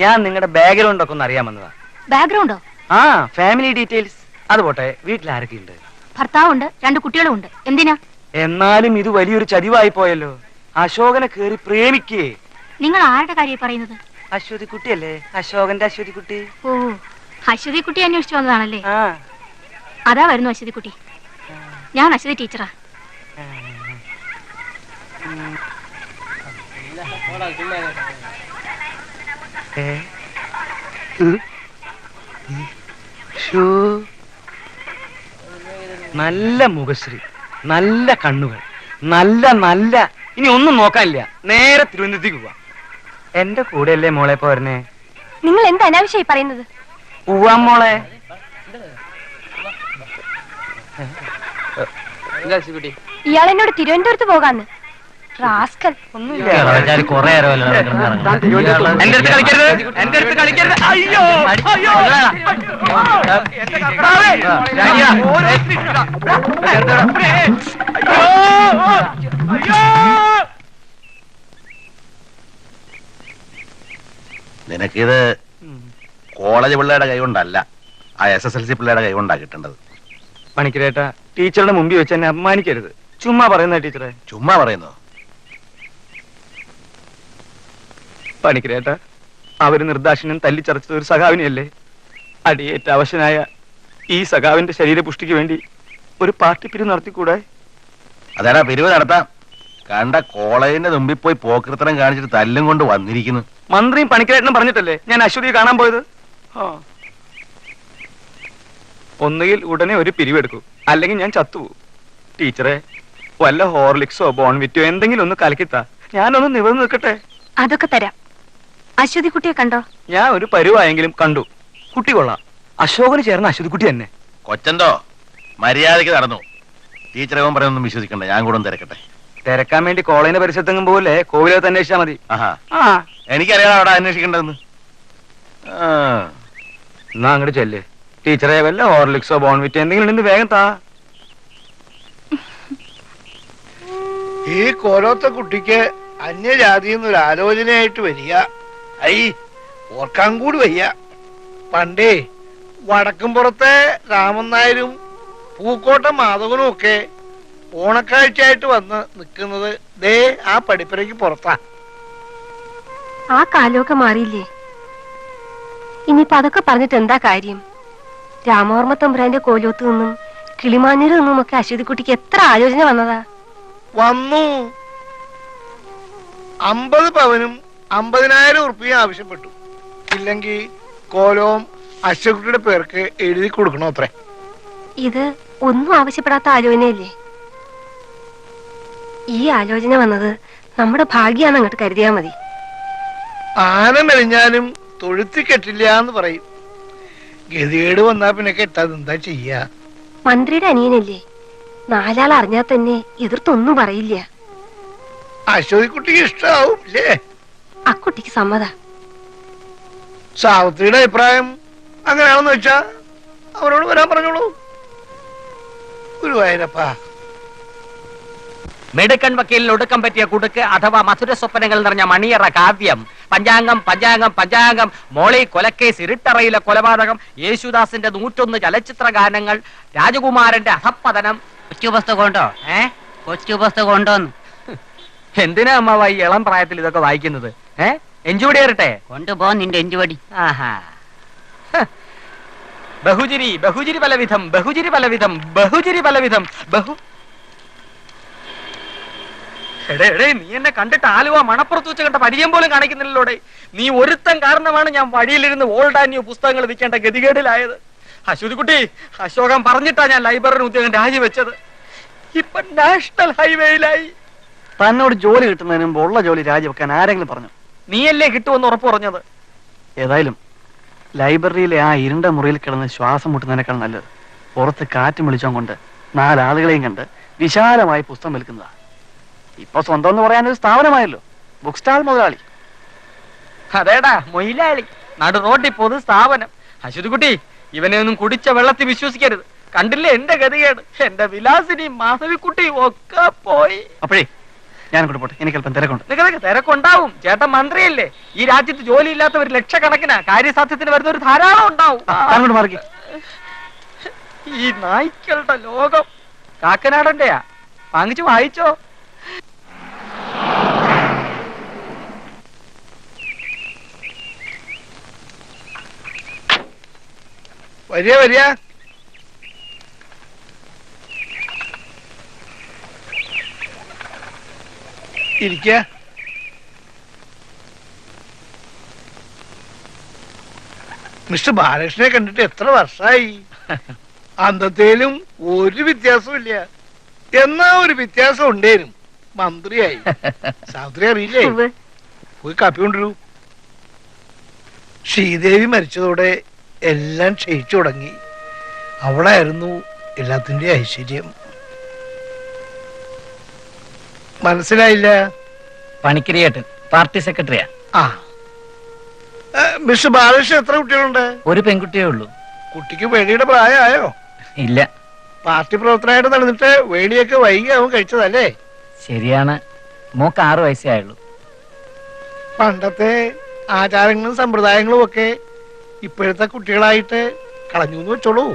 Speaker 14: ഞാൻ നിങ്ങളുടെ ബാക്ക്ഗ്രൗണ്ട് ഒക്കെ ഒന്ന് അറിയാൻ വന്നതാ.
Speaker 19: ബാക്ക്ഗ്രൗണ്ടോ?
Speaker 14: ആ, ഫാമിലി ഡീറ്റെയിൽസ്. അത് പോട്ടെ, വീട്ടിൽ ആരൊക്കെയുണ്ട്?
Speaker 19: ഭർത്താവുണ്ട്, 2 കുട്ടികളും ഉണ്ട്. എന്തിനാ?
Speaker 14: എന്നാലും ഇത് വലിയൊരു ചതിവായി പോയല്ലോ. അശോകനെ കേറി പ്രേമിക്കേ.
Speaker 19: നിങ്ങൾ ആരുടെ കാര്യം പറയുന്നത്?
Speaker 14: അശ്വതി കുട്ടിയല്ലേ, അശോകന്റെ അശ്വതി കുട്ടി.
Speaker 19: ഓ, അശ്വതി കുട്ടി അന്വേഷിച്ചു വന്നതാണല്ലേ? അതാ വരുന്നു അശ്വതി കുട്ടി. ഞാൻ അശ്വതി ടീച്ചറാ.
Speaker 14: നല്ല മുഖശ്രീ, നല്ല കണ്ണുകൾ, നല്ല നല്ല. ഇനി ഒന്നും നോക്കാനില്ല, നേരെ തിരുവനന്തപുരത്തേക്ക് പോവാ. എന്റെ കൂടെയല്ലേ മോളെ പോരണേ?
Speaker 4: നിങ്ങൾ എന്താ അനാവശ്യമായി പറയുന്നത്?
Speaker 14: പോവാം മോളെ.
Speaker 4: ഇയാൾ എന്നോട് തിരുവനന്തപുരത്ത് പോകാന്ന്. റാസ്കൽ.
Speaker 10: കൊറേ
Speaker 14: എന്റെ അടുത്ത് കളിക്കരുത്, എന്റെ അടുത്ത് കളിക്കരുത്. അയ്യോ അയ്യോ,
Speaker 9: നിനക്കിത് കോളേജ് പിള്ളേരുടെ കൈ കൊണ്ടല്ല, ആ SSLC പിള്ളേരുടെ കൈ കൊണ്ടാ കിട്ടേണ്ടത്.
Speaker 14: പണിക്കരേട്ടാ, ടീച്ചറുടെ മുമ്പിൽ വെച്ച് എന്നെ അപമാനിക്കരുത്. ചുമ്മാ പറയുന്ന ടീച്ചറെ.
Speaker 9: ചുമ്മാ പറയുന്നോ?
Speaker 14: പണിക്കരേട്ടാ, അവര് നിർദാക്ഷിണ്യം തല്ലിച്ചതച്ചത് ഒരു സഖാവിനെയല്ലേ? അടിയേറ്റ അവശനായ ഈ സഖാവിന്റെ ശരീരപുഷ്ടിക്ക് വേണ്ടി ഒരു പാർട്ടി പിരിവ് നടത്തിക്കൂടെ?
Speaker 9: അതേടാ, പിരിവ് നടത്താം. കണ്ട കോളേജിന്റെ മുമ്പിൽ പോയി പോക്കൃത്തരം കാണിച്ചിട്ട് തല്ലും കൊണ്ട് വന്നിരിക്കുന്നു.
Speaker 14: മന്ത്രിയും പണിക്കരേട്ടനും പറഞ്ഞിട്ടല്ലേ ഞാൻ അശ്വതിയെ കാണാൻ പോയത്. ഒന്നുകിൽ ഉടനെ ഒരു പിരിവെടുക്കൂ, അല്ലെങ്കിൽ ഞാൻ ചത്തുപോകും. ടീച്ചറെ, വല്ല ഹോർലിക്സോ ബോൺവിറ്റോ എന്തെങ്കിലും ഒന്ന് കലക്കിത്താ, ഞാനൊന്ന് നിവർന്നു നിൽക്കട്ടെ.
Speaker 19: അതൊക്കെ തരാം. അശ്വതി കുട്ടിയെ കണ്ടോ?
Speaker 14: ഞാൻ ഒരു പരുവായെങ്കിലും കണ്ടു. കുട്ടി കൊള്ളാം. അശോകന് ചേർന്ന അശ്വതി കുട്ടി തന്നെ.
Speaker 9: കൊച്ചന്തോ, മര്യാദയ്ക്ക് നടന്നു. ടീച്ചറെ പറയുന്നൊന്നും വിശ്വസിക്കണ്ട, ഞാൻ കൂടെ ഒന്ന് തിരക്കട്ടെ.
Speaker 14: തിരക്കാൻ വേണ്ടി കോളേജിന്റെ പരിസരത്തെങ്ങും പോലെ കോവിലകത്ത് അന്വേഷിച്ചാ മതി.
Speaker 9: എനിക്കറിയാം അവിടെ അന്വേഷിക്കേണ്ടതെന്ന്.
Speaker 14: എന്നാ അങ്ങോട്ട് ചെല്ല്. ടീച്ചറെ, വല്ല ഹോർലിക്സോ ബോൺവിറ്റോ എന്തെങ്കിലും ഉണ്ടെന്ന് വേഗം താ.
Speaker 17: ഈ കോലോത്ത കുട്ടിക്ക് അന്യജാതിന്നൊരു ആലോചനയായിട്ട് വരിക. ഓർക്കാൻ കൂടി വയ്യ. പണ്ടേ വടക്കുംപുറത്തെ രാമൻ നായരും പൂക്കോട്ടം മാധവനും ഒക്കെ ഓണക്കാഴ്ചയായിട്ട് വന്ന് നിൽക്കുന്നത് ദേ ആ പടിപ്പുരയ്ക്ക് പുറത്താ.
Speaker 4: ആ കാലമൊക്കെ മാറിയില്ലേ?
Speaker 18: ഇനിയിപ്പൊ അതൊക്കെ പറഞ്ഞിട്ട് എന്താ കാര്യം? രാമവർമ്മ തമ്പുരാന്റെ കോലോത്ത് നിന്നും കിളിമാഞ്ഞൂരിൽ നിന്നും ഒക്കെ അശ്വതിക്കുട്ടിക്ക് എത്ര ആലോചന വന്നതാ.
Speaker 17: വന്നു. 50 പവനും 50,000 ഉറുപ്പിയും ആവശ്യപ്പെട്ടു. ഇല്ലെങ്കിൽ കോലവും അശ്വതിക്കുട്ടിയുടെ പേർക്ക് എഴുതി കൊടുക്കണോ അത്രേ.
Speaker 18: ഇത് ഒന്നും ആവശ്യപ്പെടാത്ത ആലോചനയല്ലേ? ഈ ആലോചന വന്നത് നമ്മുടെ ഭാഗ്യാന്ന് അങ്ങോട്ട് കരുതിയാ മതി.
Speaker 17: ആന മെലിഞ്ഞാലും തൊഴുത്തി കെട്ടില്ല എന്ന് പറയും. ഗതികേട് വന്നാ പിന്നെ കെട്ടാതെ എന്താ ചെയ്യാ?
Speaker 18: മന്ത്രിയുടെ അനിയനല്ലേ, നാലാൾ അറിഞ്ഞാൽ തന്നെ എതിർത്തൊന്നും പറയില്ല.
Speaker 17: അശ്വതിക്കുട്ടിക്ക് ഇഷ്ടാവും അല്ലേ?
Speaker 18: അക്കുട്ടിക്ക് സമ്മത.
Speaker 17: സാവിത്രിയുടെ അഭിപ്രായം അങ്ങനെയാണെന്ന് വെച്ചാ അവരോട് വരാൻ പറഞ്ഞോളൂ. ഗുരുവായൂരപ്പാ.
Speaker 2: മെടുക്കൻ വക്കീലിന് ഒടുക്കം പറ്റിയ കുടുക്ക് അഥവാ മധുര സ്വപ്നങ്ങൾ നിറഞ്ഞ മണിയറ കാവ്യം. പഞ്ചാംഗം പഞ്ചാംഗം പഞ്ചാംഗം. മോളി കൊലക്കേസ്, ഇരുട്ടറയിലെ കൊലപാതകം, യേശുദാസിന്റെ 101 ചലച്ചിത്ര ഗാനങ്ങൾ, രാജകുമാരന്റെ അധപ്പതനം.
Speaker 10: കൊച്ചു പുസ്തകം ഉണ്ടോ? കൊച്ചു പുസ്തകം ഉണ്ടോന്ന്?
Speaker 2: എന്തിനാ അമ്മാവ ഈ ഇളം പ്രായത്തിൽ ഇതൊക്കെ വായിക്കുന്നത്? എഞ്ചുവടി ഏറട്ടെ?
Speaker 10: കൊണ്ടുപോ നിന്റെ എഞ്ചുവടി.
Speaker 2: ആഹാ. ബഹുജിരി ബഹുജിരി പലവിധം, ബഹുജിരി പലവിധം, ബഹുജിരി പലവിധം, ബഹു. എടേ നീ എന്നെ കണ്ടിട്ട് ആലുവ മണപ്പുറത്ത് വെച്ച് കണ്ട പരിചയം പോലും കാണിക്കുന്നില്ലല്ലോടെ. നീ ഒരുത്തൻ കാരണമാണ് ഞാൻ വഴിയിലിരുന്ന് ഓൾഡ് ആൻഡ് ന്യൂ പുസ്തകങ്ങൾ വിൽക്കേണ്ട ഗതികേടിലായത്. അശ്വതിക്കുട്ടി, അശോകൻ പറഞ്ഞിട്ടാ ഞാൻ ലൈബ്രറി ഉദ്യോഗം രാജിവെച്ചത്. ഇപ്പൊ നാഷണൽ ഹൈവേയിലായി.
Speaker 11: തന്നോട് ജോലി കിട്ടുന്നതിന് മുമ്പ് ഉള്ള ജോലി രാജിവെക്കാൻ ആരെങ്കിലും പറഞ്ഞു?
Speaker 2: നീയല്ലേ കിട്ടുമെന്ന് ഉറപ്പ് പറഞ്ഞത്.
Speaker 11: ഏതായാലും ലൈബ്രറിയിലെ ആ ഇരുണ്ട മുറിയിൽ കിടന്ന് ശ്വാസം മുട്ടുന്നതിനേക്കാൾ നല്ലത് പുറത്ത് കാറ്റും വിളിച്ചോ കൊണ്ട് 4 ആളുകളെയും കണ്ട് വിശാലമായി പുസ്തകം വിൽക്കുന്നതാ. ഇപ്പൊ സ്വന്തം എന്ന് പറയാനൊരു സ്ഥാപനമായല്ലോ, ബുക്ക് സ്റ്റാൾ മുതലാളി.
Speaker 2: അതേടാ മൊയിലാളി, നടു റോഡിൽ പൊതു സ്ഥാപനം. അശ്വതിക്കുട്ടി, ഇവനെ ഒന്നും കുടിച്ച വെള്ളത്തിൽ വിശ്വസിക്കരുത്. കണ്ടില്ലേ എന്റെ ഗതികേട്? എന്റെ വിലാസിനിയും മാധവിക്കുട്ടിയും ഒക്കെ പോയി.
Speaker 11: അപ്പോഴേ ഞാൻ കൂടെ പോട്ടെ, എനിക്ക് അല്പം തിരക്കുണ്ട്.
Speaker 2: നിങ്ങളൊക്കെ തിരക്കുണ്ടാവും, ചേട്ടൻ മന്ത്രിയല്ലേ. ഈ രാജ്യത്ത് ജോലി ഇല്ലാത്തവർ ലക്ഷക്കണക്കിനാ. കാര്യസാധ്യത്തിന് വരുന്നവർ ധാരാളം ഉണ്ടാവും.
Speaker 11: മാർഗി,
Speaker 2: ഈ നായ്ക്കളുടെ ലോകം. കാക്കനാടന്റെയാ, വാങ്ങിച്ചു വായിച്ചോ.
Speaker 17: വരിക വരിക. ഇരിക്ക. മിസ്റ്റർ ബാലകൃഷ്ണനെ കണ്ടിട്ട് എത്ര വർഷമായി? അന്നത്തേലും ഒരു വ്യത്യാസമില്ല. എന്നാ ഒരു വ്യത്യാസം ഉണ്ടേനും. മന്ത്രിയായി. സാവിത്രി അറിയില്ലേ? പോയി കാപ്പി കൊണ്ടുവരൂ. ശ്രീദേവി മരിച്ചതോടെ എല്ലാം ക്ഷയിച്ചു തുടങ്ങി. അവളായിരുന്നു എല്ലാത്തിന്റെ ഐശ്വര്യം. മനസ്സിലായില്ല?
Speaker 10: പണിക്കരിയേട്ടൻ, പാർട്ടി സെക്രട്ടറിയാ.
Speaker 17: ആ, മിസ്റ്റർ ബാലകൃഷ്ണൻ എത്ര കുട്ടികളുണ്ട്?
Speaker 10: ഒരു പെൺകുട്ടിയേ ഉള്ളൂ.
Speaker 17: കുട്ടിക്ക് വേളിയുടെ പ്രായമായോ?
Speaker 10: ഇല്ല.
Speaker 17: പാർട്ടി പ്രവർത്തനമായിട്ട് നടന്നിട്ട് വേളിയൊക്കെ വൈകിയാവും കഴിച്ചതല്ലേ?
Speaker 10: ശരിയാണ്, മോക്ക് 6 വയസ്സേ ആയുള്ളൂ.
Speaker 17: പണ്ടത്തെ ആചാരങ്ങളും സമ്പ്രദായങ്ങളും ഒക്കെ ഇപ്പോഴത്തെ കുട്ടികളായിട്ട് കളഞ്ഞു എന്ന് വെച്ചോളൂ.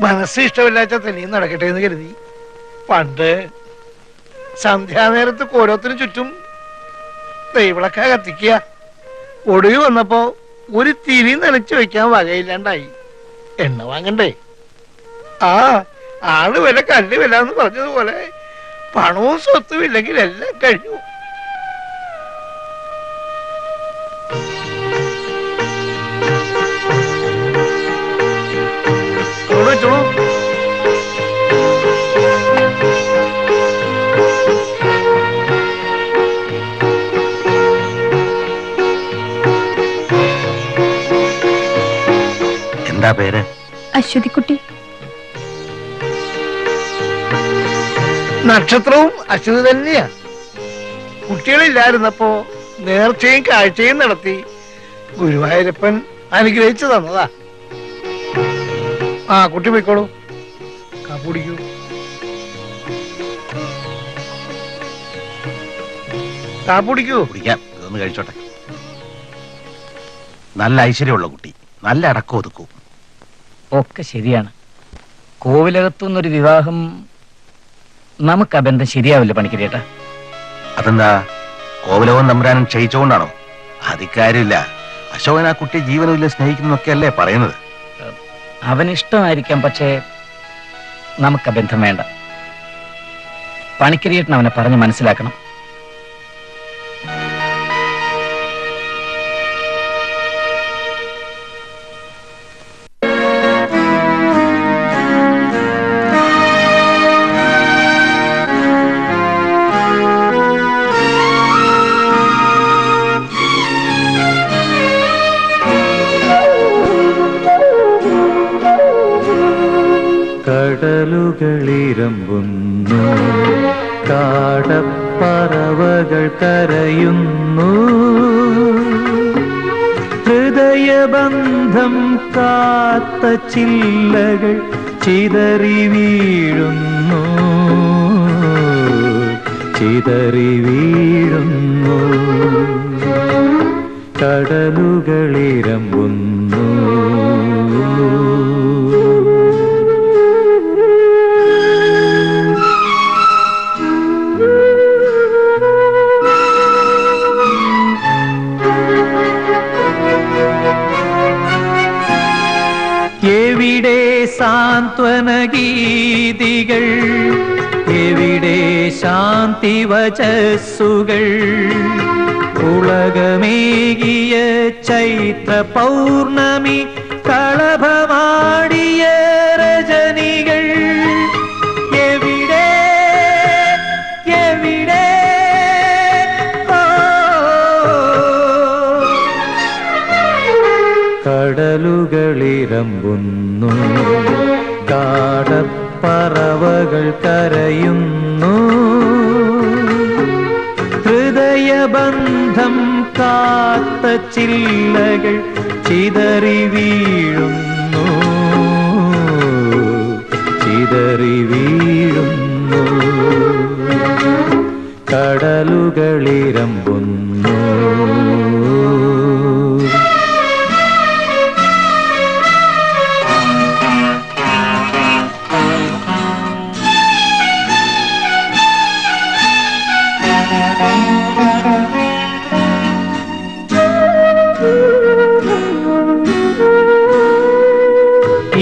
Speaker 17: മനസ്സ് ഇഷ്ടമില്ലാച്ച തന്നെയും നടക്കട്ടെ എന്ന് കരുതി. പണ്ട് സന്ധ്യാനേരത്ത് കോലത്തിന് ചുറ്റും ദൈവളക്ക കത്തിക്കുക. ഒടുവിൽ വന്നപ്പോ ഒരു തിരി നനച്ചു വെക്കാൻ വകയില്ലാണ്ടായി. എണ്ണ വാങ്ങണ്ടേ? ആ, ആള് വില കല്ല് വില എന്ന് പറഞ്ഞതുപോലെ പണവും സ്വത്തും ഇല്ലെങ്കിൽ എല്ലാം കഴിഞ്ഞു. വെച്ചോളൂ.
Speaker 9: എന്താ പേര്?
Speaker 4: അശ്വതിക്കുട്ടി.
Speaker 17: നക്ഷത്രവും അശ്വതി തന്നെയാ. കുട്ടികളില്ലായിരുന്നപ്പോ നേർച്ചയും കാഴ്ചയും നടത്തി ഗുരുവായൂരപ്പൻ അനുഗ്രഹിച്ചു തന്നതാ. ആ, കുട്ടി പോയിക്കോളൂ, കാപ്പി കുടിക്കൂ. കാപ്പി കുടിക്കൂ.
Speaker 9: കുടിക്കാം, ഇതൊന്ന് കഴിച്ചോട്ടെ. നല്ല ഐശ്വര്യമുള്ള കുട്ടി, നല്ല അടക്കം ഒതുക്കും.
Speaker 10: ഒക്കെ ശരിയാണ്. കോവിലകത്തുനിന്നൊരു വിവാഹം നമുക്ക് ആ ബന്ധം ശരിയാവില്ല പണിക്കരിയേട്ടാ.
Speaker 9: അതെന്താ, കോവിലവും തമ്പുരാനും ക്ഷയിച്ചുകൊണ്ടാണോ? അതിക്കാര്യമില്ല. അശോകൻ ആ കുട്ടിയെ ജീവനില്ല സ്നേഹിക്കുന്നൊക്കെ അല്ലേ പറയുന്നത്?
Speaker 10: അവനിഷ്ടമായിരിക്കാം, പക്ഷേ നമുക്ക് ആ ബന്ധം വേണ്ട. പണിക്കരിയേട്ടൻ അവനെ പറഞ്ഞ് മനസ്സിലാക്കണം.
Speaker 15: കടലുകളിരമ്പുന്നു, കാടപ്പറവകൾ കരയുന്നു, ഹൃദയബന്ധം കാത്ത ചില്ലകൾ ചിതറി വീഴുന്നു, ചിതറി വീഴുന്നു. കടലുകളിരമ്പുന്നു. എവിടെ സാന്ത്വനഗീതികൾ, എവിടെ ശാന്തി വചസ്സുകൾ, ഉലകമേകിയ ചൈത്ര പൗർണമി കളഭമാടിയ രജനികൾ, എവിടെ എവിടെ കടലുകളിരമ്പുന്നു, കാടപ്പറവകൾ കരയുന്നു, ഹൃദയബന്ധം കാത്ത ചില്ലകൾ ചിതറി വീഴുന്നു, ചിതറി വീഴുന്നു. കടലുകളിരമ്പുന്നു.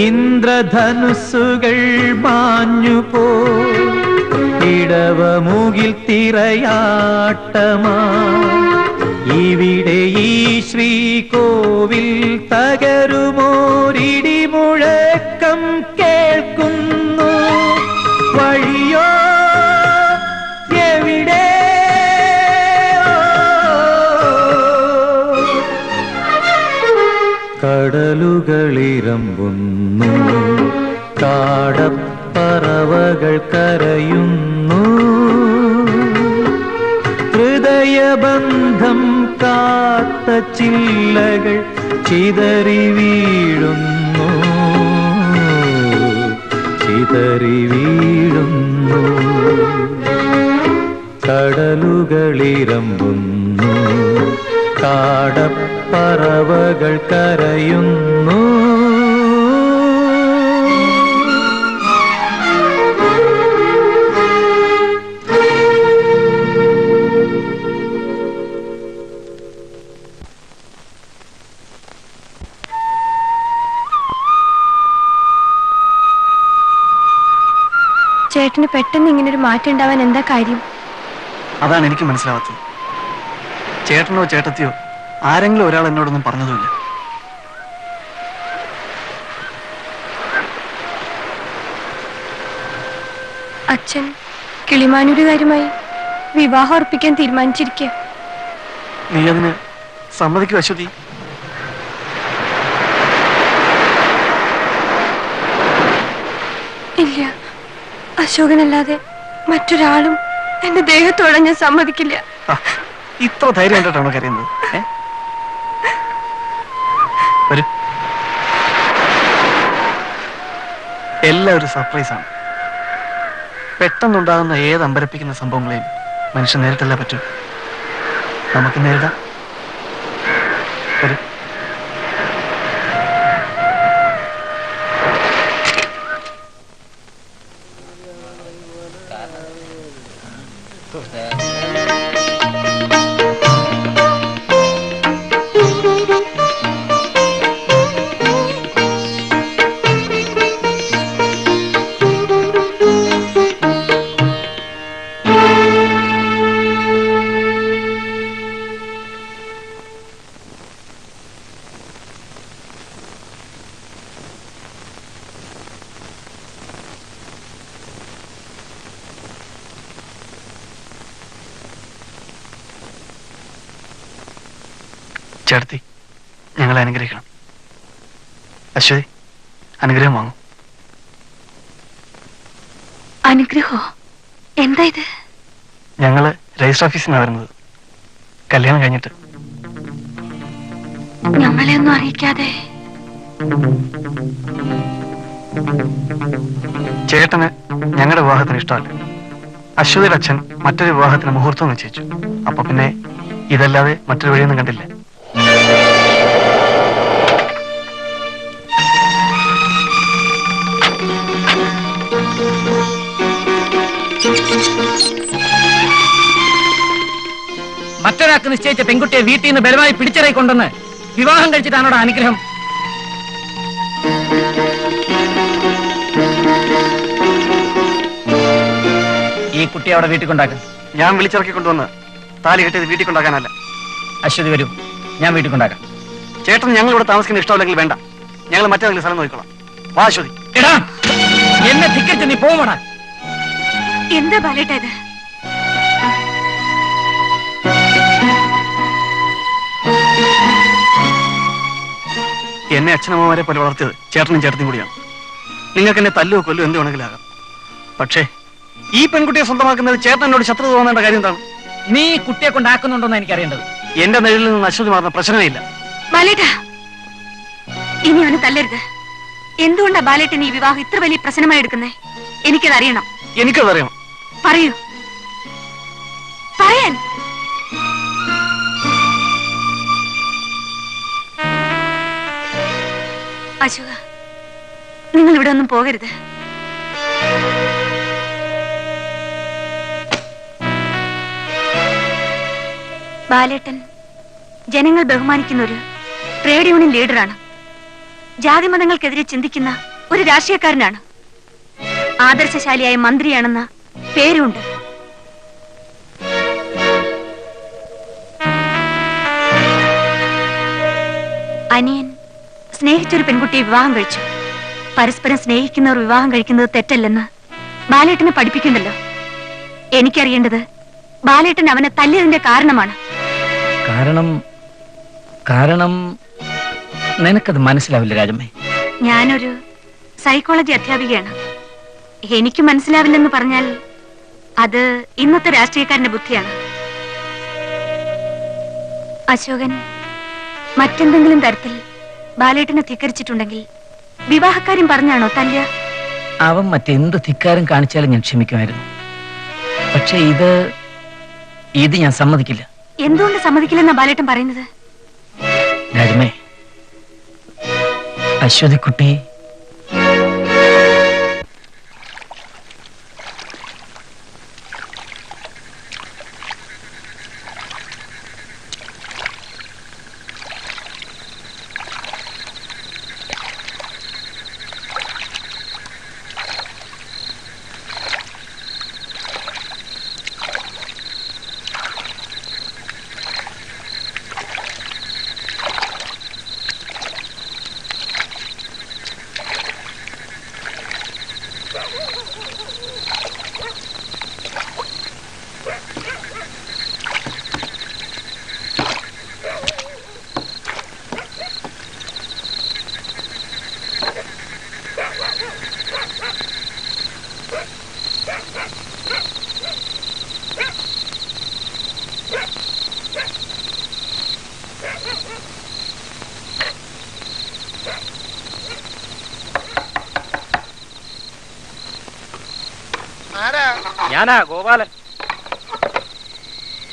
Speaker 15: ഇന്ദ്രധനുസ്സുകൾ മാഞ്ഞുപോ, ഇടവമുകിൽ തിരയാട്ടമാ, ഇവിടെ ഈ ശ്രീകോവിൽ തകരുമോരിടിമുഴക്കം കേൾക്കുന്നു. വഴിയോ എവിടെ കടലുകളിരമ്പുന്നു, കാടപ്പറവകൾ കരയുന്നു, ഹൃദയബന്ധം കാത്ത ചില്ലകൾ ചിതറി വീഴുന്നു, ചിതറി വീഴുന്നു. കടലുകളിരമ്പുന്നു, കാടപ്പറവകൾ കരയുന്നു.
Speaker 4: ചേട്ടന് പെട്ടെന്ന് ഇങ്ങനൊരു മാറ്റം ഉണ്ടാവാൻ എന്താ കാര്യം?
Speaker 11: അതാണ് എനിക്ക് മനസ്സിലാവാത്തത്. ചേട്ടനോ ചേട്ടത്തിയോ ആരെങ്കിലും ഒരാൾ എന്നോടൊന്നും പറഞ്ഞതുമില്ല.
Speaker 4: അച്ഛൻ കിളിമാനൂരുകാരുമായി വിവാഹം ഉറപ്പിക്കാൻ തീരുമാനിച്ചിരിക്കുക.
Speaker 11: നീ അതിന് സമ്മതിക്കും അശ്വതി?
Speaker 4: ഇല്ല, അശോകനല്ലാതെ മറ്റൊരാളും എന്റെ ദേഹത്തോടെ ഞാൻ സമ്മതിക്കില്ല.
Speaker 11: ഇത്ര ധൈര്യം കണ്ടിട്ടാണോ കരയുന്നത്? വരൂ. എല്ലാം ഒരു സർപ്രൈസാണ്. പെട്ടെന്നുണ്ടാകുന്ന ഏത് അമ്പരപ്പിക്കുന്ന സംഭവങ്ങളെയും മനുഷ്യൻ നേരിട്ടല്ല പറ്റൂ. നമുക്ക് നേരിടാം. വരൂ. ചേർത്തി ഞങ്ങളെ അനുഗ്രഹിക്കണം. അശ്വതി അനുഗ്രഹം വാങ്ങും.
Speaker 19: അനുഗ്രഹോ? എന്താ ഇത്?
Speaker 11: ഞങ്ങള് രജിസ്റ്റർ ഓഫീസിൽ നിന്നാണ് വരുന്നത്. കല്യാണം കഴിഞ്ഞിട്ട്
Speaker 19: ഞങ്ങളെ ഒന്നും അറിയിക്കാതെ.
Speaker 11: ചേട്ടന് ഞങ്ങളുടെ വിവാഹത്തിന് ഇഷ്ടമല്ല. അശ്വതിയുടെ അച്ഛൻ മറ്റൊരു വിവാഹത്തിന് മുഹൂർത്തം നിശ്ചയിച്ചു. അപ്പൊ പിന്നെ ഇതല്ലാതെ മറ്റൊരു വഴിയൊന്നും കണ്ടില്ല.
Speaker 10: മറ്റൊരാൾക്ക് നിശ്ചയിച്ച പെൺകുട്ടിയെ വീട്ടിൽ നിന്ന് ബലമായി പിടിച്ചിറക്കി കൊണ്ടുവന്ന് വിവാഹം കഴിച്ചിട്ടാണോടാ അനുഗ്രഹം? ഈ കുട്ടിയെ അവിടെ വീട്ടിൽ കൊണ്ടാക്കും.
Speaker 11: ഞാൻ വിളിച്ചിറക്കി കൊണ്ടുവന്ന് താലി കെട്ടിയത് വീട്ടിൽ കൊണ്ടാക്കാനല്ല.
Speaker 10: അശ്വതി വരൂ, ഞാൻ വീട്ടിൽ കൊണ്ടാക്കാം.
Speaker 11: ചേട്ടൻ ഞങ്ങൾ ഇവിടെ താമസിക്കുന്ന ഇഷ്ടമല്ലെങ്കിൽ വേണ്ട, ഞങ്ങൾ മറ്റേതെങ്കിലും സ്ഥലം നോക്കിക്കോളാം. വാ അശ്വതി.
Speaker 10: എടാ, എന്നെ ധിക്കരിച്ച് നീ പോവണ.
Speaker 19: എന്താ ബാലേട്ടാ ഇത്?
Speaker 11: എന്നെ അച്ഛനമ്മമാരെ പോലെ വളർത്തിയത് ചേട്ടനും ചേട്ടനും കൂടിയാണ്. നിങ്ങൾക്ക് എന്നെ തല്ലുവോ കൊല്ലോ എന്ത് വേണമെങ്കിലും ആകാം. പക്ഷേ ഈ പെൺകുട്ടിയെ സ്വന്തമാക്കുന്നത് ചേട്ടൻ എന്നോട് ശത്രു തോന്നേണ്ട കാര്യം എന്താണ്?
Speaker 10: നീ കുട്ടിയെ കൊണ്ടാക്കുന്നുണ്ടോന്ന് എനിക്കറിയേണ്ടത്.
Speaker 11: എന്റെ നിഴലിൽ നിന്ന് അശ്വതി മാറുന്ന പ്രശ്നമേ ഇല്ല.
Speaker 19: ബാലേട്ടാ, ഇനി അവന് തല്ലരുത്. എന്തുകൊണ്ടാ ബാലേട്ടൻ ഈ വിവാഹം ഇത്ര വലിയ പ്രശ്നമായി എടുക്കുന്നേ? എനിക്കത് അറിയണം.
Speaker 11: എനിക്കത് അറിയണം.
Speaker 19: പറയൂ, പറയാൻ. അശോക, നിങ്ങൾ ഇവിടെ ഒന്നും പോകരുത്. ബാലേട്ടൻ ജനങ്ങൾ ബഹുമാനിക്കുന്ന ഒരു ട്രേഡ് യൂണിയൻ ലീഡറാണ്. ജാതിമതങ്ങൾക്കെതിരെ ചിന്തിക്കുന്ന ഒരു രാഷ്ട്രീയക്കാരനാണ്. ആദർശശാലിയായ മന്ത്രിയാണെന്ന പേരുണ്ട്. അനിയൻ സ്നേഹിച്ചൊരു പെൺകുട്ടിയെ വിവാഹം കഴിച്ചു. പരസ്പരം സ്നേഹിക്കുന്നവർ വിവാഹം കഴിക്കുന്നത് തെറ്റല്ലെന്ന് ബാലേട്ടനെ പഠിപ്പിക്കണ്ടല്ലോ. എനിക്കറിയേണ്ടത് ബാലേട്ടൻ അവനെ തല്ലിയതിന്റെ കാരണമാണ്.
Speaker 10: കാരണം നിനക്കത് മനസ്സിലാവില്ല രാജമ്മേ.
Speaker 19: ഞാനൊരു സൈക്കോളജി അധ്യാപികയാണ്. എനിക്ക് മനസ്സിലാവില്ലെന്ന് പറഞ്ഞാൽ അത് ഇന്നത്തെ രാഷ്ട്രീയക്കാരന്റെ ബുദ്ധിയാണ്. അശോകൻ മറ്റെന്തെങ്കിലും തരത്തിൽ ബാലേട്ടനെ ധിക്കരിച്ചിട്ടുണ്ടെങ്കിൽ വിവാഹക്കാര്യം പറഞ്ഞാണോ തല്ലുക?
Speaker 10: അവൻ മറ്റെന്ത് ധിക്കാരം കാണിച്ചാലും ഞാൻ ക്ഷമിക്കുമായിരുന്നു. പക്ഷെ ഇത് ഞാൻ സമ്മതിക്കില്ല.
Speaker 19: എന്തുകൊണ്ട് സമ്മതിക്കില്ലെന്നാ ബാലേട്ടൻ പറയുന്നത്?
Speaker 10: രാജമ്മേ, അശ്വതിക്കുട്ടി
Speaker 1: ഞാനാ ഗോപാലൻ.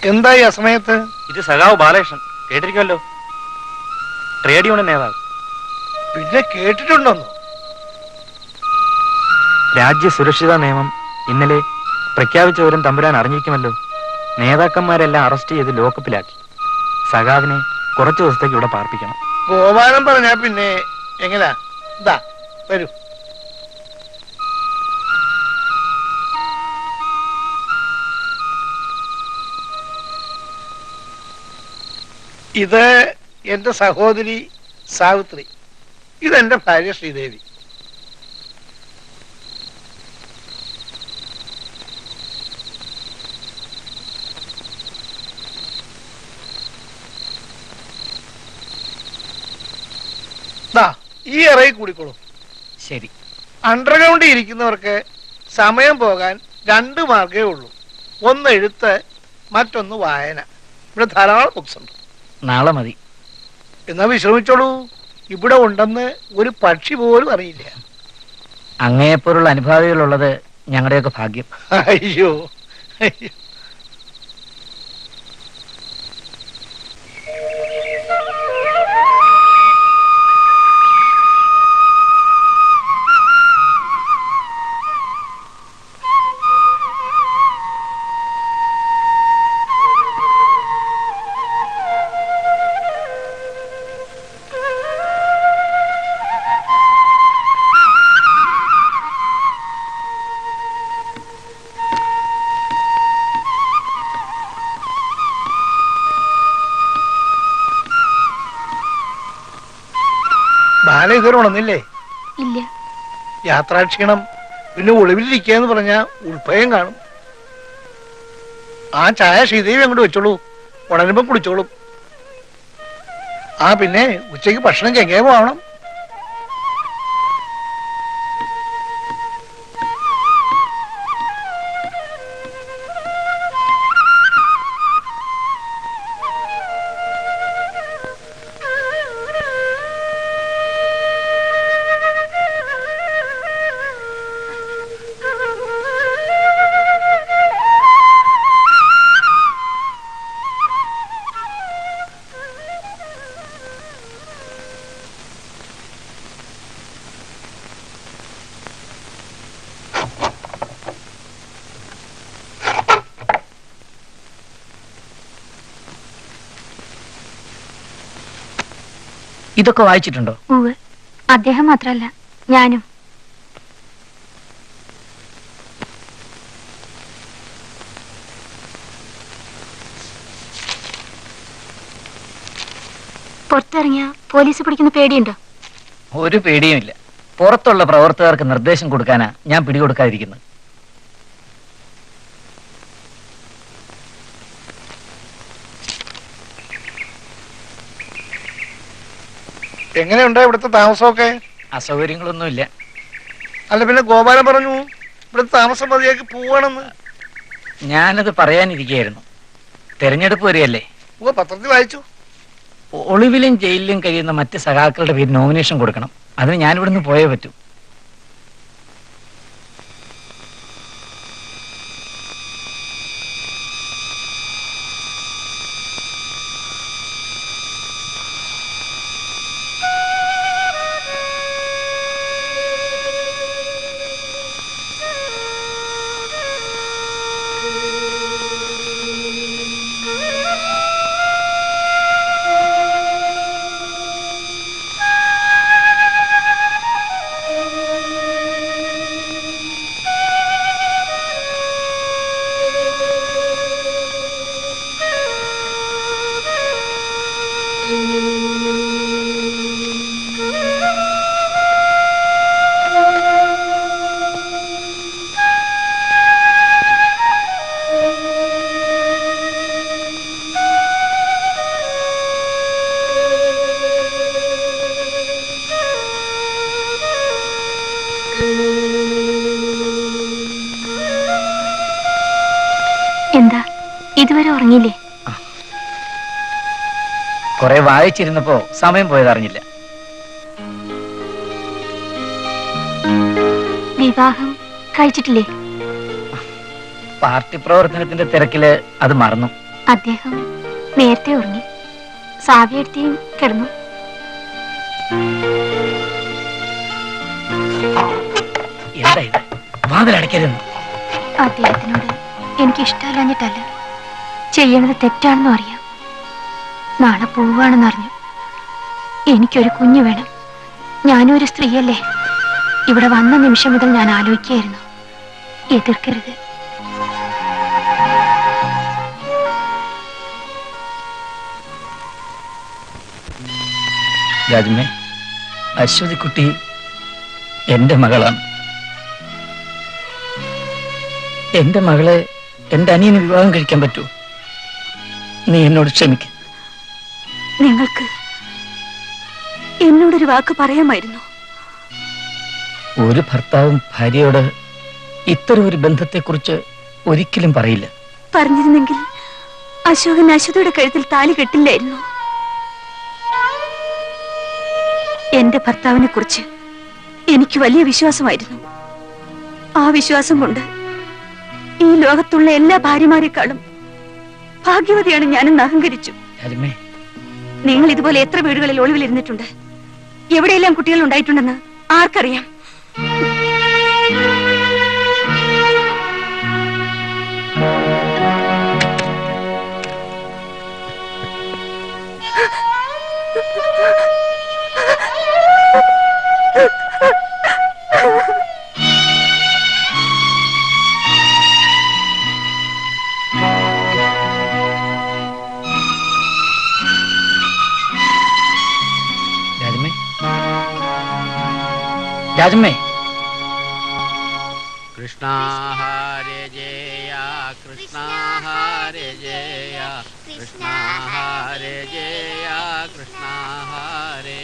Speaker 17: എന്തായി ആ സമയത്ത്?
Speaker 1: ഇത് സഖാവ് ബാലകൃഷ്ണൻ, കേട്ടിരിക്കുമല്ലോ, ട്രേഡ് യൂണിയൻ നേതാവ്.
Speaker 17: പിന്നെ കേട്ടിട്ടുണ്ടോന്നോ?
Speaker 1: രാജ്യ സുരക്ഷിത നിയമം ഇന്നലെ പ്രഖ്യാപിച്ചവരും തമ്പുരാൻ അറിഞ്ഞിരിക്കുമല്ലോ. നേതാക്കന്മാരെല്ലാം അറസ്റ്റ് ചെയ്ത് ലോക്കപ്പിലാക്കി. സഖാവിനെ കുറച്ചു ദിവസത്തേക്ക് ഇവിടെ പാർപ്പിക്കണം.
Speaker 17: ഗോപാലൻ പറഞ്ഞാ പിന്നെ എങ്ങനാ? ഇതാ വരൂ. ഇത് എന്റെ സഹോദരി സാവിത്രി, ഇതെന്റെ ഭാര്യ ശ്രീദേവി. ഈ ഇറയിൽ കൂടിക്കോളൂ.
Speaker 2: ശരി.
Speaker 17: അണ്ടർഗ്രൗണ്ടിൽ ഇരിക്കുന്നവർക്ക് സമയം പോകാൻ 2 മാർഗേ ഉള്ളൂ. ഒന്ന് എഴുത്ത്, മറ്റൊന്ന് വായന. ഇവിടെ ധാരാളം ബുക്സ് ഉണ്ട്.
Speaker 10: നാളെ മതി.
Speaker 17: എന്നാ വിശ്രമിച്ചോളൂ. ഇവിടെ ഉണ്ടെന്ന് ഒരു പക്ഷി പോലും അറിയില്ല.
Speaker 10: അങ്ങയെപ്പോലുള്ള അനുഭാവികളുള്ളത് ഞങ്ങളുടെയൊക്കെ ഭാഗ്യം.
Speaker 17: അയ്യോ അയ്യോ. ബാല ഇതുവരെ ഉണർന്നില്ലേ?
Speaker 18: ഇല്ല.
Speaker 17: യാത്രാക്ഷീണം, പിന്നെ ഒളിവിലിരിക്കാന്ന് പറഞ്ഞാ ഉൾഭയം കാണും. ആ ചായ ശ്രീദേവി അങ്ങോട്ട് വെച്ചോളൂ, ഉണരുമ്പോ കുടിച്ചോളും. ആ പിന്നെ ഉച്ചയ്ക്ക് ഭക്ഷണം ചെങ്ങേ പോകണം.
Speaker 10: ഇതൊക്കെ വായിച്ചിട്ടുണ്ടോ?
Speaker 18: ഉവ്വ്. അദ്ദേഹം മാത്രല്ല, ഞാനും. പുറത്തിറങ്ങിയ പോലീസ് പിടിക്കുന്ന പേടിയുണ്ടോ?
Speaker 10: ഒരു പേടിയുമില്ല. പുറത്തുള്ള പ്രവർത്തകർക്ക് നിർദ്ദേശം കൊടുക്കാനാ ഞാൻ പിടികൊടുക്കാതിരിക്കുന്നത്.
Speaker 17: എങ്ങനെയുണ്ട് ഇവിടുത്തെ താമസമൊക്കെ?
Speaker 10: അസൗകര്യങ്ങളൊന്നുമില്ല.
Speaker 17: അല്ല പിന്നെ ഗോപാലൻ പറഞ്ഞു ഇവിടുത്തെ താമസം മതിയാക്കി പോവാണെന്ന്.
Speaker 10: ഞാനത് പറയാനിരിക്കുകയായിരുന്നു. തെരഞ്ഞെടുപ്പ് വരികയല്ലേ?
Speaker 17: പത്രത്തിൽ വായിച്ചു.
Speaker 10: ഒളിവിലും ജയിലിലും കഴിയുന്ന മറ്റ് സഖാക്കളുടെ പേര് നോമിനേഷൻ കൊടുക്കണം. അതിന് ഞാൻ ഇവിടുന്ന് പോയേ പറ്റൂ.
Speaker 18: എന്താ ഇതുവരെ ഉറങ്ങിയില്ലേ?
Speaker 10: കുറെ വായിച്ചിരുന്നപ്പോ സമയം പോയതറിഞ്ഞില്ല.
Speaker 18: വിവാഹം കഴിച്ചിട്ടില്ലേ?
Speaker 10: പാർട്ടി പ്രവർത്തനത്തിന്റെ തിരക്കില് അത് മറന്നു.
Speaker 18: അദ്ദേഹം നേരത്തെ ഉറങ്ങി. സാവിയെടുത്തിയും കിടന്നു.
Speaker 10: എന്താ ഇത്? വാതിലടയ്ക്കരുന്നു.
Speaker 18: അദ്ദേഹത്തിനോട് എനിക്ക് ഇഷ്ടമല്ലാഞ്ഞിട്ടല്ല, ചെയ്യണത് തെറ്റാണെന്നും അറിയാം. നാളെ പോവാണെന്ന് അറിഞ്ഞു. എനിക്കൊരു കുഞ്ഞു വേണം. ഞാനും ഒരു സ്ത്രീയല്ലേ. ഇവിടെ വന്ന നിമിഷം മുതൽ ഞാൻ ആലോചിക്കുകയായിരുന്നു, എതിർക്കരുത്.
Speaker 10: രാജമ്മേ, അശ്വതിക്കുട്ടി എന്റെ മകളാണ്. എന്റെ മകളെ എന്റെ അനിയന് വിവാഹം കഴിക്കാൻ പറ്റൂ? നീ എന്നോട് ക്ഷമിക്ക.
Speaker 18: നിങ്ങൾക്ക്
Speaker 19: എന്നോടൊരു വാക്ക് പറയാമായിരുന്നു.
Speaker 10: ഒരു ഭർത്താവും ഭാര്യയോട് ഇത്തരം ഒരു ബന്ധത്തെക്കുറിച്ച് ഒരിക്കലും പറയില്ല.
Speaker 19: പറഞ്ഞിരുന്നെങ്കിൽ അശോകൻ അശ്വതിയുടെ കഴുത്തിൽ താലി കെട്ടില്ലായിരുന്നു. എന്റെ ഭർത്താവിനെ കുറിച്ച് എനിക്ക് വലിയ വിശ്വാസമായിരുന്നു. ആ വിശ്വാസം കൊണ്ട് ഈ ലോകത്തുള്ള എല്ലാ ഭാര്യമാരെക്കാളും ഭാഗ്യവതിയാണ് ഞാനെന്ന് അഹങ്കരിച്ചു. നിങ്ങൾ ഇതുപോലെ എത്ര വീടുകളിൽ ഒളിവിലിരുന്നിട്ടുണ്ട്? എവിടെയെല്ലാം കുട്ടികൾ ഉണ്ടായിട്ടുണ്ടെന്ന് ആർക്കറിയാം?
Speaker 10: രാജമ്മേ,
Speaker 16: കൃഷ്ണ ഹരേ ജയ കൃഷ്ണ ഹരേ ജയ കൃഷ്ണ ഹരേ ജയ കൃഷ്ണ ഹരേ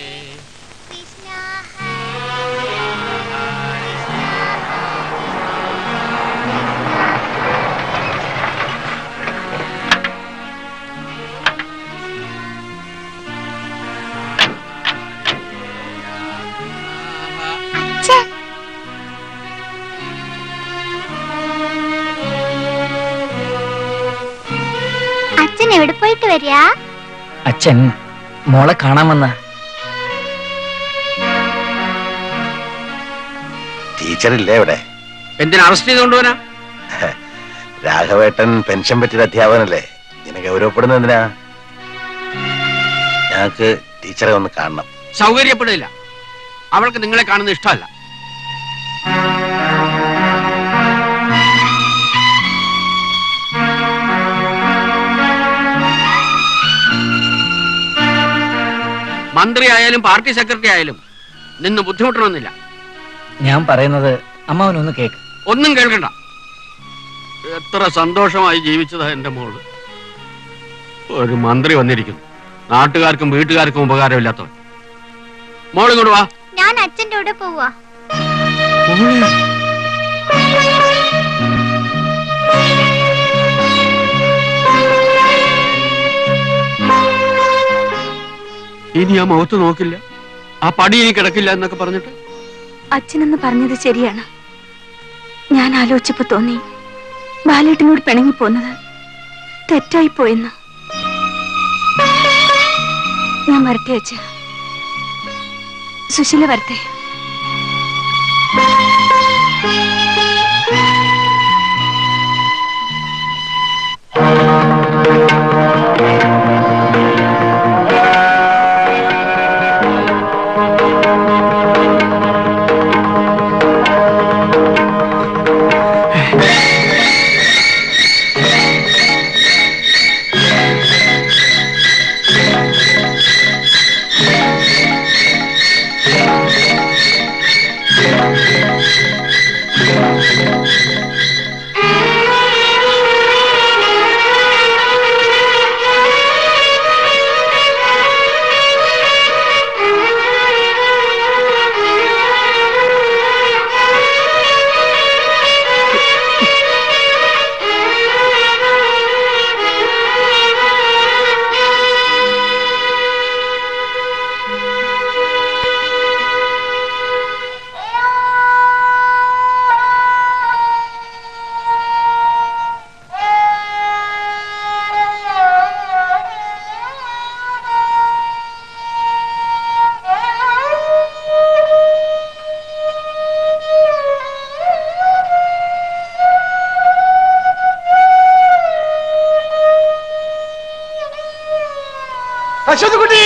Speaker 7: എവിടെ പോയിട്ട് വരിക?
Speaker 10: അച്ഛൻ മോളെ കാണാമെന്ന.
Speaker 9: ടീച്ചറില്ലേ ഇവിടെ?
Speaker 16: എന്തിനാ അറസ്റ്റ് ചെയ്തുകൊണ്ടുപോനാ?
Speaker 9: രാഘവേട്ടൻ പെൻഷൻ പറ്റിയ അധ്യാപകനല്ലേ, ഇങ്ങനെ ഗൗരവപ്പെടുന്ന എന്തിനാ? ഞങ്ങൾക്ക് ടീച്ചറെ ഒന്ന് കാണണം.
Speaker 16: സൗകര്യപ്പെടില്ല, അവൾക്ക് നിങ്ങളെ കാണുന്നത് ഇഷ്ടമല്ല. മന്ത്രി ആയാലും പാർട്ടി സെക്രട്ടറി ആയാലും നിന്ന് ബുദ്ധിമുട്ടണമെന്നില്ല.
Speaker 10: ഞാൻ പറയുന്നത് അമ്മാവനൊന്ന് കേക്ക്.
Speaker 16: ഒന്നും കേൾക്കണ്ട. എത്ര സന്തോഷമായി ജീവിച്ചതാ എന്റെ മോള്. ഒരു മന്ത്രി വന്നിരിക്കുന്നു, നാട്ടുകാർക്കും വീട്ടുകാർക്കും ഉപകാരമില്ലാത്തവൻ. മോള് ഇങ്ങോട്ട് വാ.
Speaker 7: ഞാൻ അച്ഛൻ്റെ കൂടെ പോവാ.
Speaker 16: ഇനി ആ മുഖത്ത് നോക്കില്ല, ആ പടി ഇനി കിടക്കില്ല എന്നൊക്കെ പറഞ്ഞിട്ട്.
Speaker 19: അച്ഛനെന്ന് പറഞ്ഞത് ശരിയാണ്. ഞാൻ ആലോചിച്ചപ്പോ തോന്നി ബാലേട്ടനോട് പിണങ്ങിപ്പോന്നത് തെറ്റായിപ്പോയെന്ന്. ഞാൻ വരട്ടെ അച്ഛ. സുശീല വരട്ടെ.
Speaker 17: അശ്വതിക്കുട്ടി